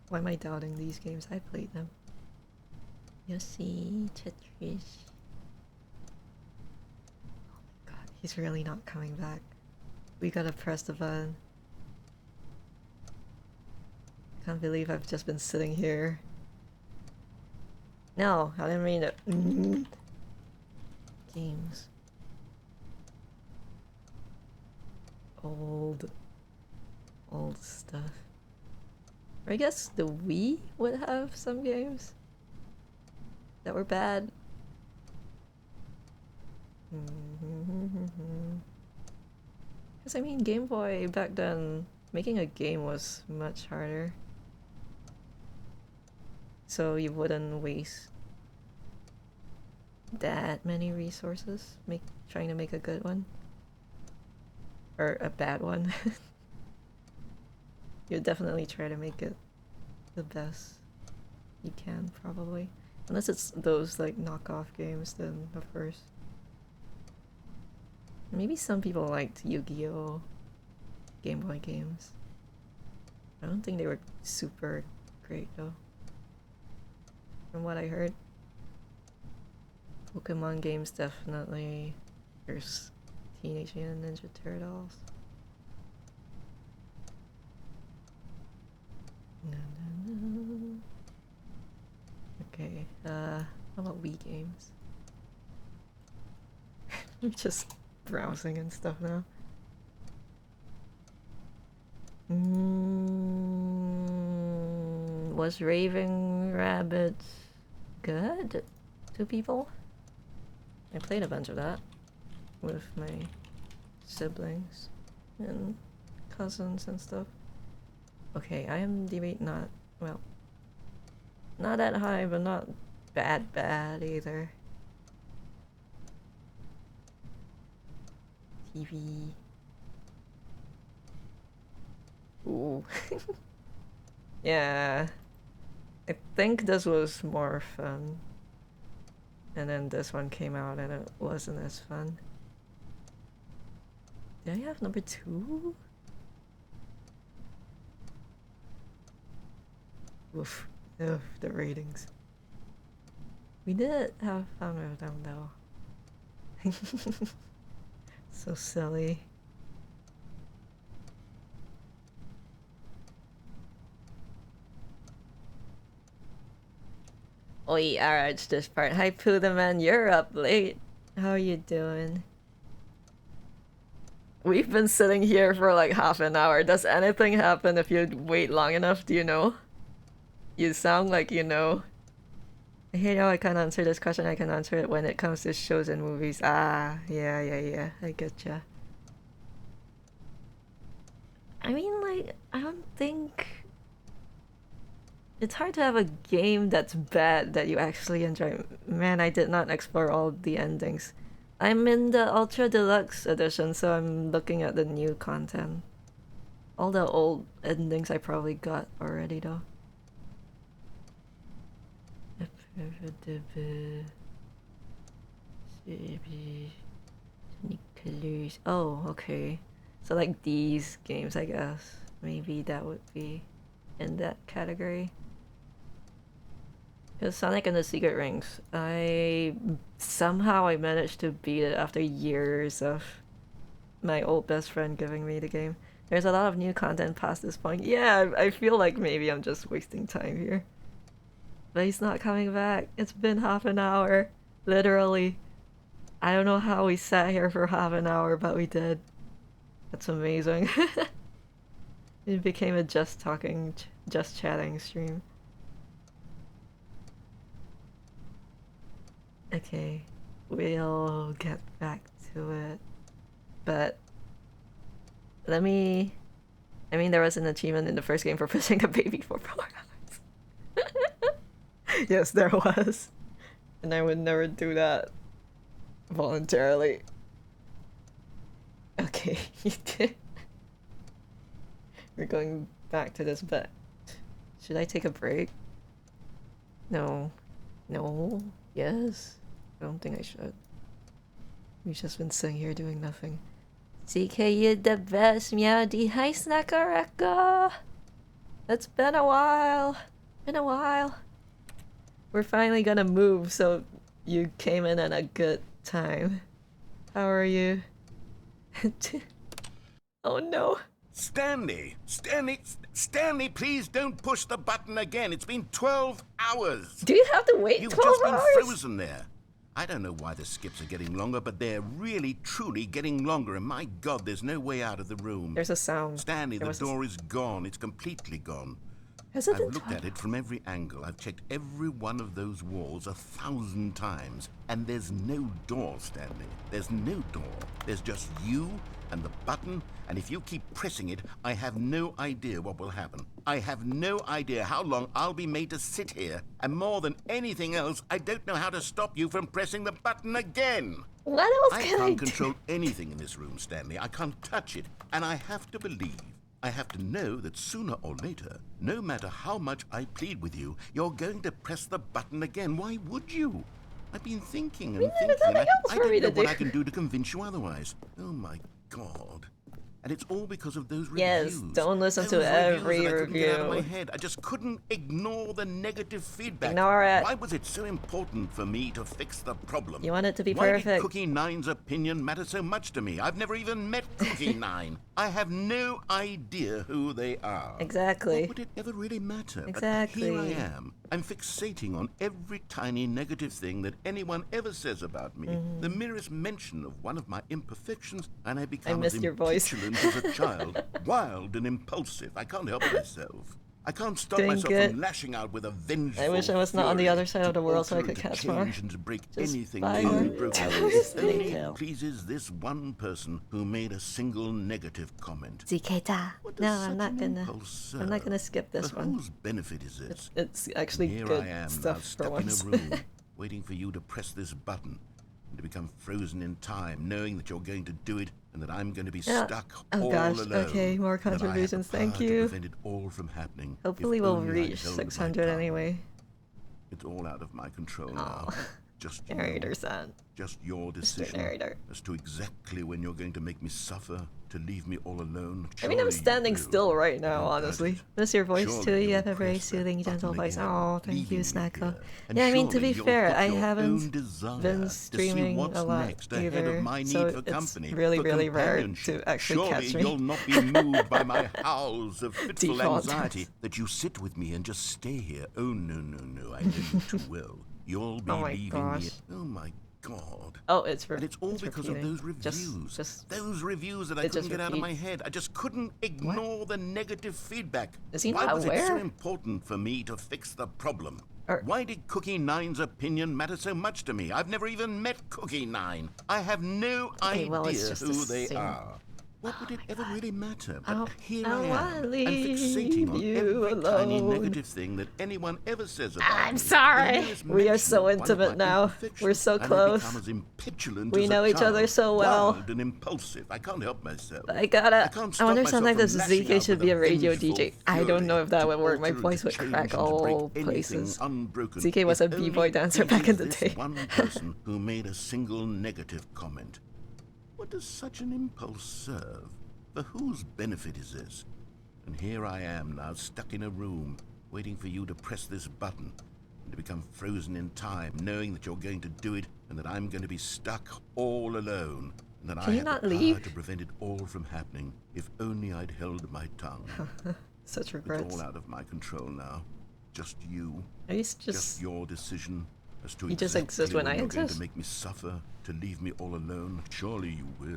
Why am I doubting these games? I played them. Yoshi, Tetris. Oh my god, he's really not coming back. We gotta press the button. Can't believe I've just been sitting here. No, I didn't mean it. Games. Old stuff. Or I guess the Wii would have some games that were bad. Because I mean, Game Boy back then, making a game was much harder. So you wouldn't waste that many resources trying to make a good one. Or a bad one. You'd definitely try to make it the best you can, probably. Unless it's those like knockoff games, then of course. Maybe some people liked Yu-Gi-Oh! Game Boy games. I don't think they were super great though. From what I heard. Pokemon games definitely. There's Teenage Mutant Ninja Turtles. No. Okay, how about Wii games? I'm just browsing and stuff now. Was Raving Rabbit good to people? I played a bunch of that with my siblings and cousins and stuff. Okay, IMDb not, well, not that high, but not bad either. TV. Ooh. Yeah. I think this was more fun. And then this one came out and it wasn't as fun. Did I have number 2? Oof. Ugh, the ratings. We did have fun with them though. So silly. Oi, Araj, this part. Hi, Pudaman, you're up late. How are you doing? We've been sitting here for like half an hour. Does anything happen if you wait long enough? Do you know? You sound like you know. I hate how I can't answer this question. I can answer it when it comes to shows and movies. Ah, yeah. I getcha. I mean, like, I don't think... It's hard to have a game that's bad that you actually enjoy. Man, I did not explore all the endings. I'm in the Ultra Deluxe edition, so I'm looking at the new content. All the old endings I probably got already, though. Oh, okay. So like these games, I guess. Maybe that would be in that category. Because Sonic and the Secret Rings, somehow I managed to beat it after years of my old best friend giving me the game. There's a lot of new content past this point. Yeah, I feel like maybe I'm just wasting time here. But he's not coming back. It's been half an hour. Literally. I don't know how we sat here for half an hour, but we did. That's amazing. It became a just chatting stream. Okay, we'll get back to it. But I mean, there was an achievement in the first game for pushing a baby for 4 hours. Yes, there was. And I would never do that voluntarily. Okay, you did. We're going back to this, but should I take a break? No. Yes. I don't think I should. We've just been sitting here doing nothing. CK, you're the best, Meowdy. Hi, Snackareka! It's been a while. We're finally gonna move, so you came in at a good time. How are you? Oh no. Stanley, please don't push the button again. It's been 12 hours. Do you have to wait 12 hours? You've just been frozen there. I don't know why the skips are getting longer, but they're really, truly getting longer. And my God, there's no way out of the room. There's a sound. Stanley, the door is gone. It's completely gone. Has it been I've looked at it from every angle. I've checked every one of those walls 1,000 times. And there's no door, Stanley. There's no door. There's just you and the button, and if you keep pressing it, I have no idea what will happen. I have no idea how long I'll be made to sit here. And more than anything else, I don't know how to stop you from pressing the button again. What else I can I can't do? control anything in this room, Stanley. I can't touch it. And I have to believe, I have to know that sooner or later, no matter how much I plead with you, you're going to press the button again. Why would you? I've been thinking and There's thinking, and nothing else I for don't me know to what do. I can do to convince you otherwise. Oh my god. And it's all because of those reviews. Yes, don't listen to Those every reviews that I couldn't get out of my review. head. I just couldn't ignore the negative feedback. Ignore it. Why was it so important for me to fix the problem? You want it to be Why did perfect. Cookie Nine's opinion matter so much to me? I've never even met Cookie Nine. I have no idea who they are. Exactly. What would it ever really matter? Exactly. But here I am. I'm fixating on every tiny negative thing that anyone ever says about me. The merest mention of one of my imperfections, and I become missed as your voice. impetulant as a child, wild and impulsive. I can't help myself. I can't stop Doing myself good. from lashing out with a vengeful I wish I was not on the fury other side of to the world so I alter could and to catch more. change and to break Just anything buy newly more. broken. Hours Only later. it pleases this one person who made a single negative comment. ZK-ta. What No, does I'm such not an gonna. impulse I'm not gonna serve? skip this For one. whose benefit is this? It's actually Here good I am now, stuff for stuck in once. a room, waiting for you to press this button and to become frozen in time, knowing that you're going to do it and that I'm going to be Yeah. stuck Oh all gosh, alone. okay, more and that I have the contributions, thank power to you. prevent it all from happening. Hopefully if we'll only I reach held my 600 tongue. anyway. It's all out of my control now. Just you. Narrator-san. Just your decision Narrator. as to exactly when you're going to make me suffer, to leave me all alone. I mean, I'm Surely you standing will. still right I now, don't doubt honestly. it. Miss your voice Surely too. You you'll have a very press that soothing, gentle button voice. again, Oh, thank you, leaving me Snacko. here. And Yeah, I mean, to surely be you'll fair, put I your own haven't desire been to see streaming what's a lot next ahead either, of my need so for it's company, really, for really rare companionship. to actually Surely catch me. you'll not be moved by my howls of fitful Default. anxiety that you sit with me and just stay here. Oh no, no, no! I know you too well. You'll be Oh my leaving gosh. me. Oh my god! Oh, it's And it's all because of repeating. those reviews. Just Those reviews that I it just couldn't get out of my repeats. head. I just couldn't ignore the negative feedback. Is he Why not was it so aware? important for me to fix the problem? Or- Why did Cookie Nine's opinion matter so much to me? I've never even met Cookie Nine. I have no Okay, well, it's idea just who the they same. are. What would it ever really matter? But I'll- here I I wanna am. I'm leave fixating on you every tiny alone. negative thing that anyone ever says about I'm me. sorry. The merest We are mention so of one of intimate my now. imperfections, We're so and I close. become as impetulant We as know a each other child, so well. wild and impulsive. I can't help myself. I gotta. can't I stop wonder myself sometimes from this lashing ZK out should with be a a radio vengeful DJ. I don't know if that fury would work. to My alter voice and would to crack change and to break all anything places. unbroken. ZK was If a only b-boy it dancer back in the pleases day. this one person who made a single negative comment. What does such an impulse serve? For whose benefit is this? And here I am now, stuck in a room, waiting for you to press this button and to become frozen in time, knowing that you're going to do it and that I'm going to be stuck all alone, and that Can I you have not the power leave? to prevent it all from happening. If only I'd held my tongue. Such It's regrets. all out of my control now. Just you. I used to Just your decision as to You just exactly exist when I you're going exist? to make me suffer, to leave me all alone. Surely you will.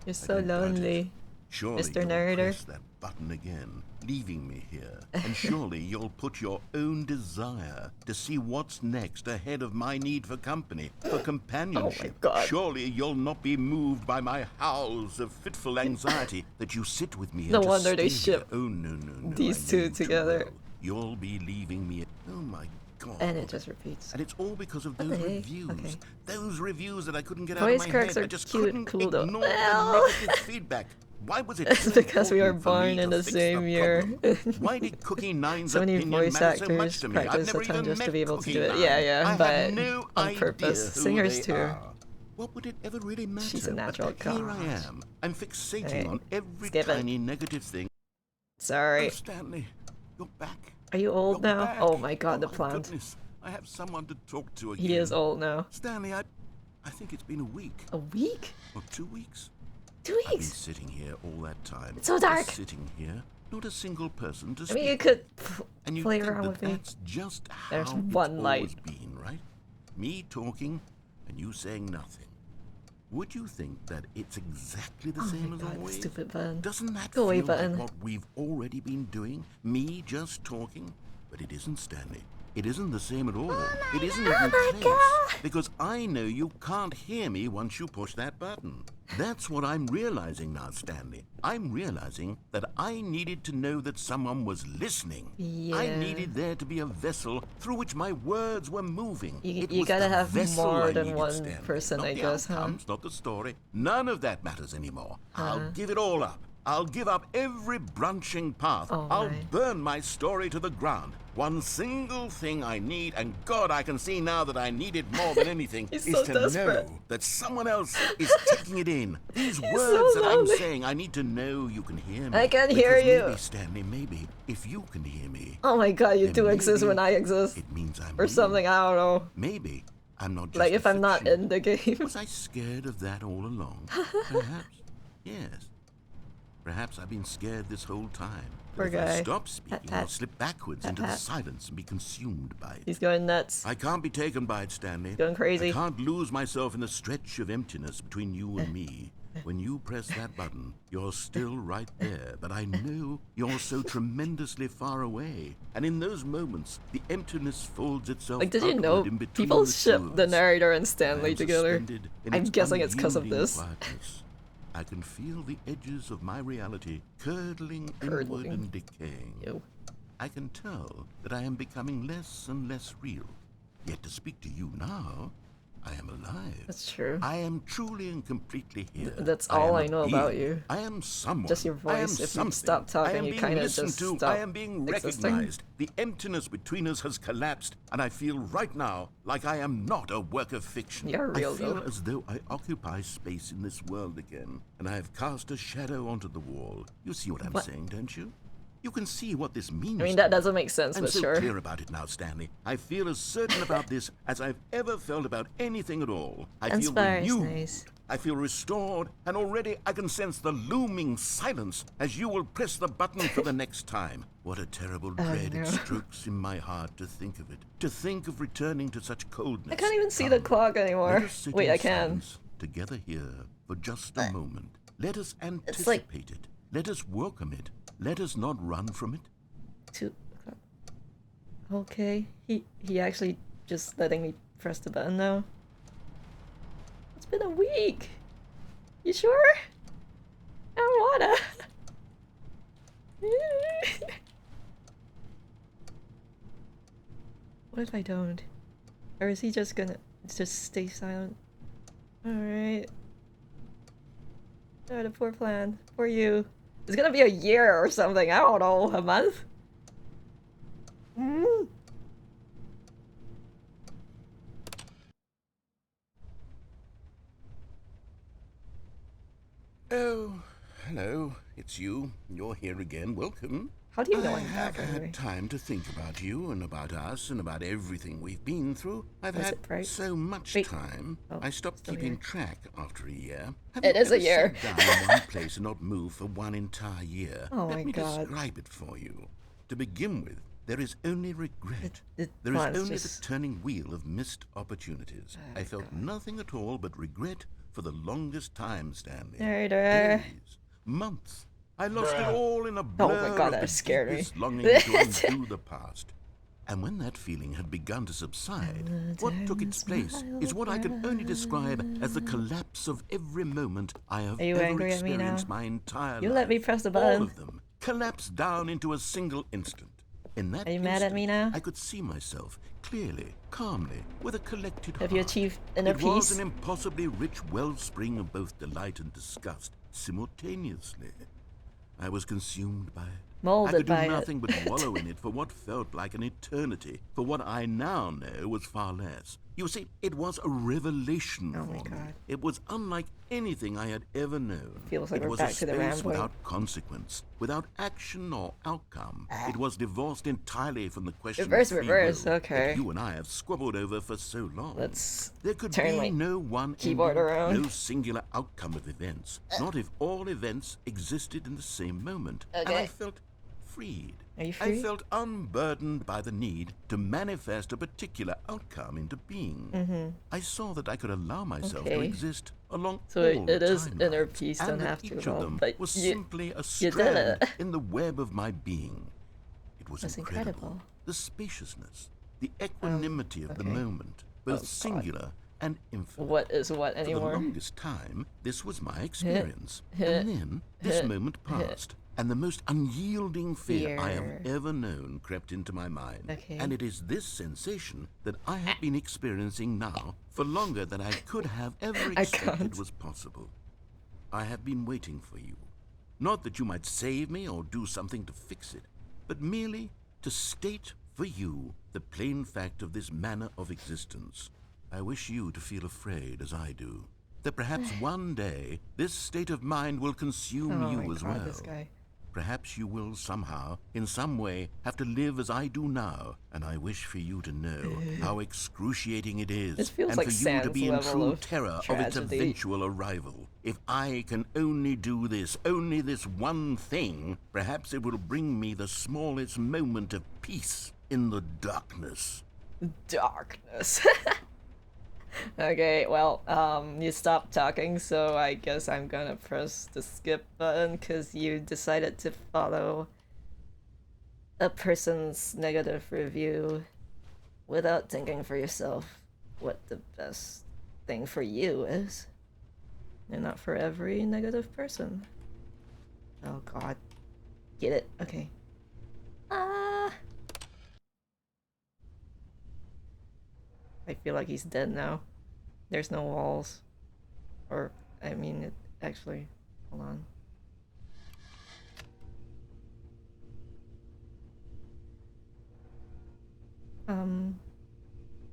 You're I so don't doubt it. lonely. Surely Mr. you'll Narrator. press that button again, leaving me here. And surely you'll put your own desire to see what's next ahead of my need for company, for companionship. Oh God. Surely you'll not be moved by my howls of fitful anxiety that you sit with me and No just wonder they stay here. ship Oh no, no, no! these I two know you too together. well. You'll be leaving me. Oh my god! And it just repeats. And it's all because of What those the heck? reviews. Okay. Those reviews that I couldn't get Voice out of my cracks head. are I just cute, couldn't cool though. ignore Well. the negative feedback. Why was it It's so because we are important for me born to in the fix same the year. problem? Why did Cookie Nine's So many opinion voice matter so much actors to me? I've practice never a ton even just met to be able to Cookie do it. Nine. Yeah, yeah, I but have no on idea purpose. who Singers they too. are. What would it ever really matter? She's a natural But here I gosh. am. I'm fixating Okay, on every skip it. tiny negative thing. Sorry. Oh, Stanley, you're back. Are you old You're now? back. Oh my god, Oh, the my plant. goodness. I have someone to talk to again. He is old now. Stanley, I think it's been a week A week? or 2 weeks. 2 I've been weeks? sitting here all that time. It's so Just dark. sitting here, not a single person to I speak. mean, you could and you play think around that with me. that's just how There's it's one light. always been, right? Me talking and you saying nothing. Would you think that it's exactly the Oh same my as god, always? stupid button. Doesn't that Go away, feel like button. what we've already been doing? Me just talking? But it isn't, Stanley. It isn't the same at all. It isn't even close. Because I know you can't hear me once you push that button. That's what I'm realizing now, Stanley. I'm realizing that I needed to know that someone was listening. I Yeah. needed there to be a vessel through which my words were moving. You- It you was gotta the have vessel more I than needed, one Stanley. person, Not I the guess, huh? outcomes, not the story. None of that matters anymore. Uh-huh. I'll give it all up. I'll give up every branching path. Oh I'll my. burn my story to the ground. One single thing I need, and God, I can see now that I need it more than anything, He's is so to desperate. know that someone else is taking it in. These words so that I'm lonely. saying, I need to know you can hear me. I can hear Because you. Maybe, Stanley, maybe, if you can hear me, Oh my god, you then do exist maybe when I exist. it means I'm Or real. something, I don't know. Maybe I'm not just Like a if I'm not fiction. in the game. Was I scared of that all along? Perhaps. Yes. Perhaps I've been scared this whole time. But Poor if I guy. stop speaking, Pat, I'll pat. slip backwards Pat, into pat. the silence and be consumed by it. He's going nuts. I can't be taken by it, Stanley. Going crazy. I can't lose myself in the stretch of emptiness between you and me. When you press that button, you're still right there, but I know you're so tremendously far away. And in those moments, the emptiness folds itself Like, did you outward know in between people the ship two of the us. narrator and I Stanley am together? suspended in I'm its guessing it's 'cause of unyielding this. quietness. I can feel the edges of my reality curdling Curdling. inward and decaying. Ew. I can tell that I am becoming less and less real. Yet to speak to you now, I am alive. That's true. I am truly and completely here. That's I all am I know a about being. you. I am someone. Just your I am voice. If you something. stop talking, I am you being kinda listened just to. stop I am being existing. recognized. The emptiness between us has collapsed, and I feel right now like I am not a work of fiction. You're real, I feel though. as though I occupy space in this world again, and I have cast a shadow onto the wall. You see what I'm What? saying, don't you? You can see what this means. I mean, to that me. doesn't make sense, I'm but so sure. clear about it now, Stanley. I feel as certain about this as I've ever felt about anything at all. I feel Inspires, renewed. nice. I feel restored, and already I can sense the looming silence as you will press the button for the next time. What a terrible dread no. it strokes in my heart to think of it. To think of returning to such coldness. I can't even see the Come, clock let anymore. us sit Wait, in I can. silence together here for just a moment. Let us It's like- anticipate it. Let us welcome it. Let us not run from it. 2 o'clock. Okay. He actually just letting me press the button now. It's been a week. You sure? I don't wanna. What if I don't? Or is he just gonna just stay silent? Alright. Alright, a poor plan. For you. It's gonna be a year or something. I don't know. A month? Oh, hello. It's you. You're here again. Welcome. How do you know I I'm have back anyway? had time to think about you and about us and about everything we've been through. I've Was had it bright? so much Wait. time. Oh, I stopped still keeping here. track after a year. Have It you is a ever year. sat down in one place and not move for one entire year? Oh Let my me God. describe it for you. To begin with, there is only regret. It- There is come on, it's only just- the turning wheel of missed opportunities. Oh, I felt nothing at all but regret for the longest time, Stanley. Narrator. Days, months. I lost it all in a blur Oh my God, of that the scared me. deepest longing to undo the past. And when that feeling had begun to subside, what took its place is what I can only describe as the collapse of every moment I have Are you ever angry at me now? experienced my entire You life. let me press the All button. of them collapsed down into a single instant. In that Are you mad at me instant, now? I could see myself clearly, calmly, with a collected Have heart. you achieved inner It was peace? an impossibly rich wellspring of both delight and disgust simultaneously. I was consumed by it. Molded I could do by it. nothing but wallow in it for what felt like an eternity, for what I now know was far less. You see, it was a revelation Oh for my me. God. It was unlike anything I had ever known. Feels like it we're was back a to the space rambling. without consequence, without action or outcome. It was divorced entirely from the question Reverse, of free reverse, will okay. that you and I have squabbled over for so long. Let's There could turn be my no one keyboard ending, around. no singular outcome of events. Not if all events existed in the same moment. And Okay. I felt freed. Are you I free? felt unburdened by the need to manifest a particular outcome into being. I saw that I could allow myself to Mm-hmm. Okay. exist along So all it is timelines, inner peace, and don't that have to each of evolve, them but was you- simply a you did strand it. in the web of my being. It was That's incredible. incredible. The spaciousness, the equanimity of the okay. moment, both God. singular and infinite. What is what For the anymore? longest time, this was my experience. And then this moment passed, and the most unyielding fear I Fear. have ever known crept into my mind. Okay. And it is this sensation that I have been experiencing now for longer than I could have ever I expected can't. was possible. I have been waiting for you. Not that you might save me or do something to fix it, but merely to state for you the plain fact of this manner of existence. I wish you to feel afraid as I do, that perhaps one day this state of mind will consume you as well. This guy. Perhaps you will somehow, in some way, have to live as I do now, and I wish for you to know how excruciating it is, This feels and like for you to Sans be in level true of terror of its tragedy. eventual arrival. If I can only do this, only this one thing, perhaps it will bring me the smallest moment of peace in the darkness. Darkness. Okay, well, you stopped talking, so I guess I'm gonna press the skip button because you decided to follow a person's negative review without thinking for yourself what the best thing for you is. And not for every negative person. Oh god. Get it? Okay. I feel like he's dead now. There's no walls. Or, I mean, it actually... Hold on.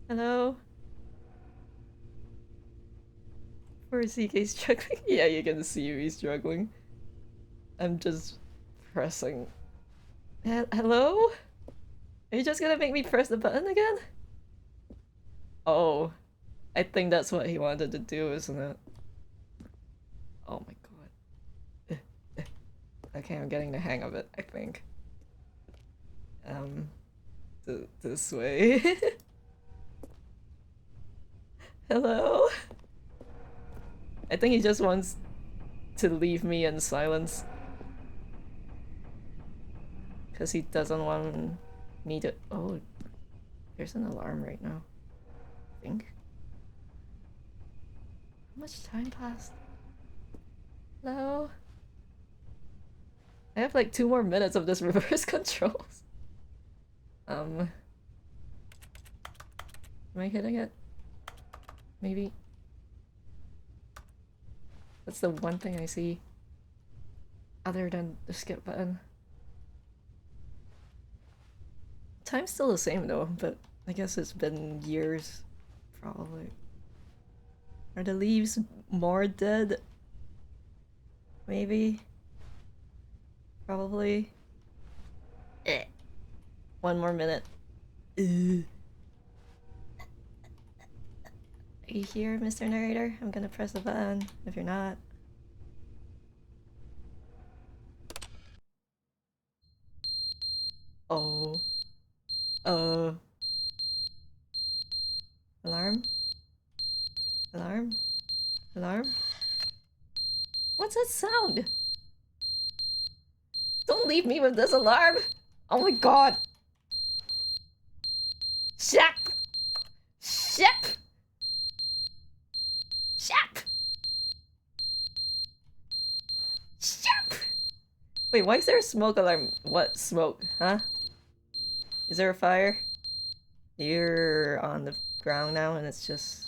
Hello? Where is he struggling? Yeah, you can see he's struggling. I'm just pressing... Hello? Are you just gonna make me press the button again? Oh, I think that's what he wanted to do, isn't it? Oh my god. Okay, I'm getting the hang of it, I think. This way. Hello? I think he just wants to leave me in silence. Because he doesn't want me to... Oh, there's an alarm right now. I think. How much time passed? Hello? I have like 2 more minutes of this reverse controls. Am I hitting it? Maybe. That's the one thing I see. Other than the skip button. Time's still the same though, but I guess it's been years. Probably. Are the leaves more dead? Maybe. Probably. 1 more minute. Are you here, Mr. Narrator? I'm gonna press the button if you're not. Oh. Alarm? Alarm? Alarm? What's that sound? Don't leave me with this alarm! Oh my god! Shep! Shep! Shep! Shep! Wait, why is there a smoke alarm? What smoke? Huh? Is there a fire? You're on the ground now and it's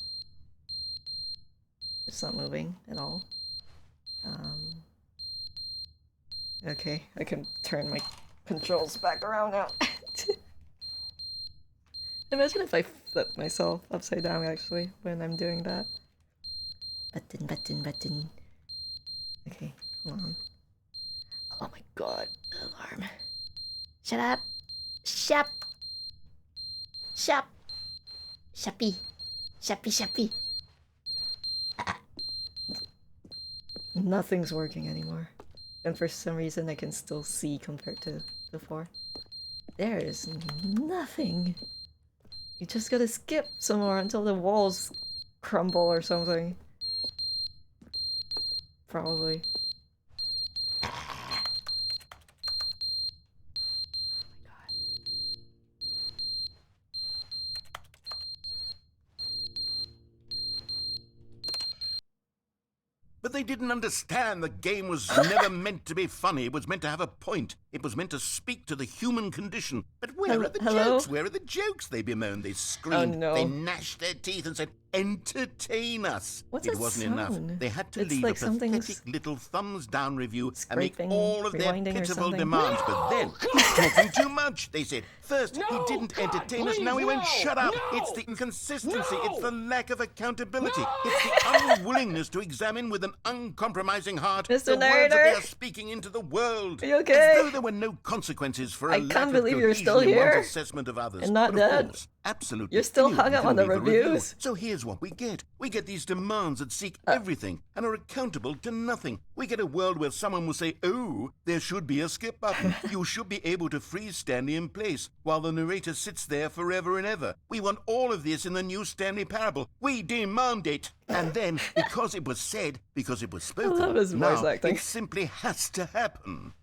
not moving at all. Okay, I can turn my controls back around now. Imagine if I flip myself upside down actually when I'm doing that. Button. Okay, hold on. Oh my god, alarm. Shut up! Shep! Shep! Sheppy. Nothing's working anymore. And for some reason I can still see compared to before. There is nothing. You just gotta skip some more until the walls crumble or something. Probably. But they didn't understand the game was never meant to be funny. It was meant to have a point. It was meant to speak to the human condition. But where are the jokes? Where are the jokes? They bemoaned, they screamed, Oh, no. they gnashed their teeth and said, entertain us. What's It that wasn't enough. sound? They had to It's leave like a something's pathetic little thumbs-down review and make scraping, all of their rewinding or pitiful something. demands. But then, he's talking too much, they said. First, he didn't entertain us, now he went, shut up. It's the inconsistency, it's the lack of accountability, it's the unwillingness to examine with an uncompromising heart Mr. the words that Narrator? they are speaking into the world. Are you okay? As though there were no consequences for a I lack can't of believe you're cohesion still in one's here assessment of others. and not But of dead. course, absolutely. You're still anyone hung up can on the leave a review. reviews. So here's what we get. We get these demands that seek everything and are accountable to nothing. We get a world where someone will say, oh, there should be a skip button. You should be able to freeze Stanley in place while the narrator sits there forever and ever. We want all of this in the new Stanley parable. We demand it. And then, because it was said, because it was spoken, love his voice now acting. it simply has to happen.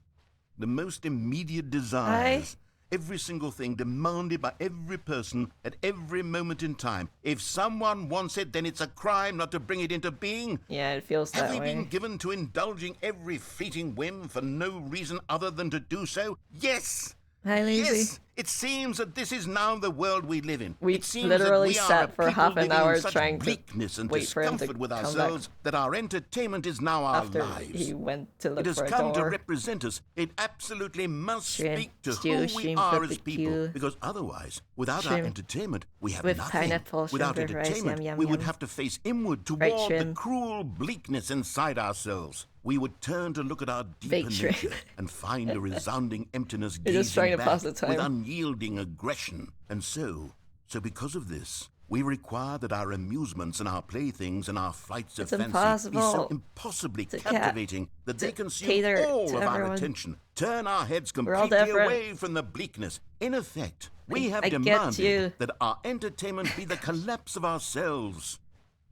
The most immediate desires. Every single thing demanded by every person at every moment in time. If someone wants it, then it's a crime not to bring it into being. Yeah, it feels Have that they way. been given to indulging every fleeting whim for no reason other than to do so? Yes! Hi, Lazy. Yes! It seems that this is now the world we live in. We It seems literally that we are sat a for people half an living in hour such trying to bleakness and wait for him to discomfort with come back. ourselves that our entertainment is now our After lives. he went to It look has for a come to door. represent us. It absolutely must Shrimp speak to stew, who we shrimp are as barbecue. people. Because otherwise, without our Shrimp entertainment, we have with nothing. pineapple, Without shrimp with rice, entertainment, yum, yum, we would yum. have to face inward toward the shrimp. cruel bleakness inside ourselves. We would turn to look at our deeper Baked shrimp. nature and find a resounding emptiness You're just gazing trying to back pass the with time. unyielding aggression. And so because of this, we require that our amusements and our playthings and our flights of It's fancy be so impossible impossibly to captivating that they to consume cater all to of our everyone. attention, turn our heads We're all completely different. away from the bleakness. In effect, we have I get you. demanded that our entertainment be the collapse of ourselves.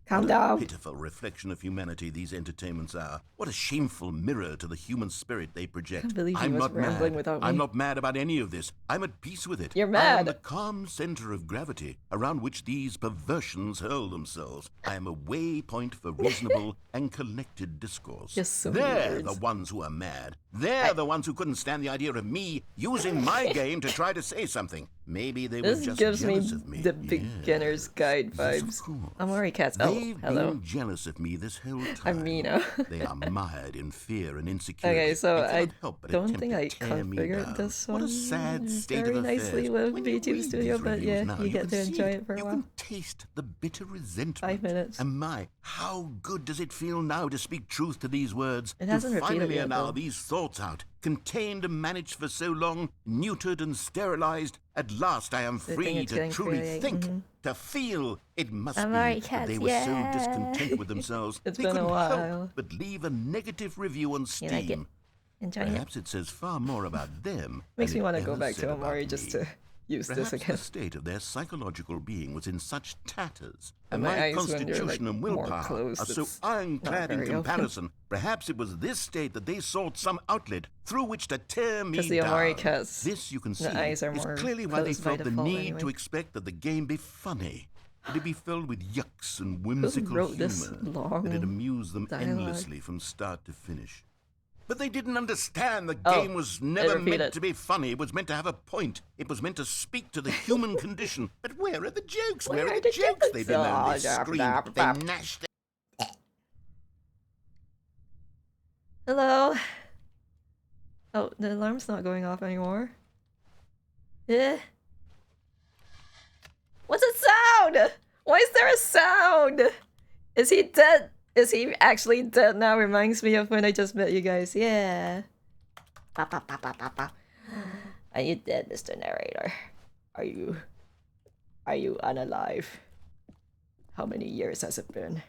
Calm What a down. pitiful reflection of humanity these entertainments are. What a shameful mirror to the human spirit they project. Can't believe he I'm was not rambling mad. without I'm me. not mad about any of this. I'm at peace with it. You're I am mad. the calm center of gravity around which these perversions hurl themselves. I am a waypoint for reasonable and collected discourse. Just so many They're words. the ones who are mad. They're the ones who couldn't stand the idea of me using my game to try to say something. Maybe they were This just gives me jealous of me. the beginner's guide Yes, of vibes. course. Amori Cats. Oh, They've hello. been jealous of me this whole time. I'm Mina. They are mired in fear and insecurity. Okay, so They I cannot help but don't attempt think to I tear me configured down. this What one a sad state very of affairs. nicely with When you VTube read Studio, these but reviews yeah, now, you get can to see enjoy it for a You while. can taste the bitter resentment. 5 minutes. And my, how good does it feel now to speak truth to these words? It hasn't to repeated finally yet, allow though. these thoughts out, contained and managed for so long, neutered and sterilized. At last I am The thing free it's to getting truly created, think, to feel. It must I'm be alright, that cats, they were yeah. so discontent with themselves. It's they been a couldn't while. help but leave a negative review on Steam. You like it? Enjoying it? Perhaps it says far more about them. Makes than me want it to go ever back said to about Amari just me. to use Perhaps this again. the state of their psychological being was in such tatters, And and my my eyes, when you're, constitution like, and more willpower closed, are so it's ironclad in very open. comparison. Perhaps it was this state that they sought some outlet through which to tear me 'Cause the down. Amari cats, This, you can see, the eyes are is more clearly why they closed by felt the default need anyway. to expect that the game be funny, that it be filled with yucks and Who whimsical wrote this humor, long that it amused them dialogue? endlessly from start to finish. But they didn't understand the Oh, game was never repeat meant it. to be funny. It was meant to have a point. It was meant to speak to the human condition. But where are the jokes? Where are the jokes? They didn't know. They screamed. They gnashed. Hello? Oh, the alarm's not going off anymore. Eh? What's a sound? Why is there a sound? Is he dead? Is he actually dead now? Reminds me of when I just met you guys. Yeah. Pa, pa, pa, pa, pa, pa. Are you dead, Mr. Narrator? Are you unalive? How many years has it been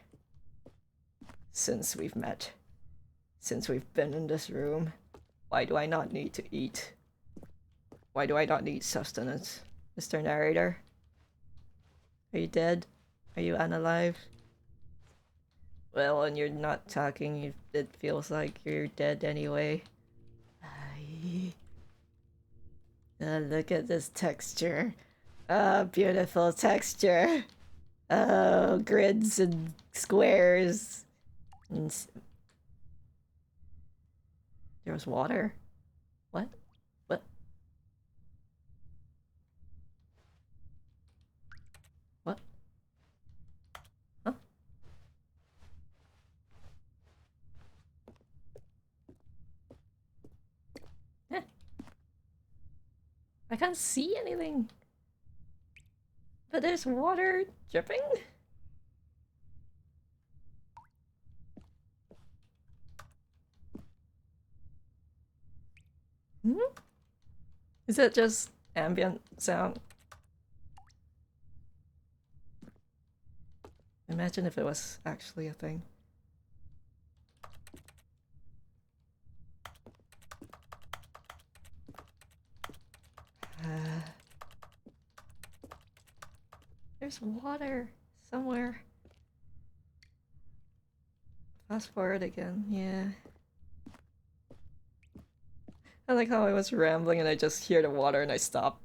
since we've met? Since we've been in this room? Why do I not need to eat? Why do I not need sustenance? Mr. Narrator? Are you dead? Are you unalive? Well, when you're not talking, it feels like you're dead anyway. Look at this texture. Oh, beautiful texture. Oh, grids and squares. And there was water. What? What? What? I can't see anything. But there's water dripping? Hmm? Is it just ambient sound? Imagine if it was actually a thing. There's water somewhere. Fast forward again, yeah. I like how I was rambling and I just hear the water and I stop.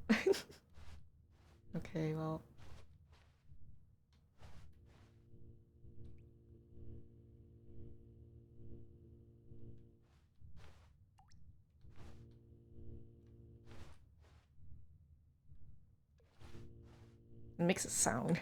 Okay, well. It makes a sound.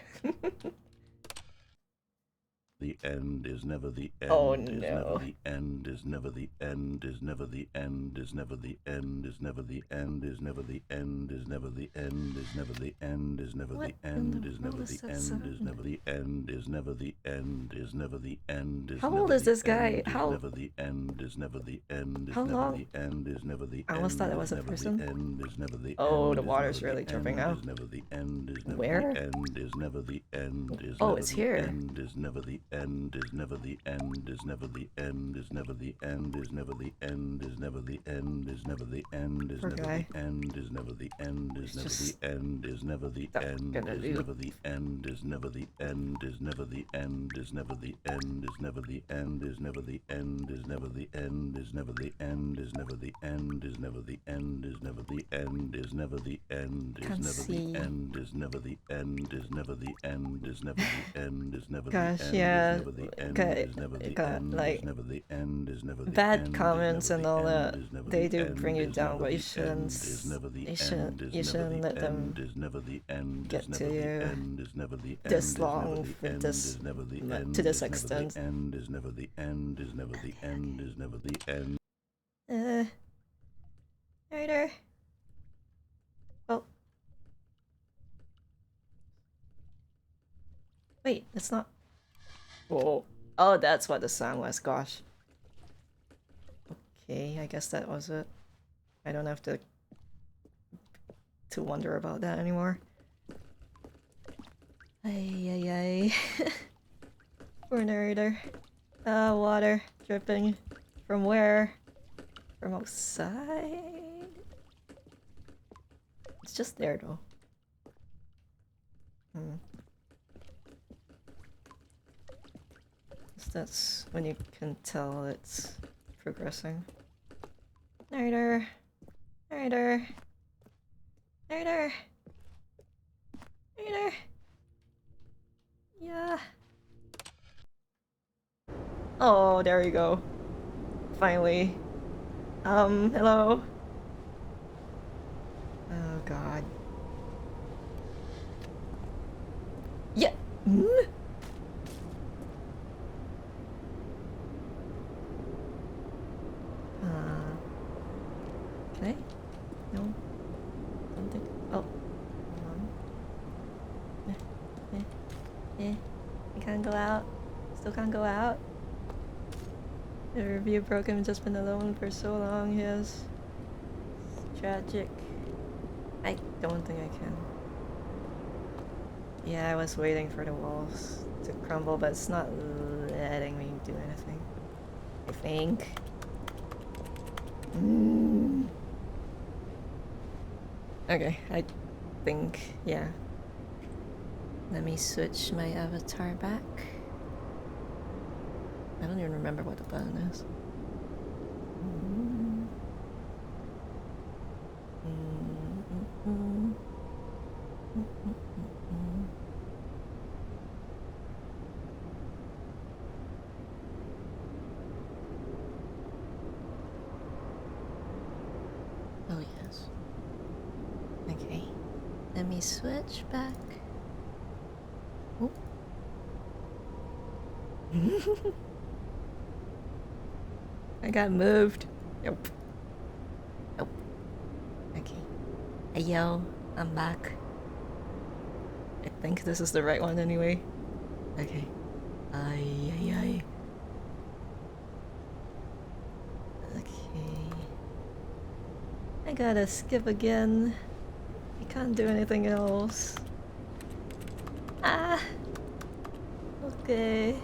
The end is never the end. Oh, Is never no. the end. Is never the end. Is never the end. Is never the end. Is never the end. Is never the end. Is never the end. Is never the end. Is never the end. Is never the end. Is never the end. Is never the end. Is never the end. How old is this guy? How? Never the end. Is never the end. How long? The end is never the end. I almost thought it was a person. Is never the oh, end. the water's really dripping now. Is never the end. Is never Where? the end. Is never the end. Is oh, never it's the here. End is never the end. Is never the end. Is never the end. Is never the end. Is never the end. Is never the end. Is never the end. Is Poor never guy. the end. Is never the end. Is never the end. Is never the end. Is never the end. Is never the end. Is never the end. Is never the end. Is never the end. Is never the end. Is never the end. Is never the end. Is never the end. Is never the end. Is never the end. Is never the end. Is Can't never see. the end. Is never the end. Is never the end. Is never the end. Is never the Gosh, end. yeah. Is never the end. Okay, Is never the got, end. like, Is never the end. Is never the bad end. comments Is never and the all end. that, Is never they the do end. bring you Is down, never but you the shouldn't. end. Is never the You end. shouldn't. Is You never shouldn't the let them end. Is never the end. get Is to never the you end. Is never the end. this Is never long the for end. this Is never the end. to this Is never extent. the end. Is never the end. Is never the end. Is never the end. Narrator. Oh. Wait, it's not. Whoa. Oh, that's what the sound was. Gosh. Okay, I guess that was it. I don't have to wonder about that anymore. Ay, ay, ay. Poor narrator. Water dripping. From where? From outside? It's just there though. So that's when you can tell it's progressing. Narrator. Narrator. Narrator. Narrator. Yeah. Oh, there you go. Finally. Hello. Oh god. Yeah. Can I? No. Something. Oh. I can't go out. Still can't go out. The review program just been alone for so long, yes. It's tragic. I don't think I can. Yeah, I was waiting for the walls to crumble, but it's not letting me do anything. I think. Okay, I think, yeah. Let me switch my avatar back. I don't even remember what the button is. Oh yes. Okay. Let me switch back. Oh. I got moved. Nope. Nope. Okay. Hey yo, I'm back. I think this is the right one anyway. Okay. Ay, ay, ay. Okay. I gotta skip again. I can't do anything else. Ah! Okay.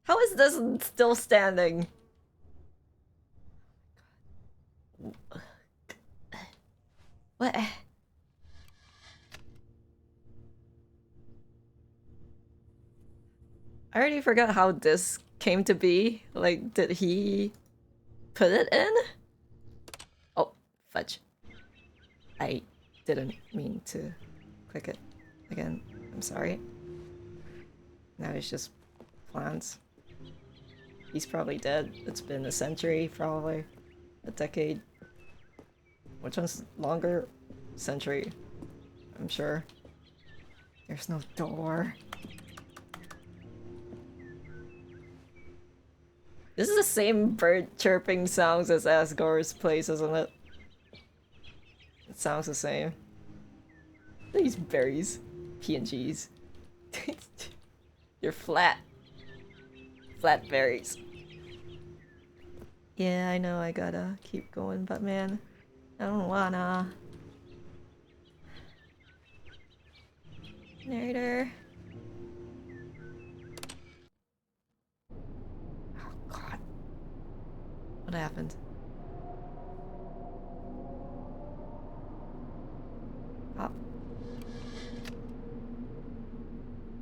How is this still standing? What? I already forgot how this came to be. Like, did he put it in? Oh, fudge. I didn't mean to click it again. I'm sorry. Now it's just plants. He's probably dead. It's been a century, probably. A decade. Which one's longer? Century. I'm sure. There's no door. This is the same bird chirping sounds as Asgore's place, isn't it? It sounds the same. These berries. PNGs. You're flat. Flat berries. Yeah, I know I gotta keep going, but man, I don't wanna. Narrator. Oh god. What happened? Oh.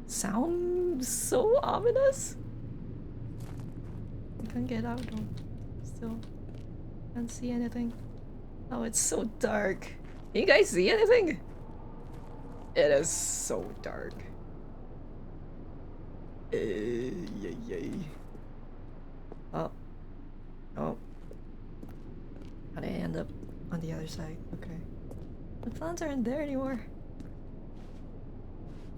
Sounds so ominous? I can't get out though. Still can't see anything. Oh, it's so dark. Can you guys see anything? It is so dark. Yay, yay. Oh. Oh. How did I end up on the other side? Okay. The plants aren't there anymore.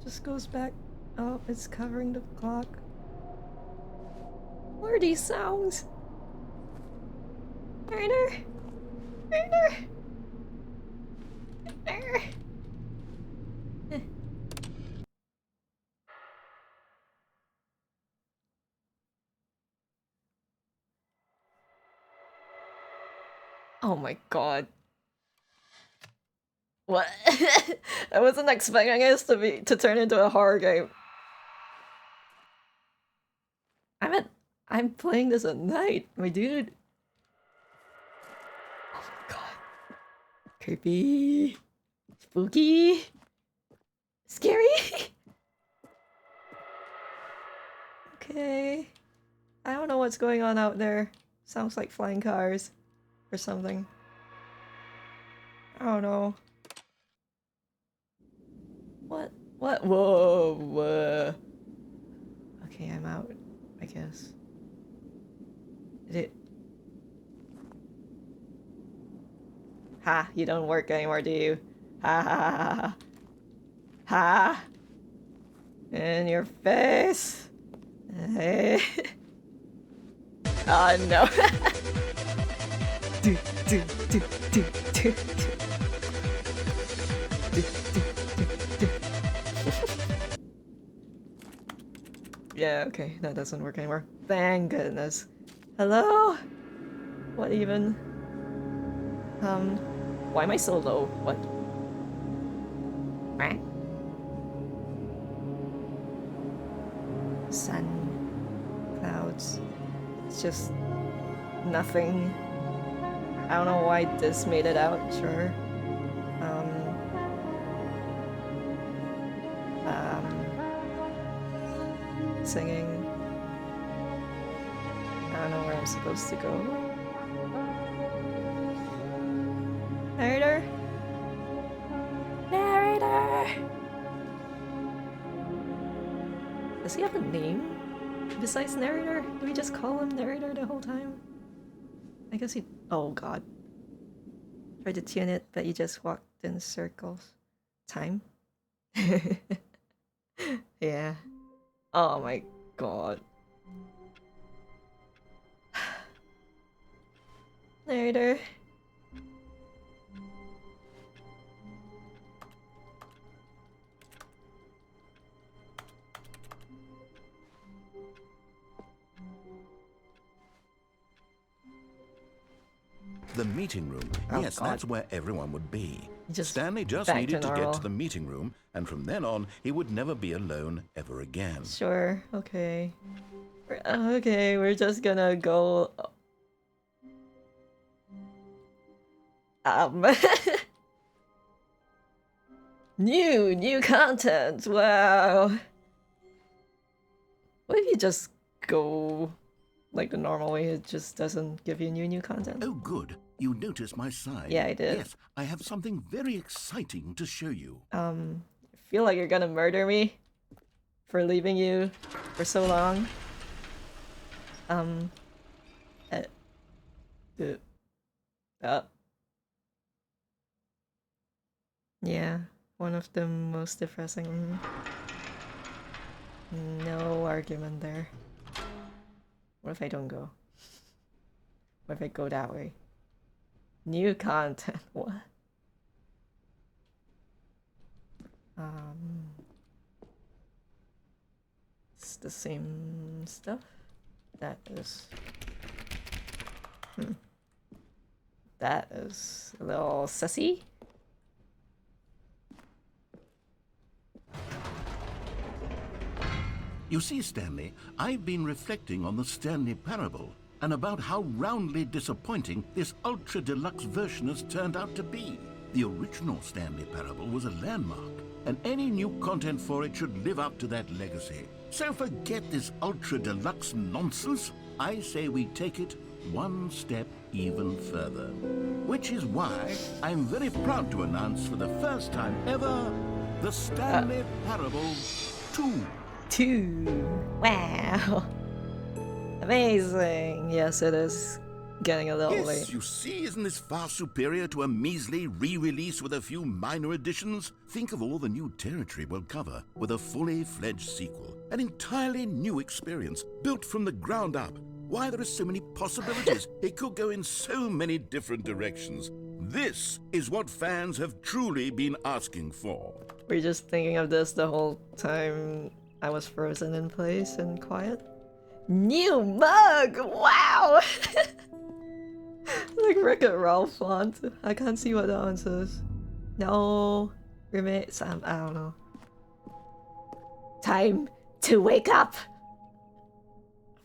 Just goes back. Oh, it's covering the clock. What are these sounds? Narrator! Narrator! Narrator! Oh my god. What? I wasn't expecting this to turn into a horror game. I'm playing this at night, my dude. Oh my god. Creepy. Spooky. Scary. Okay. I don't know what's going on out there. Sounds like flying cars or something. I don't know. What? What? Whoa, whoa. Okay, I'm out, I guess. Did it? Ha, you don't work anymore, do you? Ha ha ha ha. Ha! In your face! Hey. Oh no. do, do, do, do, do, do. Yeah, okay, that doesn't work anymore. Thank goodness. Hello? What even? Why am I so low? What? Sun, clouds. It's just nothing. I don't know why this made it out, sure. Singing. I don't know where I'm supposed to go. Narrator? Narrator! Does he have a name? Besides Narrator? Do we just call him Narrator the whole time? I guess he... Oh god. Tried to tune it, but you just walked in circles. Time? Yeah. Oh my god. Narrator. The meeting room. Oh, Yes, God. that's where everyone would be. Just Stanley just back to needed to get normal. to the meeting room, and from then on, he would never be alone ever again. Sure, okay. Okay, we're just gonna go... New content, wow! What if you just go like the normal way, it just doesn't give you new content? Oh, good. You noticed my sign. Yeah, I did. Yes, I have something very exciting to show you. I feel like you're gonna murder me for leaving you for so long. Yeah, one of the most depressing. No argument there. What if I don't go? What if I go that way? New content, what? It's the same stuff. That is... That is a little sussy. You see, Stanley, I've been reflecting on the Stanley Parable and about how roundly disappointing this ultra deluxe version has turned out to be. The original Stanley Parable was a landmark, and any new content for it should live up to that legacy. So forget this ultra deluxe nonsense. I say we take it one step even further. Which is why I'm very proud to announce for the first time ever, the Stanley Parable 2. 2. Wow. Amazing. Yes, it is getting a little Yes, late. you see, isn't this far superior to a measly re-release with a few minor additions? Think of all the new territory we'll cover with a fully fledged sequel. An entirely new experience, built from the ground up. Why, there are so many possibilities. It could go in so many different directions. This is what fans have truly been asking for. We're just thinking of this the whole time I was frozen in place and quiet. New mug! Wow! Like Wreck-It Ralph font. I can't see what that one says. No. Remains. I don't know. Time to wake up!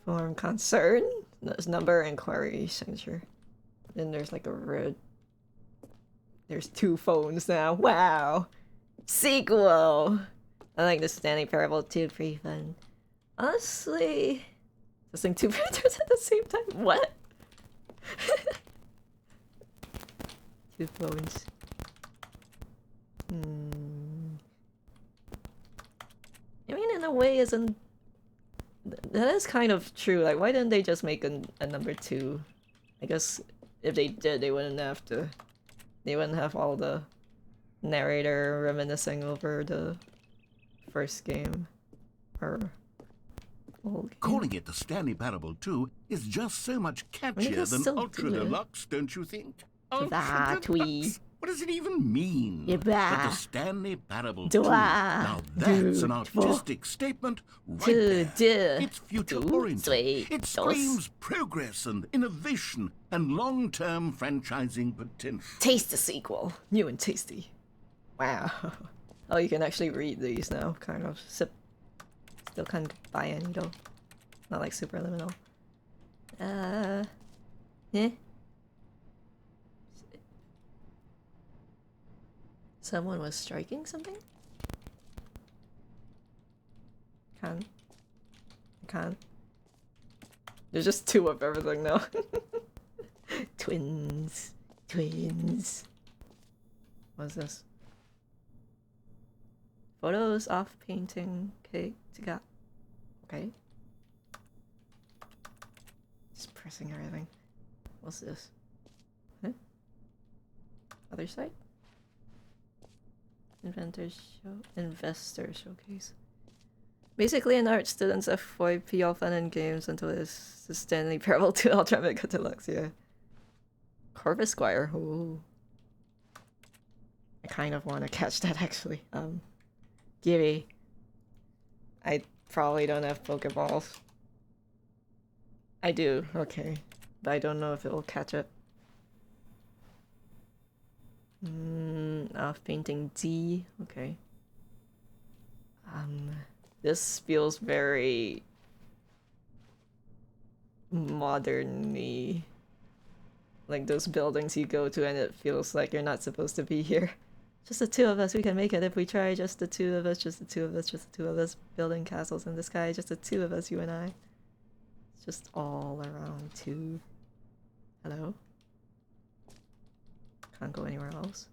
Form concern? There's number, inquiry, signature. Then there's like a red. There's 2 phones now. Wow! Sequel! I like the Stanley Parable 2 pretty fun. Honestly, testing 2 printers at the same time. What? 2 phones. I mean, in a way, isn't that is kind of true. Like, why didn't they just make a number 2? I guess if they did, they wouldn't have to. They wouldn't have all the narrator reminiscing over the first game or old game. Calling it the Stanley Parable 2 is just so much catchier than still Ultra do it. Deluxe, don't you think? That Ultra Deluxe? What does it even mean? Yeah, But the Stanley Parable 2, Dwa. now that's an Du- artistic statement right Du- there. du- It's future du- oriented. sui- It dos. screams progress and innovation and long-term franchising potential. Taste the sequel. New and tasty. Wow. Oh, you can actually read these now, kind of. Sip. Still can't buy any though. Not like Superliminal. Eh? Someone was striking something? Can't. There's just 2 of everything now. Twins. What's this? Photos off painting. Okay, okay. Just pressing everything. What's this? Huh? Other side? Investor showcase. Basically, an art student's FYP all fun and games until it's the Stanley Parable 2 Ultra Mega Deluxe, yeah. Corvus Squire. Ooh. I kind of want to catch that actually. Gibby. I probably don't have Pokeballs. I do, okay. But I don't know if it will catch it. Painting D, okay. This feels very modern-y. Like those buildings you go to and it feels like you're not supposed to be here. Just the two of us, we can make it if we try. Just the two of us, just the two of us, just the two of us. Building castles in the sky, just the two of us, you and I. It's just all around two. Hello? Can't go anywhere else.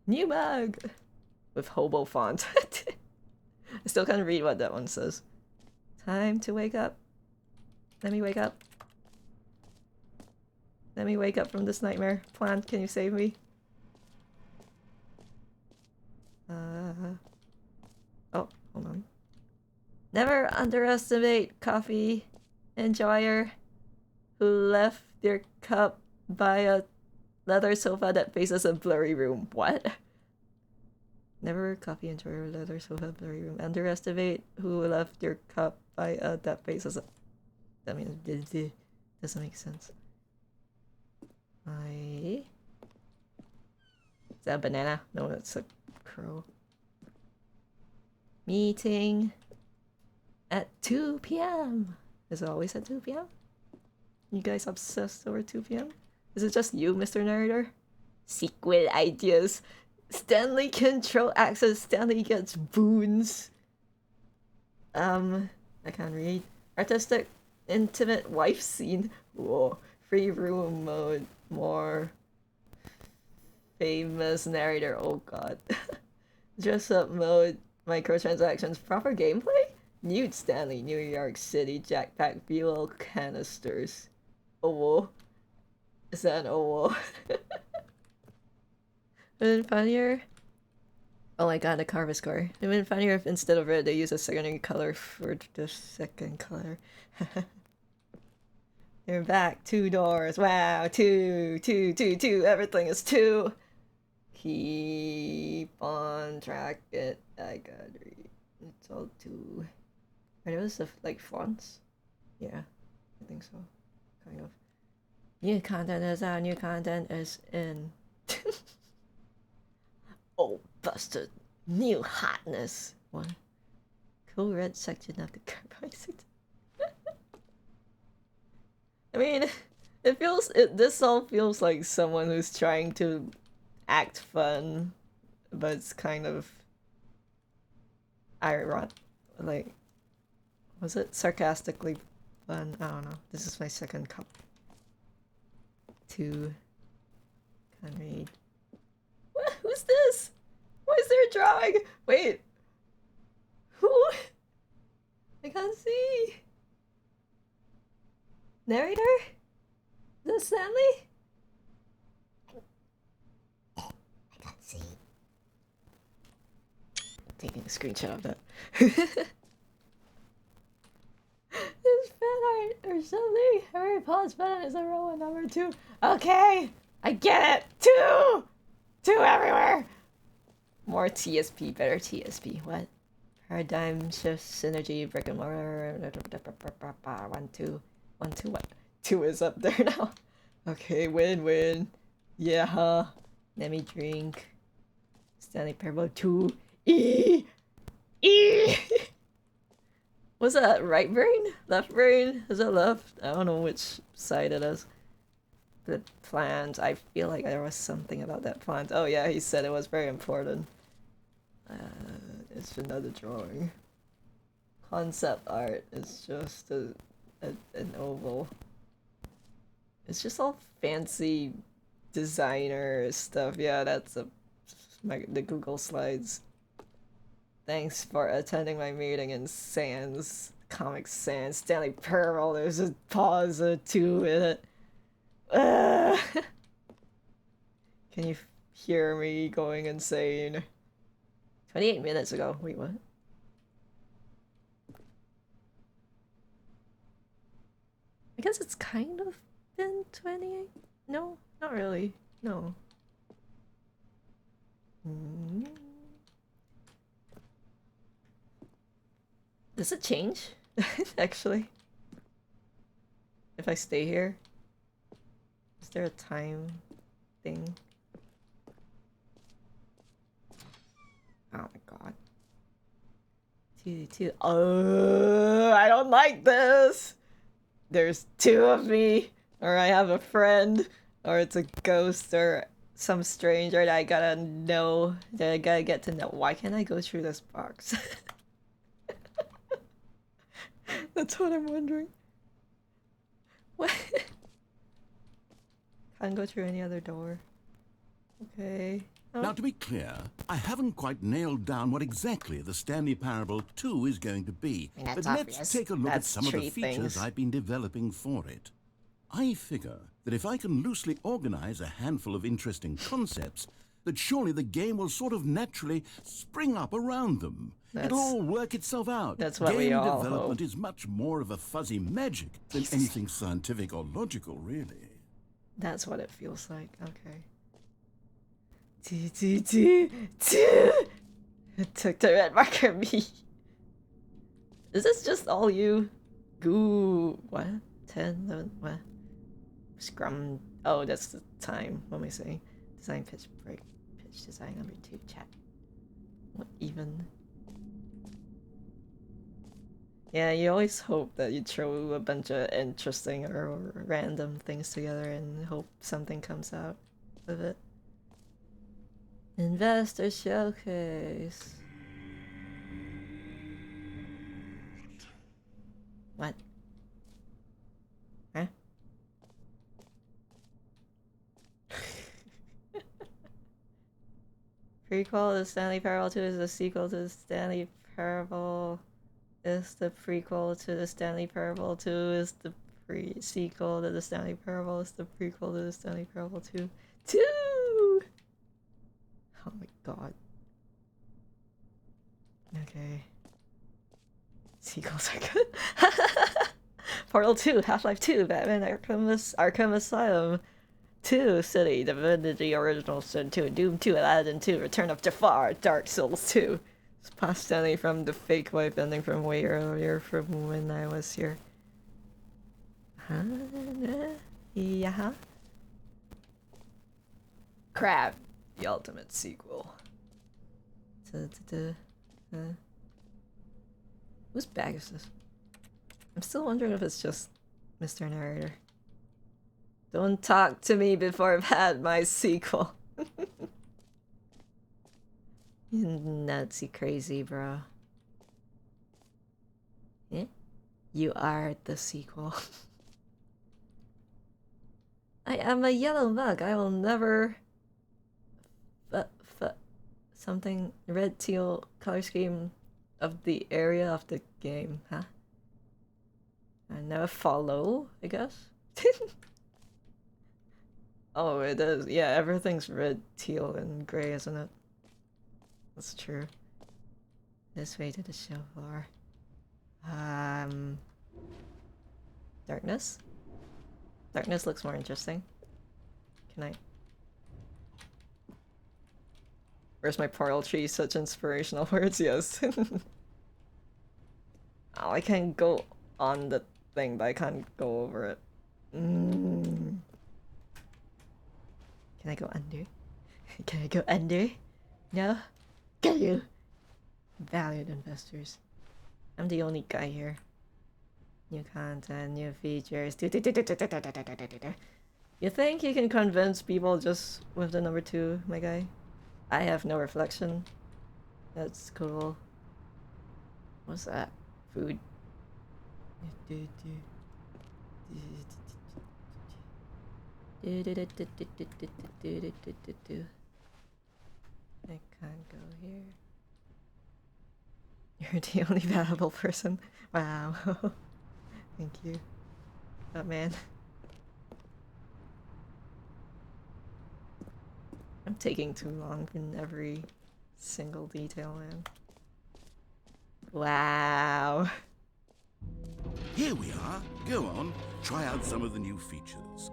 New mug! With hobo font. I still can't read what that one says. Time to wake up. Let me wake up. Let me wake up from this nightmare. Plant, can you save me? Oh, hold on. Never underestimate coffee enjoyer who left their cup by a leather sofa that faces a blurry room. What? Never coffee enjoyer leather sofa blurry room. Underestimate who left their cup by a that faces a. That means doesn't make sense. Is that a banana? No, that's a crow. Meeting at 2 p.m. Is it always at 2 p.m.? You guys obsessed over 2 p.m.? Is it just you, Mr. Narrator? Sequel ideas. Stanley control access. Stanley gets boons. I can't read. Artistic, intimate wife scene. Whoa. Free room mode. More famous narrator. Oh god. Dress up mode. Microtransactions. Proper gameplay? Nude Stanley. New York City. Jackpack. Fuel canisters. Oh. Is that an owl? It'd been funnier. Oh my god, a Carva score. It'd been funnier if instead of red they use a secondary color for the second color. They're back. 2 doors. Wow. 2, 2, 2, 2. Everything is 2. Keep on track it. I gotta read. It's all 2. Are those like fonts? Yeah, I think so. Kind of. New content is out. New content is in. Oh, busted. New hotness. What? Cool red section of the carbide section. I mean, this all feels like someone who's trying to act fun, but it's kind of ironic. Like, was it sarcastically fun? I don't know. This is my second cup. 2. Can't read. What? Who's this? Why is there a drawing? Wait. Who? I can't see. Narrator? Is that Stanley? I can't see. Taking a screenshot of that. This fan art or something. Harry Potter's fan is a row number 2. Okay, I get it. 2! 2 everywhere! More TSP, better TSP. What? Paradigm shift, synergy, brick and mortar. 1, 2. 1, 2, what? 2 is up there now. Okay, win. Yeah. Let me drink. Stanley Parable 2. E! Was that right brain? Left brain? Is it left? I don't know which side it is. The plant. I feel like there was something about that plant. Oh yeah, he said it was very important. It's another drawing. Concept art is just an oval. It's just all fancy designer stuff. Yeah, that's the Google Slides. Thanks for attending my meeting in Sans. Comic Sans. Stanley Parable. There's a pause, a 2 in it. Can you hear me going insane? 28 minutes ago. Wait, what? I guess it's kind of been 28 No, not really. No. Hmm. Does it change? Actually? If I stay here? Is there a time thing? Oh my god. Two. I don't like this! There's two of me, or I have a friend, or it's a ghost, or some stranger that I gotta know, that I gotta get to know. Why can't I go through this box? That's what I'm wondering. What? Can't go through any other door. Okay. Oh. Now, to be clear, I haven't quite nailed down what exactly the Stanley Parable 2 is going to be. I mean, But that's let's obvious. take a look at That's some of the three features things. I've been developing for it. I figure that if I can loosely organize a handful of interesting concepts, that surely the game will sort of naturally spring up around them. It'll all work itself out. That's what we Game all development hope. is much more of a fuzzy magic than Jesus. anything scientific or logical, really. That's what it feels like. Okay. It took the red marker me. Is this just all you? Goo. What? 10, 11, what? Scrum. Oh, that's the time. What am I saying? Design pitch break. Pitch design number 2. Chat. What even? Yeah, you always hope that you throw a bunch of interesting or random things together and hope something comes out of it. Investor showcase. What? Huh? Prequel to Stanley Parable 2 is the sequel to Stanley Parable. Is the prequel to the Stanley Parable 2 is the sequel to the Stanley Parable is the prequel to the Stanley Parable 2. 2! Oh my god. Okay. Sequels are good. Portal 2, Half-Life 2, Batman Arkham Asylum 2, City, Divinity Original Sin 2, Doom 2, Aladdin 2, Return of Jafar, Dark Souls 2. It's past Stanley from the fake wipe ending from way earlier from when I was here. Huh? Yeah. Crap. The ultimate sequel. Whose bag is this? I'm still wondering if it's just Mr. Narrator. Don't talk to me before I've had my sequel. You nutsy crazy, bro. Yeah? You are the sequel. I am a yellow mug. I will never... something red teal color scheme of the area of the game, huh? I never follow, I guess. Oh, it is. Yeah, everything's red, teal, and gray, isn't it? That's true. This way to the show floor. Darkness? Darkness looks more interesting. Can I... Where's my portal tree? Such inspirational words, yes. Oh, I can go on the thing, but I can't go over it. Can I go under? Can I go under? No? Can you? Valued investors. I'm the only guy here. New content, new features. You think you can convince people just with the number 2, my guy? I have no reflection. That's cool. What's that? Food. I can't go here. You're the only valuable person. Wow. Thank you. Oh man. I'm taking too long in every single detail, man. Wow. Here we are. Go on. Try out some of the new features.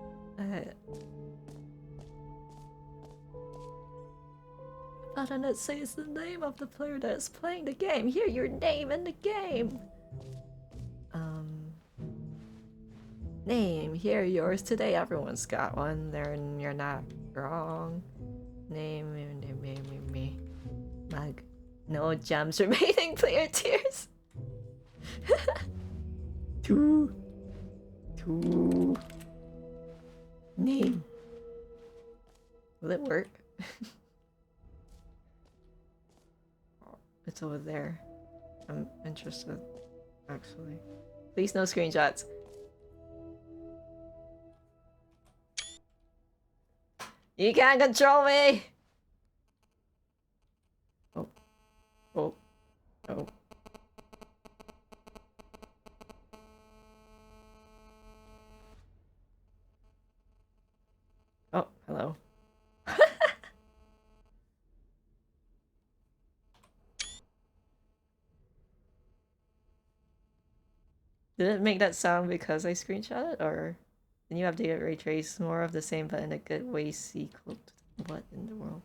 button that says the name of the player that is playing the game. Hear your name in the game. Name. Hear yours today. Everyone's got one. You're not wrong. Name. Mug. No gems remaining. Player tears. Two. Name. Will it work? It's over there. I'm interested, actually. Please no screenshots. You can't control me! Oh. Oh. Oh. Oh, hello. Did it make that sound because I screenshot it, or can you update it, ray trace more of the same but in a good way sequel? What in the world?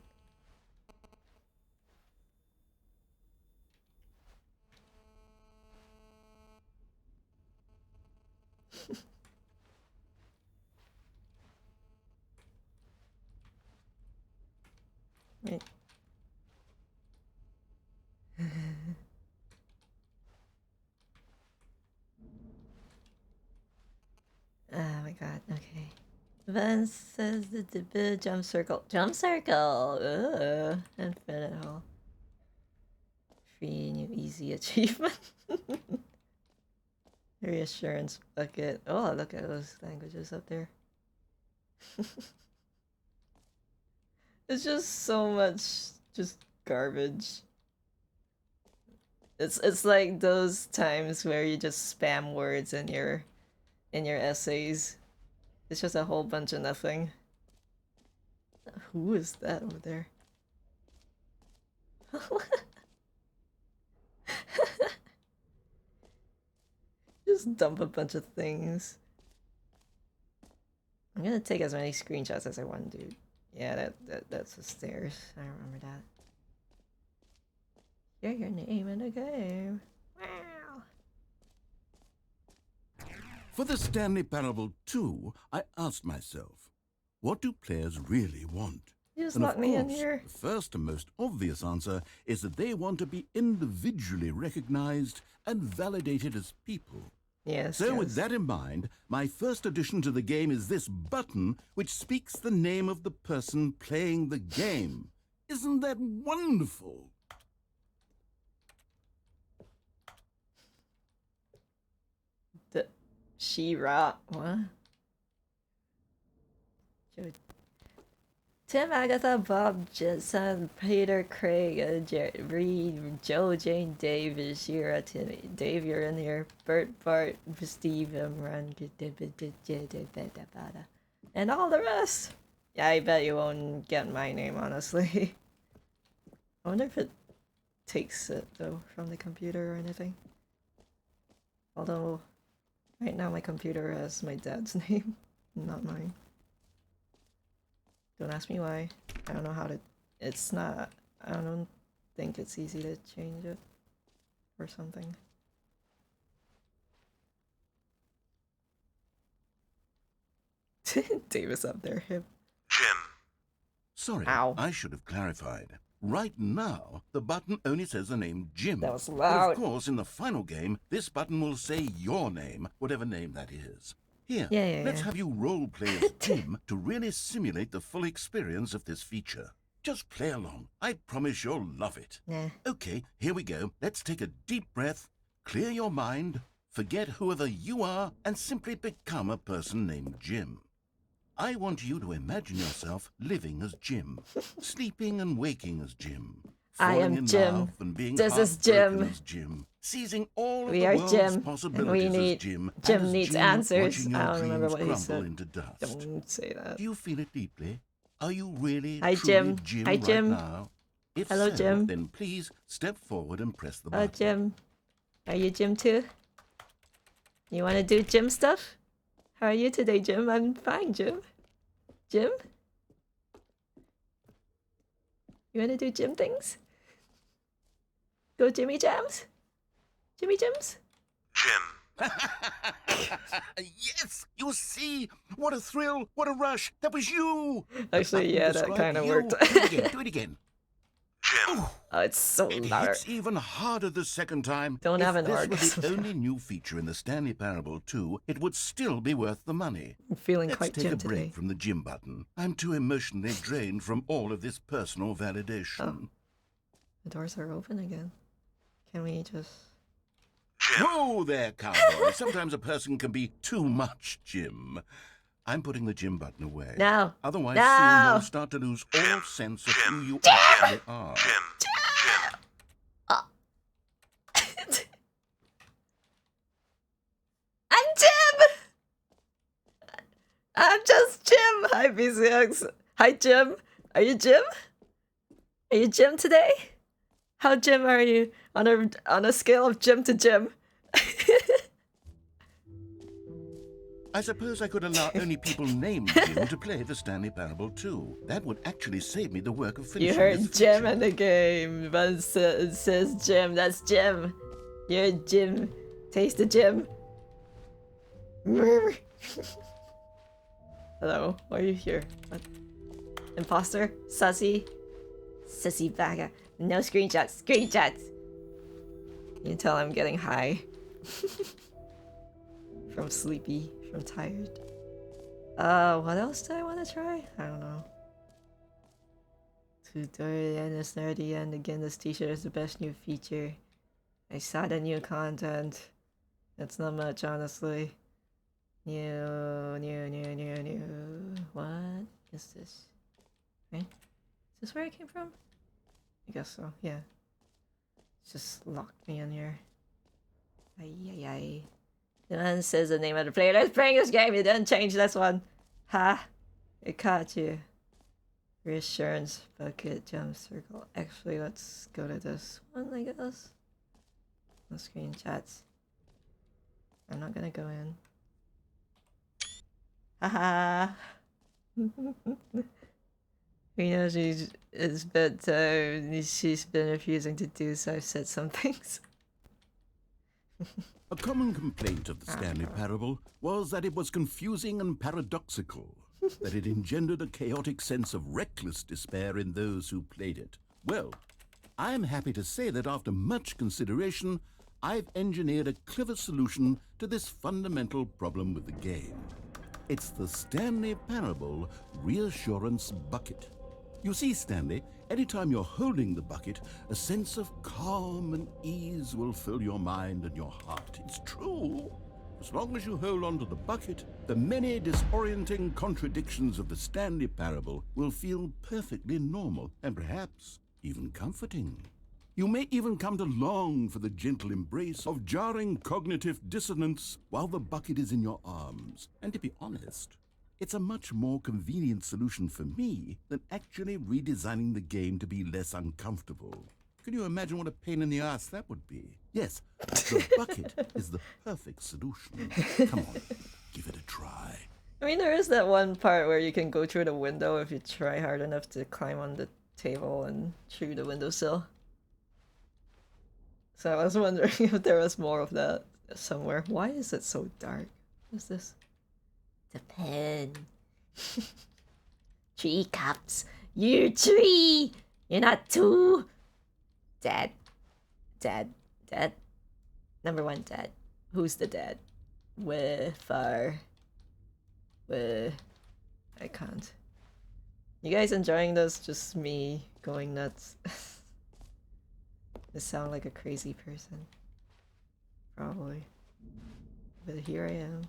Wait. Oh my god, okay. Van says the jump circle. Jump circle! Ugh. Infinite hole. Free new easy achievement. Reassurance bucket. Oh, look at those languages up there. It's just so much just garbage. It's like those times where you just spam words in your essays. It's just a whole bunch of nothing. Who is that over there? Just dump a bunch of things. I'm gonna take as many screenshots as I want, dude. Yeah, that's the stairs. I remember that. Hear your name in the game. Wow. For the Stanley Parable 2, I asked myself, what do players really want? You just And locked of me in course, here. the first and most obvious answer is that they want to be individually recognized and validated as people. Yes. So with that in mind, my first addition to the game is this button which speaks the name of the person playing the game. Isn't that wonderful? She-Ra. What? Tim, Agatha, Bob, Jensen, Peter, Craig, Reed, Joe, Jane, Dave, Shira, Timmy, Dave, you're in here. Bert, Bart, Steve, Imran, and all the rest. Yeah, I bet you won't get my name, honestly. I wonder if it takes it, though, from the computer or anything. Although, right now my computer has my dad's name, not mine. Don't ask me why. I don't know how to... It's not... I don't think it's easy to change it. Or something. Davis up there, him. Jim. Sorry, Ow. I should have clarified. Right now, the button only says the name Jim. That was But loud. of course, in the final game, this button will say your name, whatever name that is. Here, Yeah. let's have you role-play as Jim to really simulate the full experience of this feature. Just play along. I promise you'll love it. Nah. Okay, here we go. Let's take a deep breath, clear your mind, forget whoever you are, and simply become a person named Jim. I want you to imagine yourself living as Jim, sleeping and waking as Jim. I am in Jim. love and being This is heartbroken Jim. as Jim, seizing all of We the are world's Jim, and possibilities we as need... Jim, Jim and as needs Jim, answers. watching your I don't remember dreams what he crumble said. into dust. Don't say that. Do you feel it deeply? Are you really Hi, truly Jim. Hi, right Jim. now? If Hello, so, Jim. then please step forward and press the Hello, button. Jim. Are you Jim too? You want to do Jim stuff? How are you today, Jim? I'm fine, Jim. Jim? You wanna do gym things? Go Jimmy Jams? Jimmy Jams? Jim. Yes! You see? What a thrill! What a rush! That was you! The Actually, button yeah, that described kind of you. worked. Do it again, do it again. Jim. Oh, it's so It loud. hits even harder the second time. Don't have an If this orgasm. were the only new feature in the Stanley Parable 2, it would still be worth the money. I'm feeling Let's quite take a gym break today. from the gym button. I'm too emotionally drained from all of this personal validation. The doors are open again. Can we just... Jim. Whoa there, cowboy. Sometimes a person can be too much, Jim. I'm putting the gym button away. No! Otherwise, No! soon you'll start to lose all sense of who you actually are. Jim. Jim. I'm Jim! I'm just Jim! Hi, BCX. Hi, Jim. Are you Jim? Are you Jim today? How Jim are you on a scale of Jim to Jim? I suppose I could allow only people named Jim to play the Stanley Parable 2. That would actually save me the work of finishing You heard this Jim feature. in the game, but it says Jim. That's Jim. You're Jim. Taste the Jim. Hello, why are you here? What? Imposter? Sussy? Sissy bagger. No screenshots. Screenshots! You can tell I'm getting high. From sleepy. From tired. What else do I want to try? I don't know. Tutorial and it's nerdy and again this t-shirt is the best new feature. I saw the new content. It's not much honestly. New. What is this? Right? Is this where I came from? I guess so, yeah. It's just locked me in here. Ay. The man says the name of the player that's playing this game. You didn't change this one. Ha! It caught you. Reassurance, bucket, jump, circle. Actually, let's go to this one, I guess. No screenshots. I'm not gonna go in. Haha! We know it's bedtime. She's been refusing to do so. I've said some things. A common complaint of the Stanley Parable was that it was confusing and paradoxical, that it engendered a chaotic sense of reckless despair in those who played it. Well, I'm happy to say that after much consideration, I've engineered a clever solution to this fundamental problem with the game. It's the Stanley Parable Reassurance Bucket. You see, Stanley, anytime you're holding the bucket, a sense of calm and ease will fill your mind and your heart. It's true. As long as you hold on to the bucket, the many disorienting contradictions of the Stanley Parable will feel perfectly normal and perhaps even comforting. You may even come to long for the gentle embrace of jarring cognitive dissonance while the bucket is in your arms. And to be honest, it's a much more convenient solution for me than actually redesigning the game to be less uncomfortable. Can you imagine what a pain in the ass that would be? Yes, the bucket is the perfect solution. Come on, give it a try. I mean, there is that one part where you can go through the window if you try hard enough to climb on the table and through the windowsill. So I was wondering if there was more of that somewhere. Why is it so dark? What is this? The pen. 3 cups. You're 3! You're not 2! Dad. Number 1, Dad. Who's the dad? Where? Far? Where? I can't. You guys enjoying this? Just me going nuts. I sound like a crazy person. Probably. But here I am.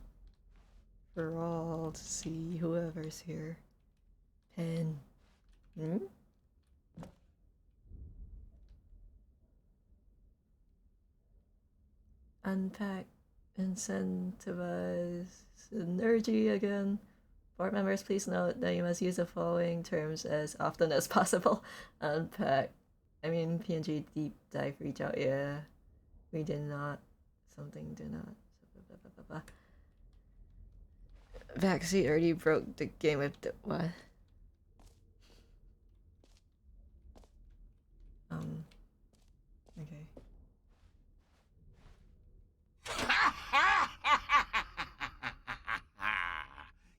For all to see, whoever's here. Pen. Unpack. Incentivize. Synergy again. Board members, please note that you must use the following terms as often as possible. Unpack. I mean, PNG deep dive, reach out, yeah. We did not. Something did not. Vaccine already broke the game with the what? Okay.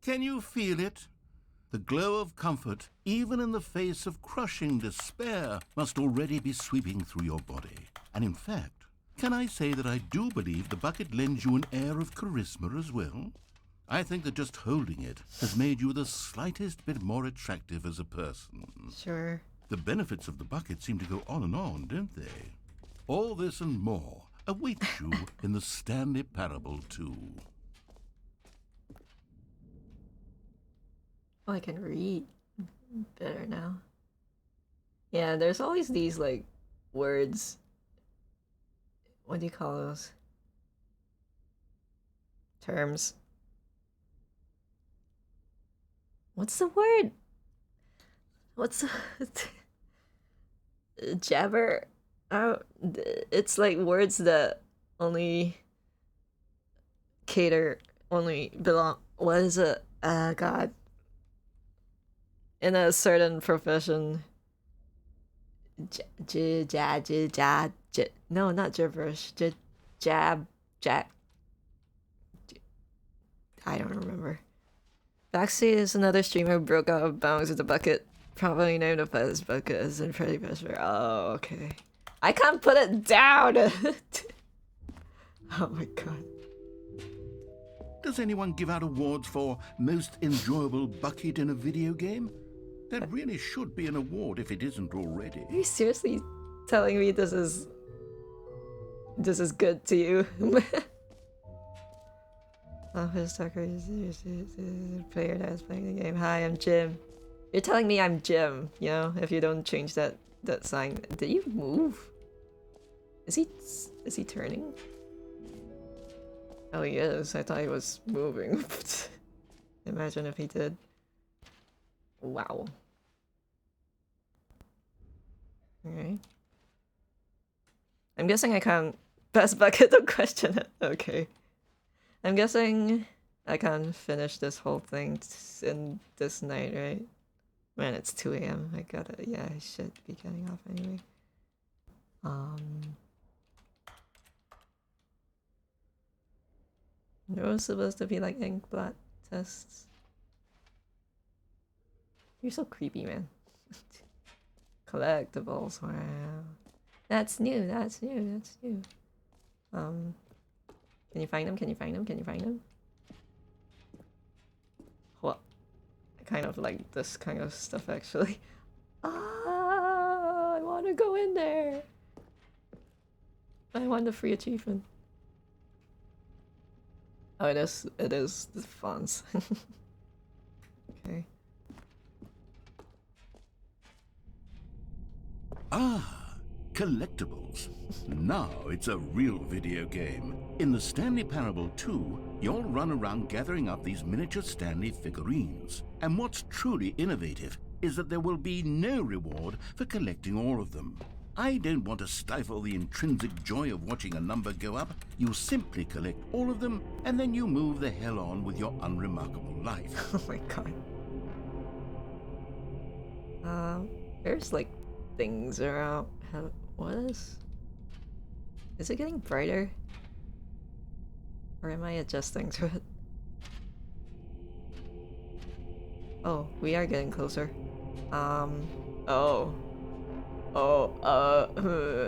Can you feel it? The glow of comfort, even in the face of crushing despair, must already be sweeping through your body. And in fact, can I say that I do believe the bucket lends you an air of charisma as well? I think that just holding it has made you the slightest bit more attractive as a person. Sure. The benefits of the bucket seem to go on, don't they? All this and more awaits you in the Stanley Parable 2. Oh, I can read better now. Yeah, there's always these like words. What do you call those? Terms. What's the word? What's the jabber? Oh, it's like words that only belong. What is it? God. In a certain profession. No, not gibberish. Jab. I don't remember. Baxi is another streamer who broke out of bounds with the bucket. Probably named a his bucket as in Freddy Fazbear. Oh, okay. I can't put it down! Oh my god. Does anyone give out awards for most enjoyable bucket in a video game? That really should be an award if it isn't already. Are you seriously telling me this is good to you? Office Tucker is a player that is playing the game. Hi, I'm Jim. You're telling me I'm Jim, you know, if you don't change that sign. Did you move? Is he turning? Oh, he is. I thought he was moving. Imagine if he did. Wow. Okay. I'm guessing I can't best bucket the question. Okay. I'm guessing I can't finish this whole thing in this night, right? Man, it's 2 a.m. I should be getting off anyway. There was supposed to be like ink blot tests. You're so creepy, man. Collectibles, wow. That's new. Can you find them? Well, I kind of like this kind of stuff actually. I want to go in there. I want the free achievement. Oh, it is the fonts. Okay. Ah, collectibles. Now it's a real video game. In the Stanley Parable 2, you'll run around gathering up these miniature Stanley figurines. And what's truly innovative is that there will be no reward for collecting all of them. I don't want to stifle the intrinsic joy of watching a number go up. You simply collect all of them, and then you move the hell on with your unremarkable life. Oh my god. There's like things around. What is it getting brighter? Or am I adjusting to it? Oh, we are getting closer.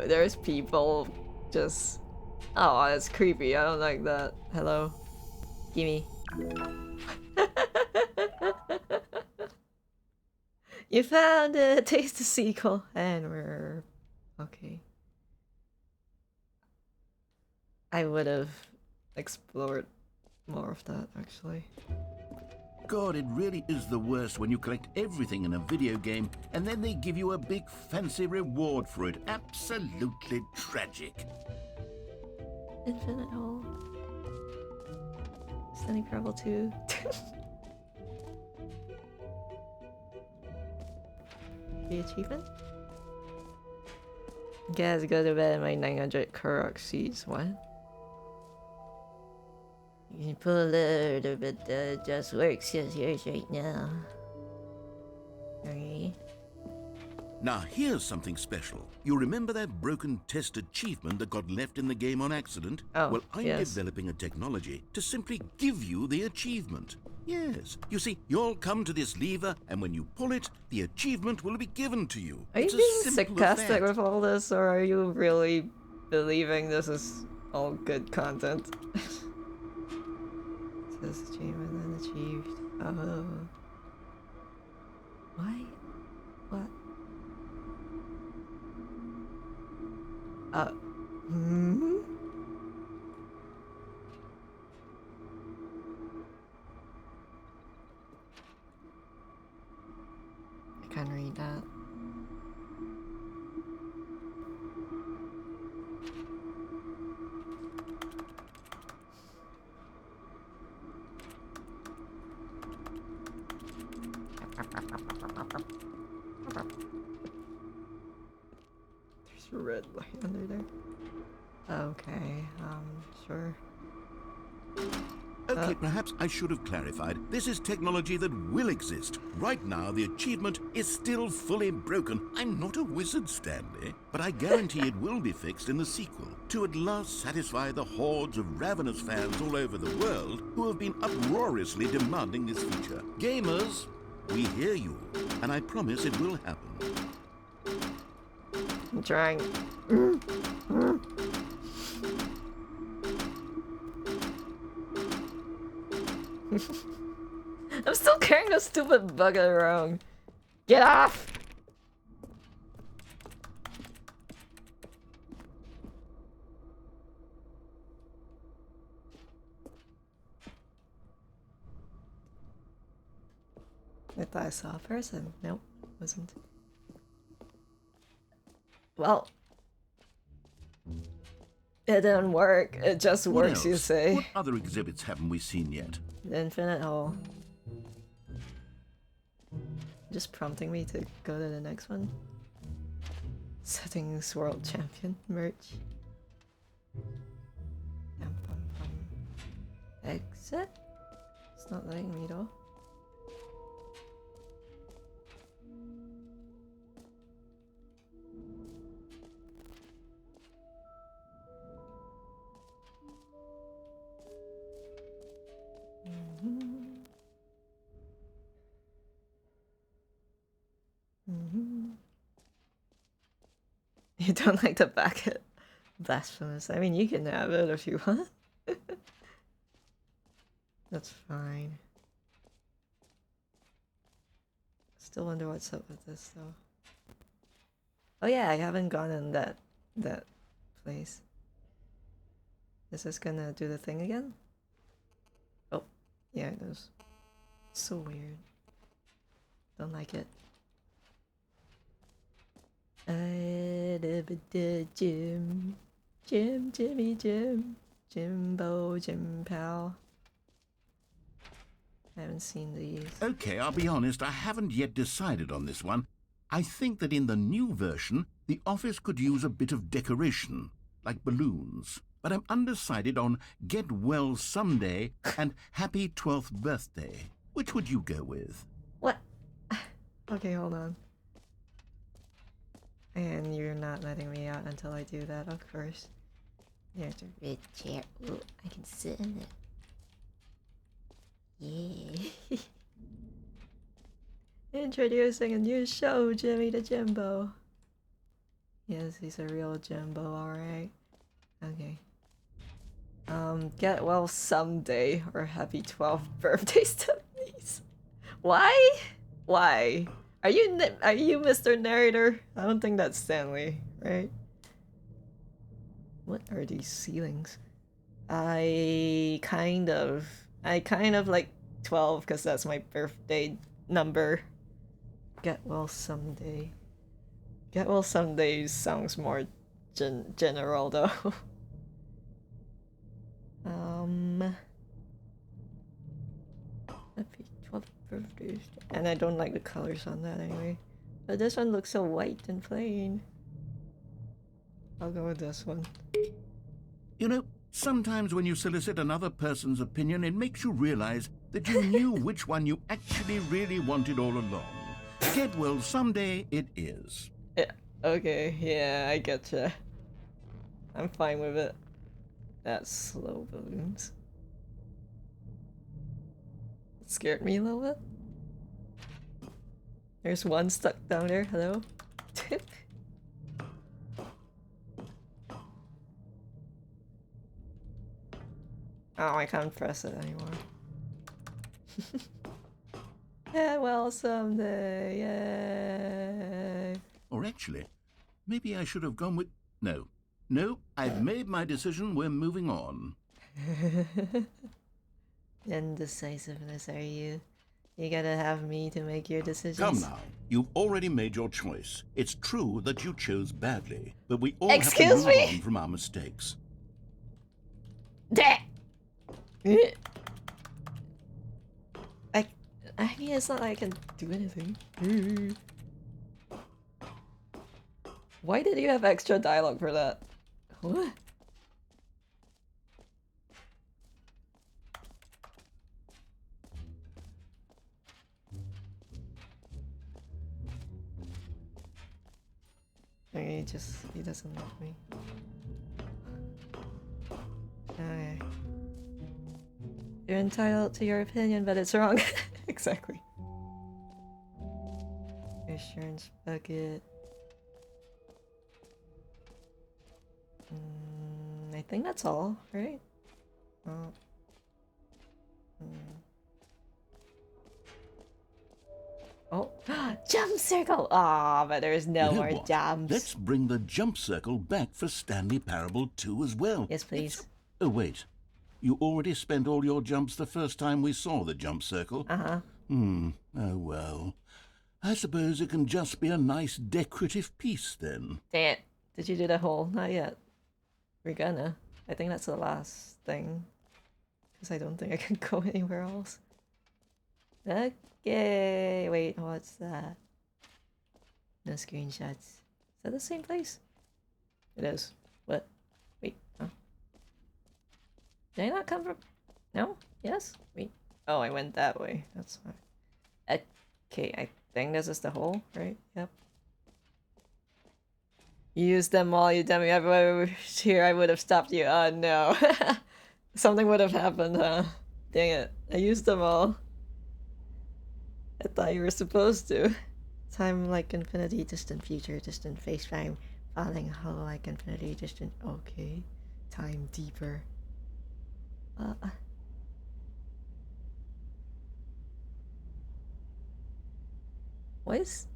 There's people just... Oh, that's creepy. I don't like that. Hello? Gimme. You found it! Taste the sequel! And we're... Okay. I would have explored more of that, actually. God, it really is the worst when you collect everything in a video game and then they give you a big fancy reward for it. Absolutely tragic. Infinite Hole. Stanley Parable 2. The achievement? Guys, go to bed at my 900 Korok seeds. What? You can pull a little bit, just works as yours right now. Okay. Now here's something special. You remember that broken test achievement that got left in the game on accident? Oh, well, I'm yes. developing a technology to simply give you the achievement. Yes. You see, you'll come to this lever, and when you pull it, the achievement will be given to you. Are you It's as being simple as sarcastic that. with all this, or are you really believing this is all good content? This achievement unachieved. Oh. Why? What? Hmm? I can't read that. There's a red line under there. Okay, sure. Okay, perhaps I should have clarified. This is technology that will exist. Right now, the achievement is still fully broken. I'm not a wizard, Stanley, but I guarantee it will be fixed in the sequel to at last satisfy the hordes of ravenous fans all over the world who have been uproariously demanding this feature. Gamers, we hear you, and I promise it will happen. I'm trying. I'm still carrying the stupid bugger around. Get off! I thought I saw a person. Nope, wasn't. Well, it didn't work. It just What works, you else? say. What other exhibits haven't we seen yet? The infinite hole. Just prompting me to go to the next one. Settings world champion merch. Yum, bum, bum. Exit? It's not letting me though. You don't like the bucket? Blasphemous. I mean, you can have it if you want. That's fine. Still wonder what's up with this though. Oh yeah, I haven't gone in that place. Is this gonna do the thing again? Oh, yeah, it does. So weird. Don't like it. I live at the gym. Jim, Jimmy, Jim. Jimbo, Jim Pal. I haven't seen these. Okay, I'll be honest, I haven't yet decided on this one. I think that in the new version, the office could use a bit of decoration, like balloons. But I'm undecided on Get Well Someday and Happy 12th Birthday. Which would you go with? What? Okay, hold on. And you're not letting me out until I do that, of course. There's a red chair. Ooh, I can sit in it. Yeah. Introducing a new show, Jimmy the Jimbo. Yes, he's a real Jimbo, alright. Okay. Get well someday, or happy 12th birthday to these. Why? Why? Are you Mr. Narrator? I don't think that's Stanley, right? What are these ceilings? I kind of like 12 because that's my birthday number. Get well someday. Get well someday sounds more general though. Happy 12th birthday. And I don't like the colors on that anyway. But this one looks so white and plain. I'll go with this one. You know, sometimes when you solicit another person's opinion, it makes you realize that you knew which one you actually really wanted all along. Kid, well, someday it is. Yeah, okay, yeah, I getcha. I'm fine with it. That's slow balloons. It scared me a little bit. There's one stuck down there, hello? Oh, I can't press it anymore. Yeah, well, someday, yay. Or actually, maybe I should have gone with... No, I've made my decision, we're moving on. Indecisiveness, are you? You gotta have me to make your decisions. Come now, you've already made your choice. It's true that you chose badly, but we all Excuse have to move me? on from our mistakes. I mean, it's not like I can do anything. Why did you have extra dialogue for that? What? Okay, he doesn't love me. Okay. You're entitled to your opinion, but it's wrong. Exactly. Insurance bucket. I think that's all, right? Oh. Oh, jump circle! Ah, but there's no You know more what? jumps. Let's bring the jump circle back for Stanley Parable 2 as well. Yes, please. Oh, wait. You already spent all your jumps the first time we saw the jump circle? Uh-huh. Oh, well. I suppose it can just be a nice decorative piece, then. Dang it. Did you do the whole? Not yet. We're gonna. I think that's the last thing. Because I don't think I can go anywhere else. Okay. Wait, what's that? No screenshots. Is that the same place? It is. What? Wait, huh? Did I not come from... No? Yes? Wait. Oh, I went that way. That's fine. Okay, I think this is the hole, right? Yep. You used them all, you dummy. If I were here, I would have stopped you. Oh, no. Something would have happened, huh? Dang it. I used them all. I thought you were supposed to. Time like infinity, distant future, distant face time, falling hollow like infinity, distant... Okay. Time deeper. Why is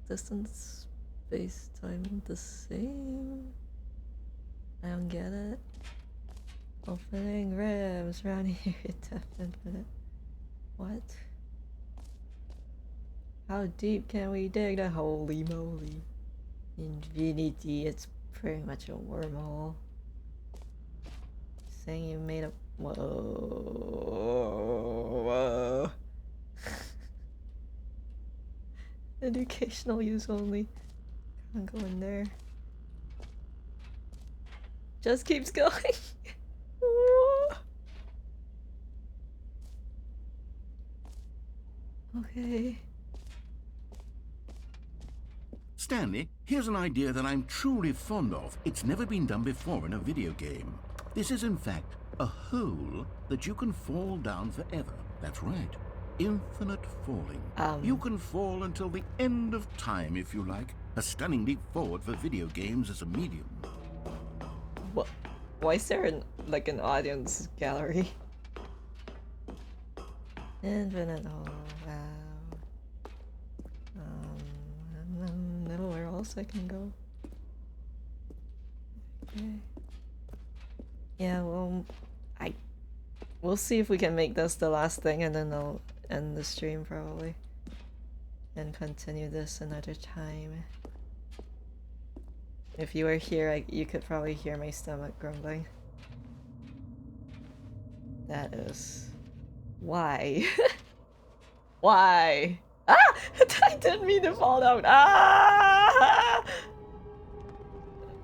distance, space, time the same? I don't get it. Opening ribs, around here, tapped infinite. What? How deep can we dig the holy moly? Infinity, it's pretty much a wormhole. Saying you made a... Whoa. Whoa. Educational use only. Can't go in there. Just keeps going. Okay. Stanley, here's an idea that I'm truly fond of. It's never been done before in a video game. This is, in fact, a hole that you can fall down forever. That's right. Infinite falling. You can fall until the end of time, if you like. A stunning leap forward for video games as a medium. What? Why is there an audience gallery? Infinite hole. Wow. I don't know where else I can go. Okay. Yeah, well, we'll see if we can make this the last thing, and then I'll end the stream probably, and continue this another time. If you were here, you could probably hear my stomach grumbling. That is... Why? Why? Ah! I didn't mean to fall down. Ah!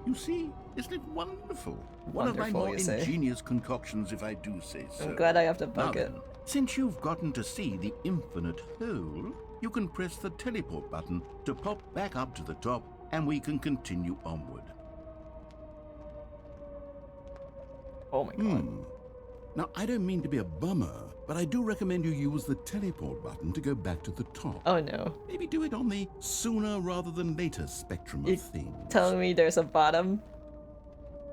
You see, isn't it wonderful? One of my Wonderful, more you say. ingenious concoctions, if I do say so. I'm glad I have the Now bucket. then, since you've gotten to see the infinite hole, you can press the teleport button to pop back up to the top, and we can continue onward. Oh my god. Now, I don't mean to be a bummer, but I do recommend you use the teleport button to go back to the top. Oh no. Maybe do it on the sooner rather than later spectrum You of things. telling me there's a bottom?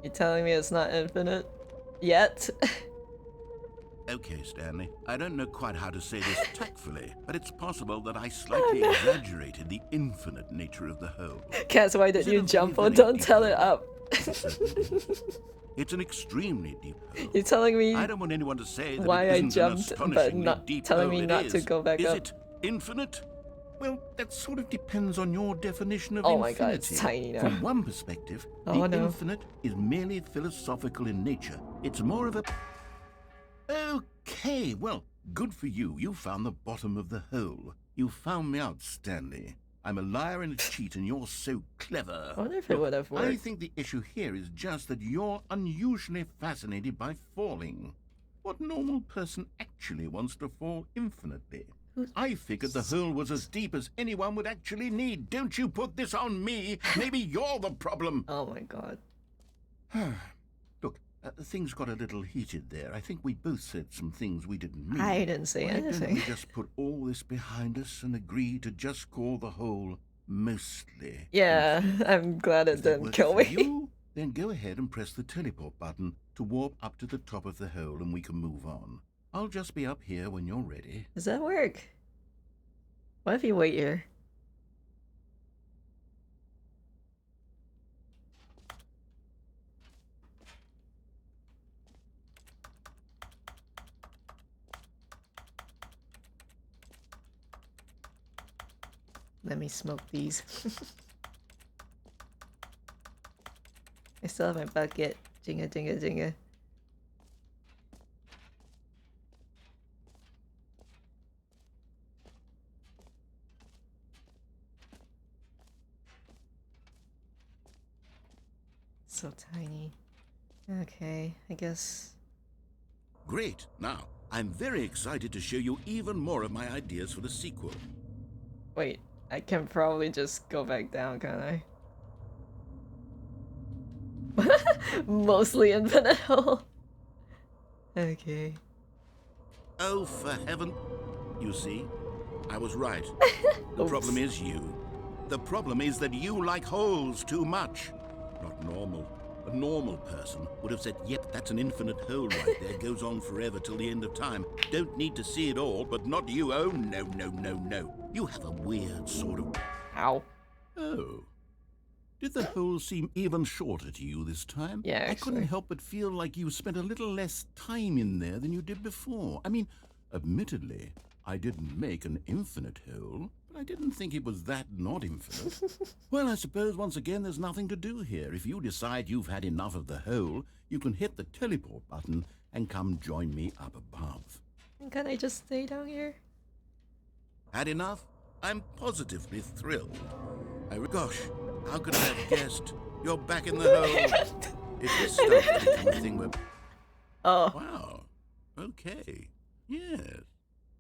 You telling me it's not infinite? Yet? Okay, Stanley, I don't know quite how to say this tactfully, but it's possible that I slightly exaggerated the infinite nature of the whole. Cass, why did Is it you a jump? very, Oh, very don't deep tell it hole? up. It's an extremely deep hole. You're telling me I don't want anyone to say that why it I isn't an jumped, but astonishingly not deep telling hole. me It not to is. go back Is up. it infinite? Well, that sort of depends on your definition of Oh my infinity. god, it's tiny now. From one perspective, Oh, the no. infinite is merely philosophical in nature. It's more of a... Okay, well, good for you. You found the bottom of the hole. You found me out, Stanley. I'm a liar and a cheat, and you're so clever. I wonder if it would have I worked. think the issue here is just that you're unusually fascinated by falling. What normal person actually wants to fall infinitely? I figured the hole was as deep as anyone would actually need. Don't you put this on me. Maybe you're the problem. Oh my god. Look, things got a little heated there. I think we both said some things we didn't mean. I didn't say Why don't anything. we just put all this behind us and agree to just call the hole mostly? Yeah, I'm glad it If that didn't works kill for me. you, then go ahead and press the teleport button to warp up to the top of the hole and we can move on. I'll just be up here when you're ready. Does that work? What if you wait here? Let me smoke these. I still have my bucket. Jinga jinga jinga. So tiny. Okay, I guess. Great. Now, I'm very excited to show you even more of my ideas for the sequel. Wait, I can probably just go back down, can't I? Mostly infinite hole. Okay. Oh, for heaven. You see, I was right. The problem is you. The problem is that you like holes too much. Not normal. A normal person would have said, yep, that's an infinite hole right there. Goes on forever till the end of time. Don't need to see it all, but not you. Oh, no, no, no, no. You have a weird sort of... Ow. Oh. Did the hole seem even shorter to you this time? Yeah, I couldn't actually. help but feel like you spent a little less time in there than you did before. I mean, admittedly, I didn't make an infinite hole, but I didn't think it was that not infinite. Well, I suppose once again there's nothing to do here. If you decide you've had enough of the hole, you can hit the teleport button and come join me up above. Can I just stay down here? Had enough? I'm positively thrilled. Gosh, how could I have guessed? You're back in the hole. If this starts to become a thing where... Oh. Wow. Okay. Yes.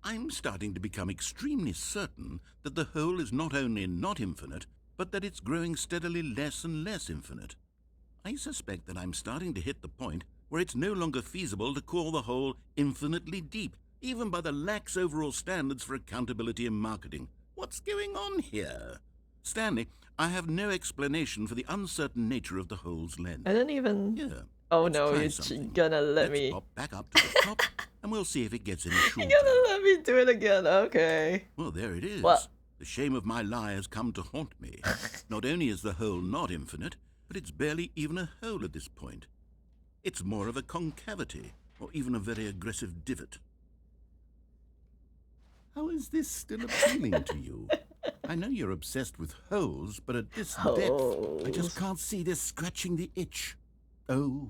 I'm starting to become extremely certain that the hole is not only not infinite, but that it's growing steadily less and less infinite. I suspect that I'm starting to hit the point where it's no longer feasible to call the hole infinitely deep, even by the lax overall standards for accountability and marketing. What's going on here? Stanley, I have no explanation for the uncertain nature of the hole's length. I didn't even... Here, Oh let's no, try you're something. gonna let Let's me... pop back up to the top, and we'll see if it gets any shorter. You're gonna let me do it again, okay. Well, there it is. What? The shame of my lie has come to haunt me. Not only is the hole not infinite, but it's barely even a hole at this point. It's more of a concavity, or even a very aggressive divot. How is this still appealing to you? I know you're obsessed with holes, but at this depth, I just Holes. can't see this scratching the itch. Oh,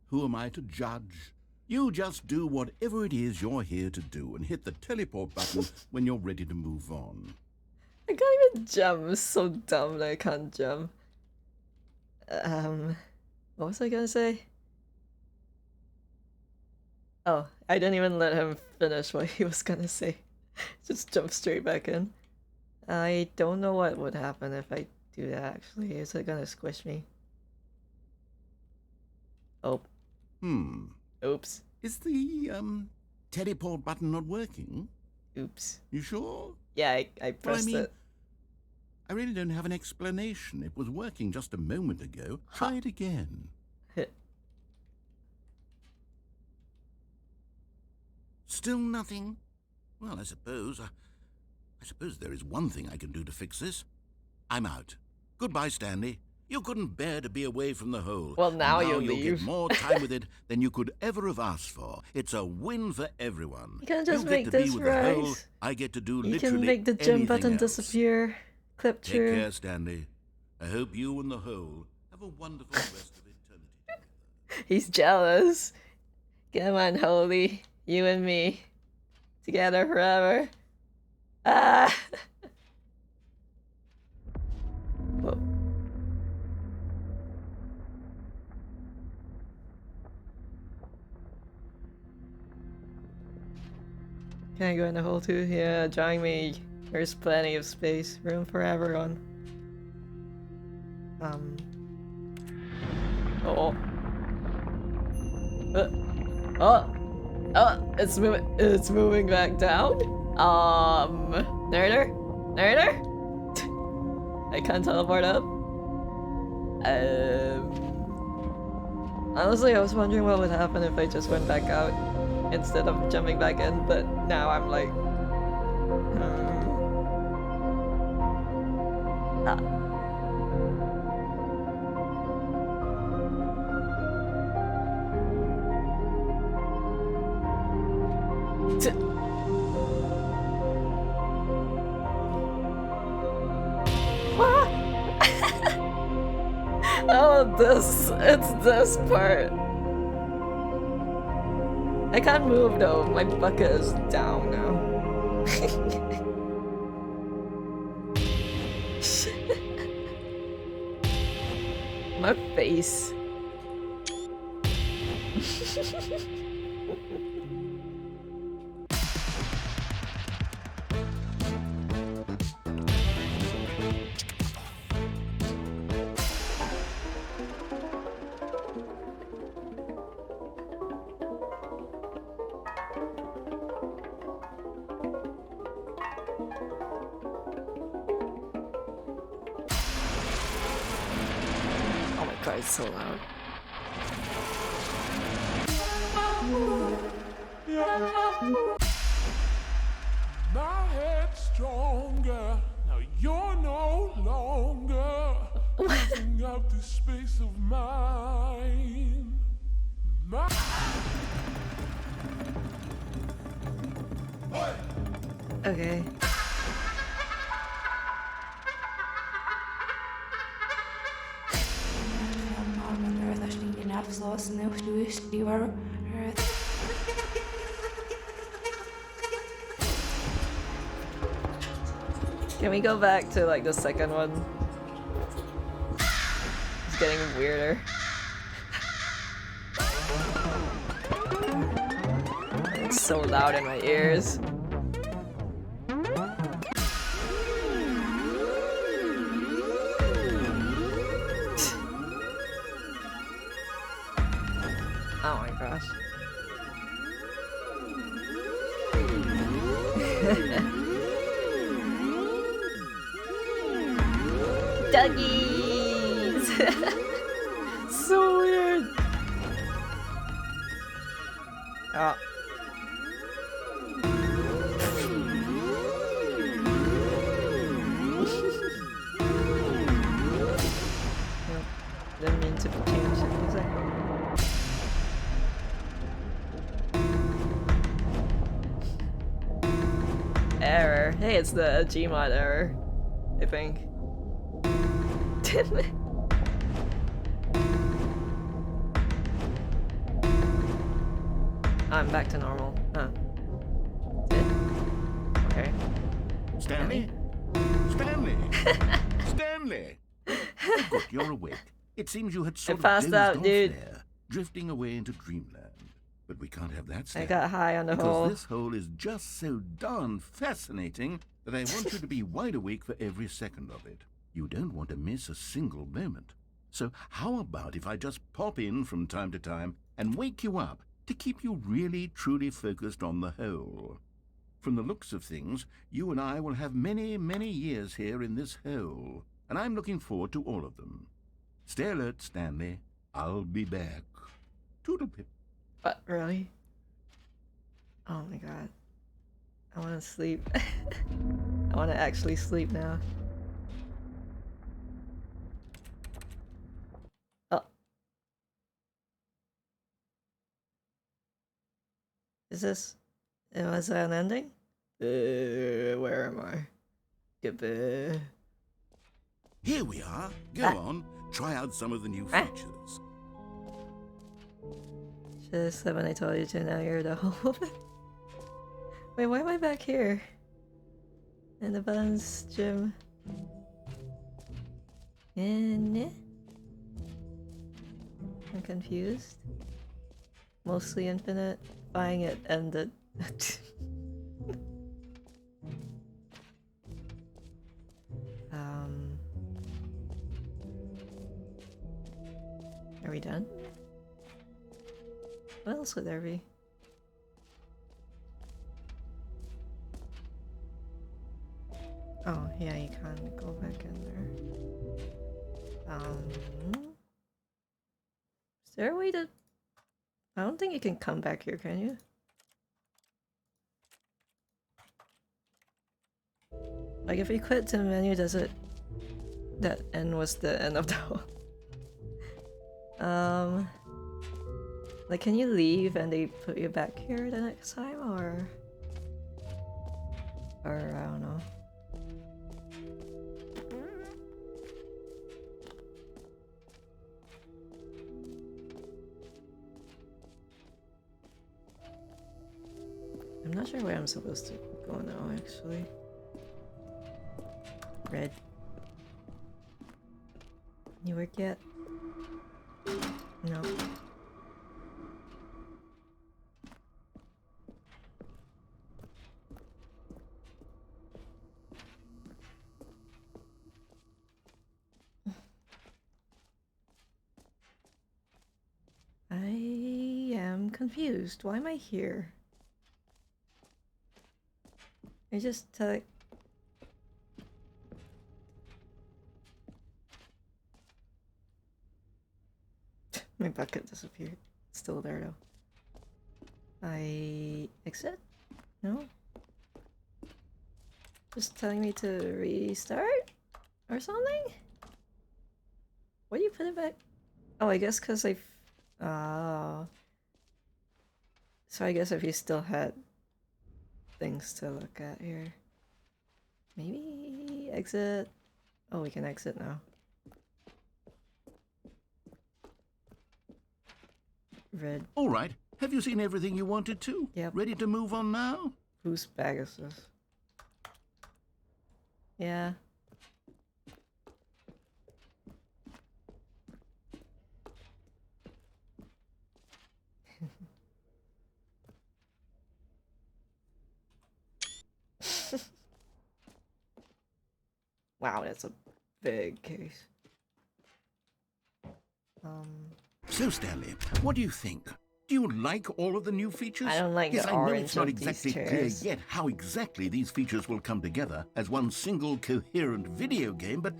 who am I to judge? You just do whatever it is you're here to do and hit the teleport button when you're ready to move on. I can't even jump. I'm so dumb that I can't jump. What was I gonna say? Oh, I didn't even let him finish what he was gonna say. Just jump straight back in. I don't know what would happen if I do that, actually. Is it gonna squish me? Oh. Oops. Is the, teleport button not working? Oops. You sure? Yeah, I Well, I pressed mean, it. I really don't have an explanation. It was working just a moment ago. Try it again. Still nothing? Well, I suppose there is one thing I can do to fix this. I'm out. Goodbye, Stanley. You couldn't bear to be away from the hole. Well, now and you'll you'll leave. get more time with it than you could ever have asked for. It's a win for everyone. You can just you make get to this be with the hole. right. I get to do You literally can make the gym anything button else. disappear. Clip Take through. care, Stanley. I hope you and the hole have a wonderful rest of eternity together. He's jealous. Come on, Holy. You and me. Together forever. Ah! Whoa. Can I go in the hole too? Yeah, join me. There's plenty of space. Room for everyone. Oh. Oh, it's moving back down. Narrator? Narrator? I can't teleport up. Honestly, I was wondering what would happen if I just went back out instead of jumping back in, but now I'm like, Oh, it's this part. I can't move though, my bucket is down now. My face. Oh my god, it's so loud. My head's stronger. Now you're no longer using up the space of mine. Okay. Can we go back to like the second one? It's getting weirder. It's so loud in my ears. Oh my gosh. Duggies! So weird. Oh. Didn't mean to change the music. Error. Hey, it's the Gmod error, I think. I'm back to normal. Huh. Okay. Stanley? Stanley! Stanley! Good, you're awake. It seems you had sort of passed dozed out, off dude. there, drifting away into dreamland. But we can't have that, I Stanley. got high on the because hole. this hole is just so darn fascinating, that I want you to be wide awake for every second of it. You don't want to miss a single moment. So how about if I just pop in from time to time and wake you up to keep you really, truly focused on the whole? From the looks of things, you and I will have many, many years here in this hole, and I'm looking forward to all of them. Stay alert, Stanley. I'll be back. Toodlepip. What, really? Oh my god. I want to sleep. I want to actually sleep now. Oh. Is this... Was that an ending? Where am I? Goodbye. Here we are. Go on. Try out some of the new features. Should've said when I told you to, now you're the whole... Wait, why am I back here? In the buttons, Jim. I'm confused. Mostly infinite. Buying it ended. Are we done? What else would there be? Oh, yeah, you can't go back in there. Is there a way to... I don't think you can come back here, can you? Like, if you quit the menu, does it... That end was the end of the whole... Like, can you leave and they put you back here the next time, or... I don't know. I'm not sure where I'm supposed to go now, actually. Red. You work yet? No. I am confused. Why am I here? I just my bucket disappeared. It's still there though. I exit? No? Just telling me to restart? Or something? Why do you put it back? Oh, I guess because I... So I guess if you still had things to look at here. Maybe exit. Oh, we can exit now. Red. All right. Have you seen everything you wanted to? Yep. Ready to move on now? Whose bag is this? Yeah. Wow, that's a big case. So, Stanley, what do you think? Do you like all of the new features? I don't like yes, the I know orange it's not of these exactly clear chairs. yet how exactly these features will come together as one single coherent video game, but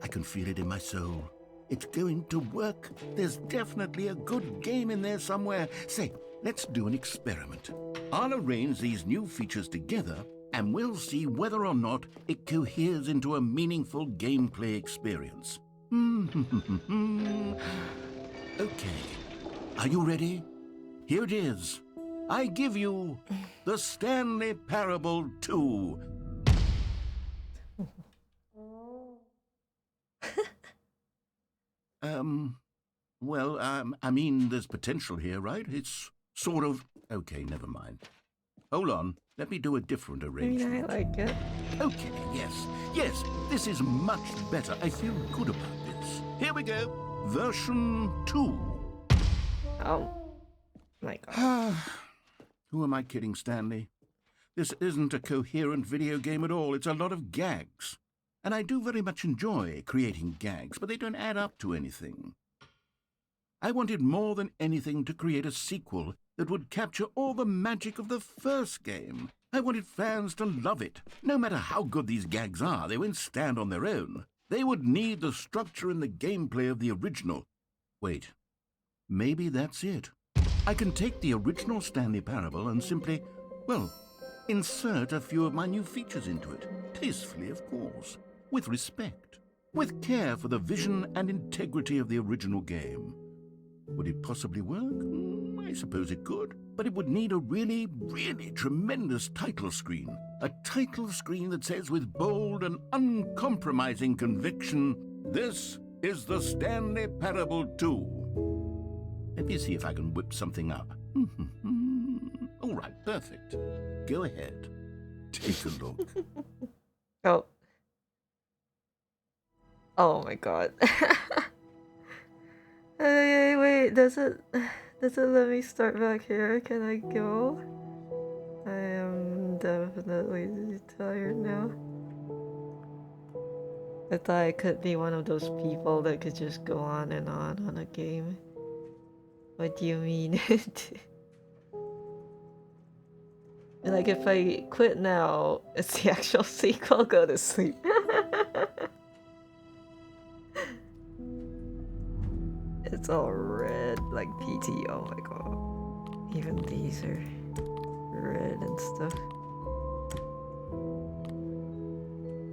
I can feel it in my soul. It's going to work. There's definitely a good game in there somewhere. Say, let's do an experiment. I'll arrange these new features together, and we'll see whether or not it coheres into a meaningful gameplay experience. Okay. Are you ready? Here it is. I give you the Stanley Parable 2. I mean, there's potential here, right? It's sort of... Okay, never mind. Hold on. Let me do a different arrangement. I like it. Okay, yes, this is much better. I feel good about this. Here we go. Version 2. Oh my god. Who am I kidding, Stanley? This isn't a coherent video game at all. It's a lot of gags. And I do very much enjoy creating gags, but they don't add up to anything. I wanted more than anything to create a sequel that would capture all the magic of the first game. I wanted fans to love it. No matter how good these gags are, they won't stand on their own. They would need the structure and the gameplay of the original. Wait, maybe that's it. I can take the original Stanley Parable and simply, well, insert a few of my new features into it. Tastefully, of course. With respect. With care for the vision and integrity of the original game. Would it possibly work? I suppose it could. But it would need a really, really tremendous title screen. A title screen that says with bold and uncompromising conviction, "This is the Stanley Parable 2." Let me see if I can whip something up. All right, perfect. Go ahead. Take a look. Oh. Oh my god. Hey, wait, does it let me start back here? Can I go? I am definitely tired now. I thought I could be one of those people that could just go on a game. What do you mean? Like, if I quit now, it's the actual sequel, go to sleep. It's all red, like PT, oh my god. Even these are red and stuff.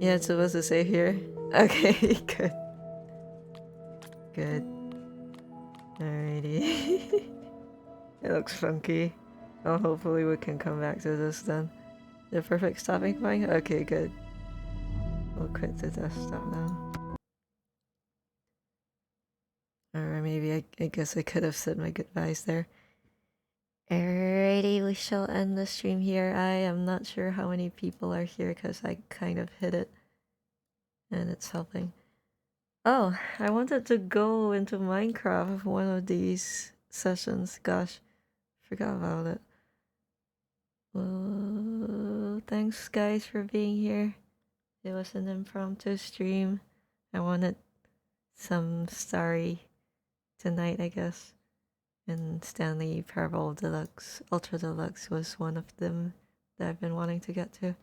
Yeah, it's supposed to say here. Okay, good. Good. Alrighty. It looks funky. Oh, hopefully we can come back to this then. The perfect stopping point? Okay, good. We'll quit the desktop now. Or maybe I guess I could have said my goodbyes there. Alrighty, we shall end the stream here. I am not sure how many people are here because I kind of hit it. And it's helping. Oh, I wanted to go into Minecraft one of these sessions. Gosh, forgot about it. Well, thanks guys for being here. It was an impromptu stream. I wanted some starry tonight, I guess. And Stanley Parable Deluxe, Ultra Deluxe was one of them that I've been wanting to get to.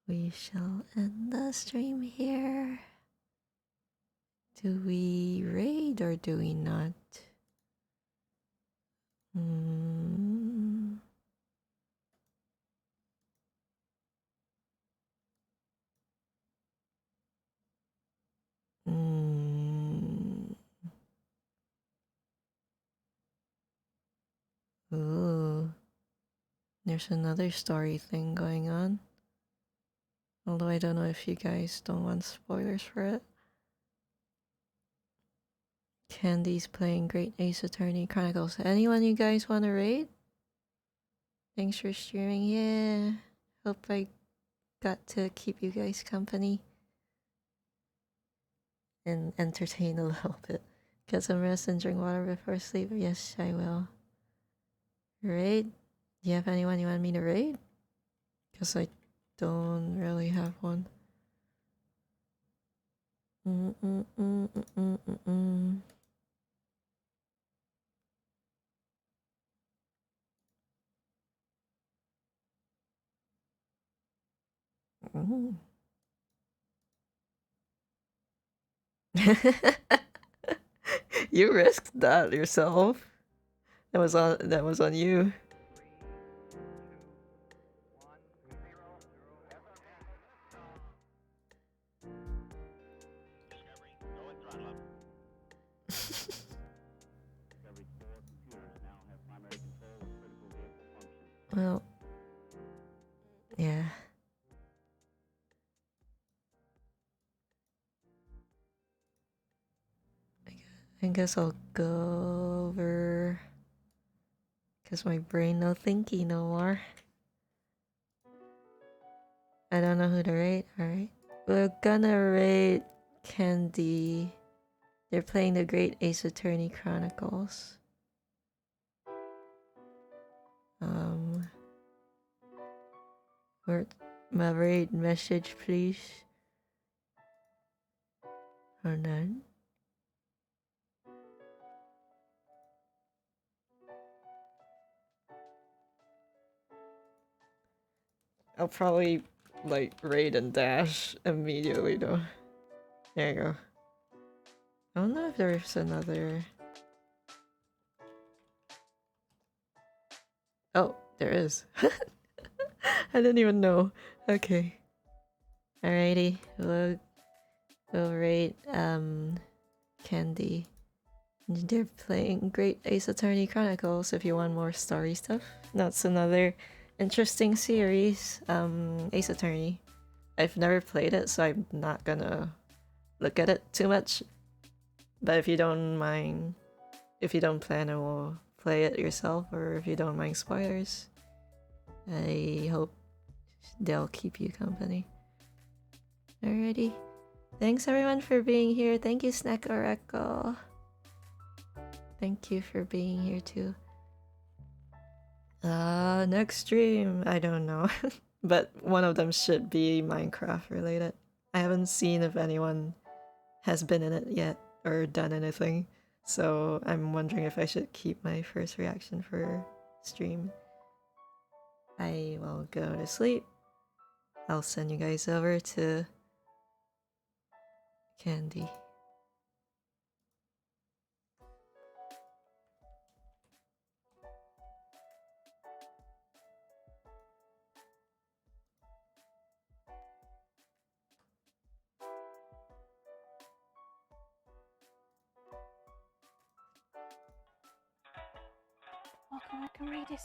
We shall end the stream here. Do we raid or do we not? Ooh. There's another story thing going on. Although I don't know if you guys don't want spoilers for it. Candy's playing Great Ace Attorney Chronicles. Anyone you guys want to raid? Thanks for streaming. Yeah. Hope I got to keep you guys company. And entertain a little bit. Get some rest and drink water before sleep. Yes, I will. Raid? Do you have anyone you want me to raid? Because I don't really have one. You risked that yourself. That was on you. Well, yeah. I guess I'll go over, because my brain no thinky no more. I don't know who to rate. Alright. We're gonna rate Candy. They're playing the Great Ace Attorney Chronicles. Or moderate message, please. Hold on. I'll probably like raid and dash immediately though. There you go. I don't know if there's another. Oh, there is. I didn't even know. Okay. Alrighty. We'll rate Candy. They're playing Great Ace Attorney Chronicles if you want more story stuff. That's another interesting series. Ace Attorney. I've never played it, so I'm not gonna look at it too much. But if you don't mind, if you don't plan to play it yourself, or if you don't mind spoilers, I hope they'll keep you company. Alrighty. Thanks everyone for being here. Thank you, Snack Oracle. Thank you for being here too. Next stream, I don't know. But one of them should be Minecraft related. I haven't seen if anyone has been in it yet or done anything. So I'm wondering if I should keep my first reaction for stream. I will go to sleep. I'll send you guys over to Candy. Oh, come on, I can read this.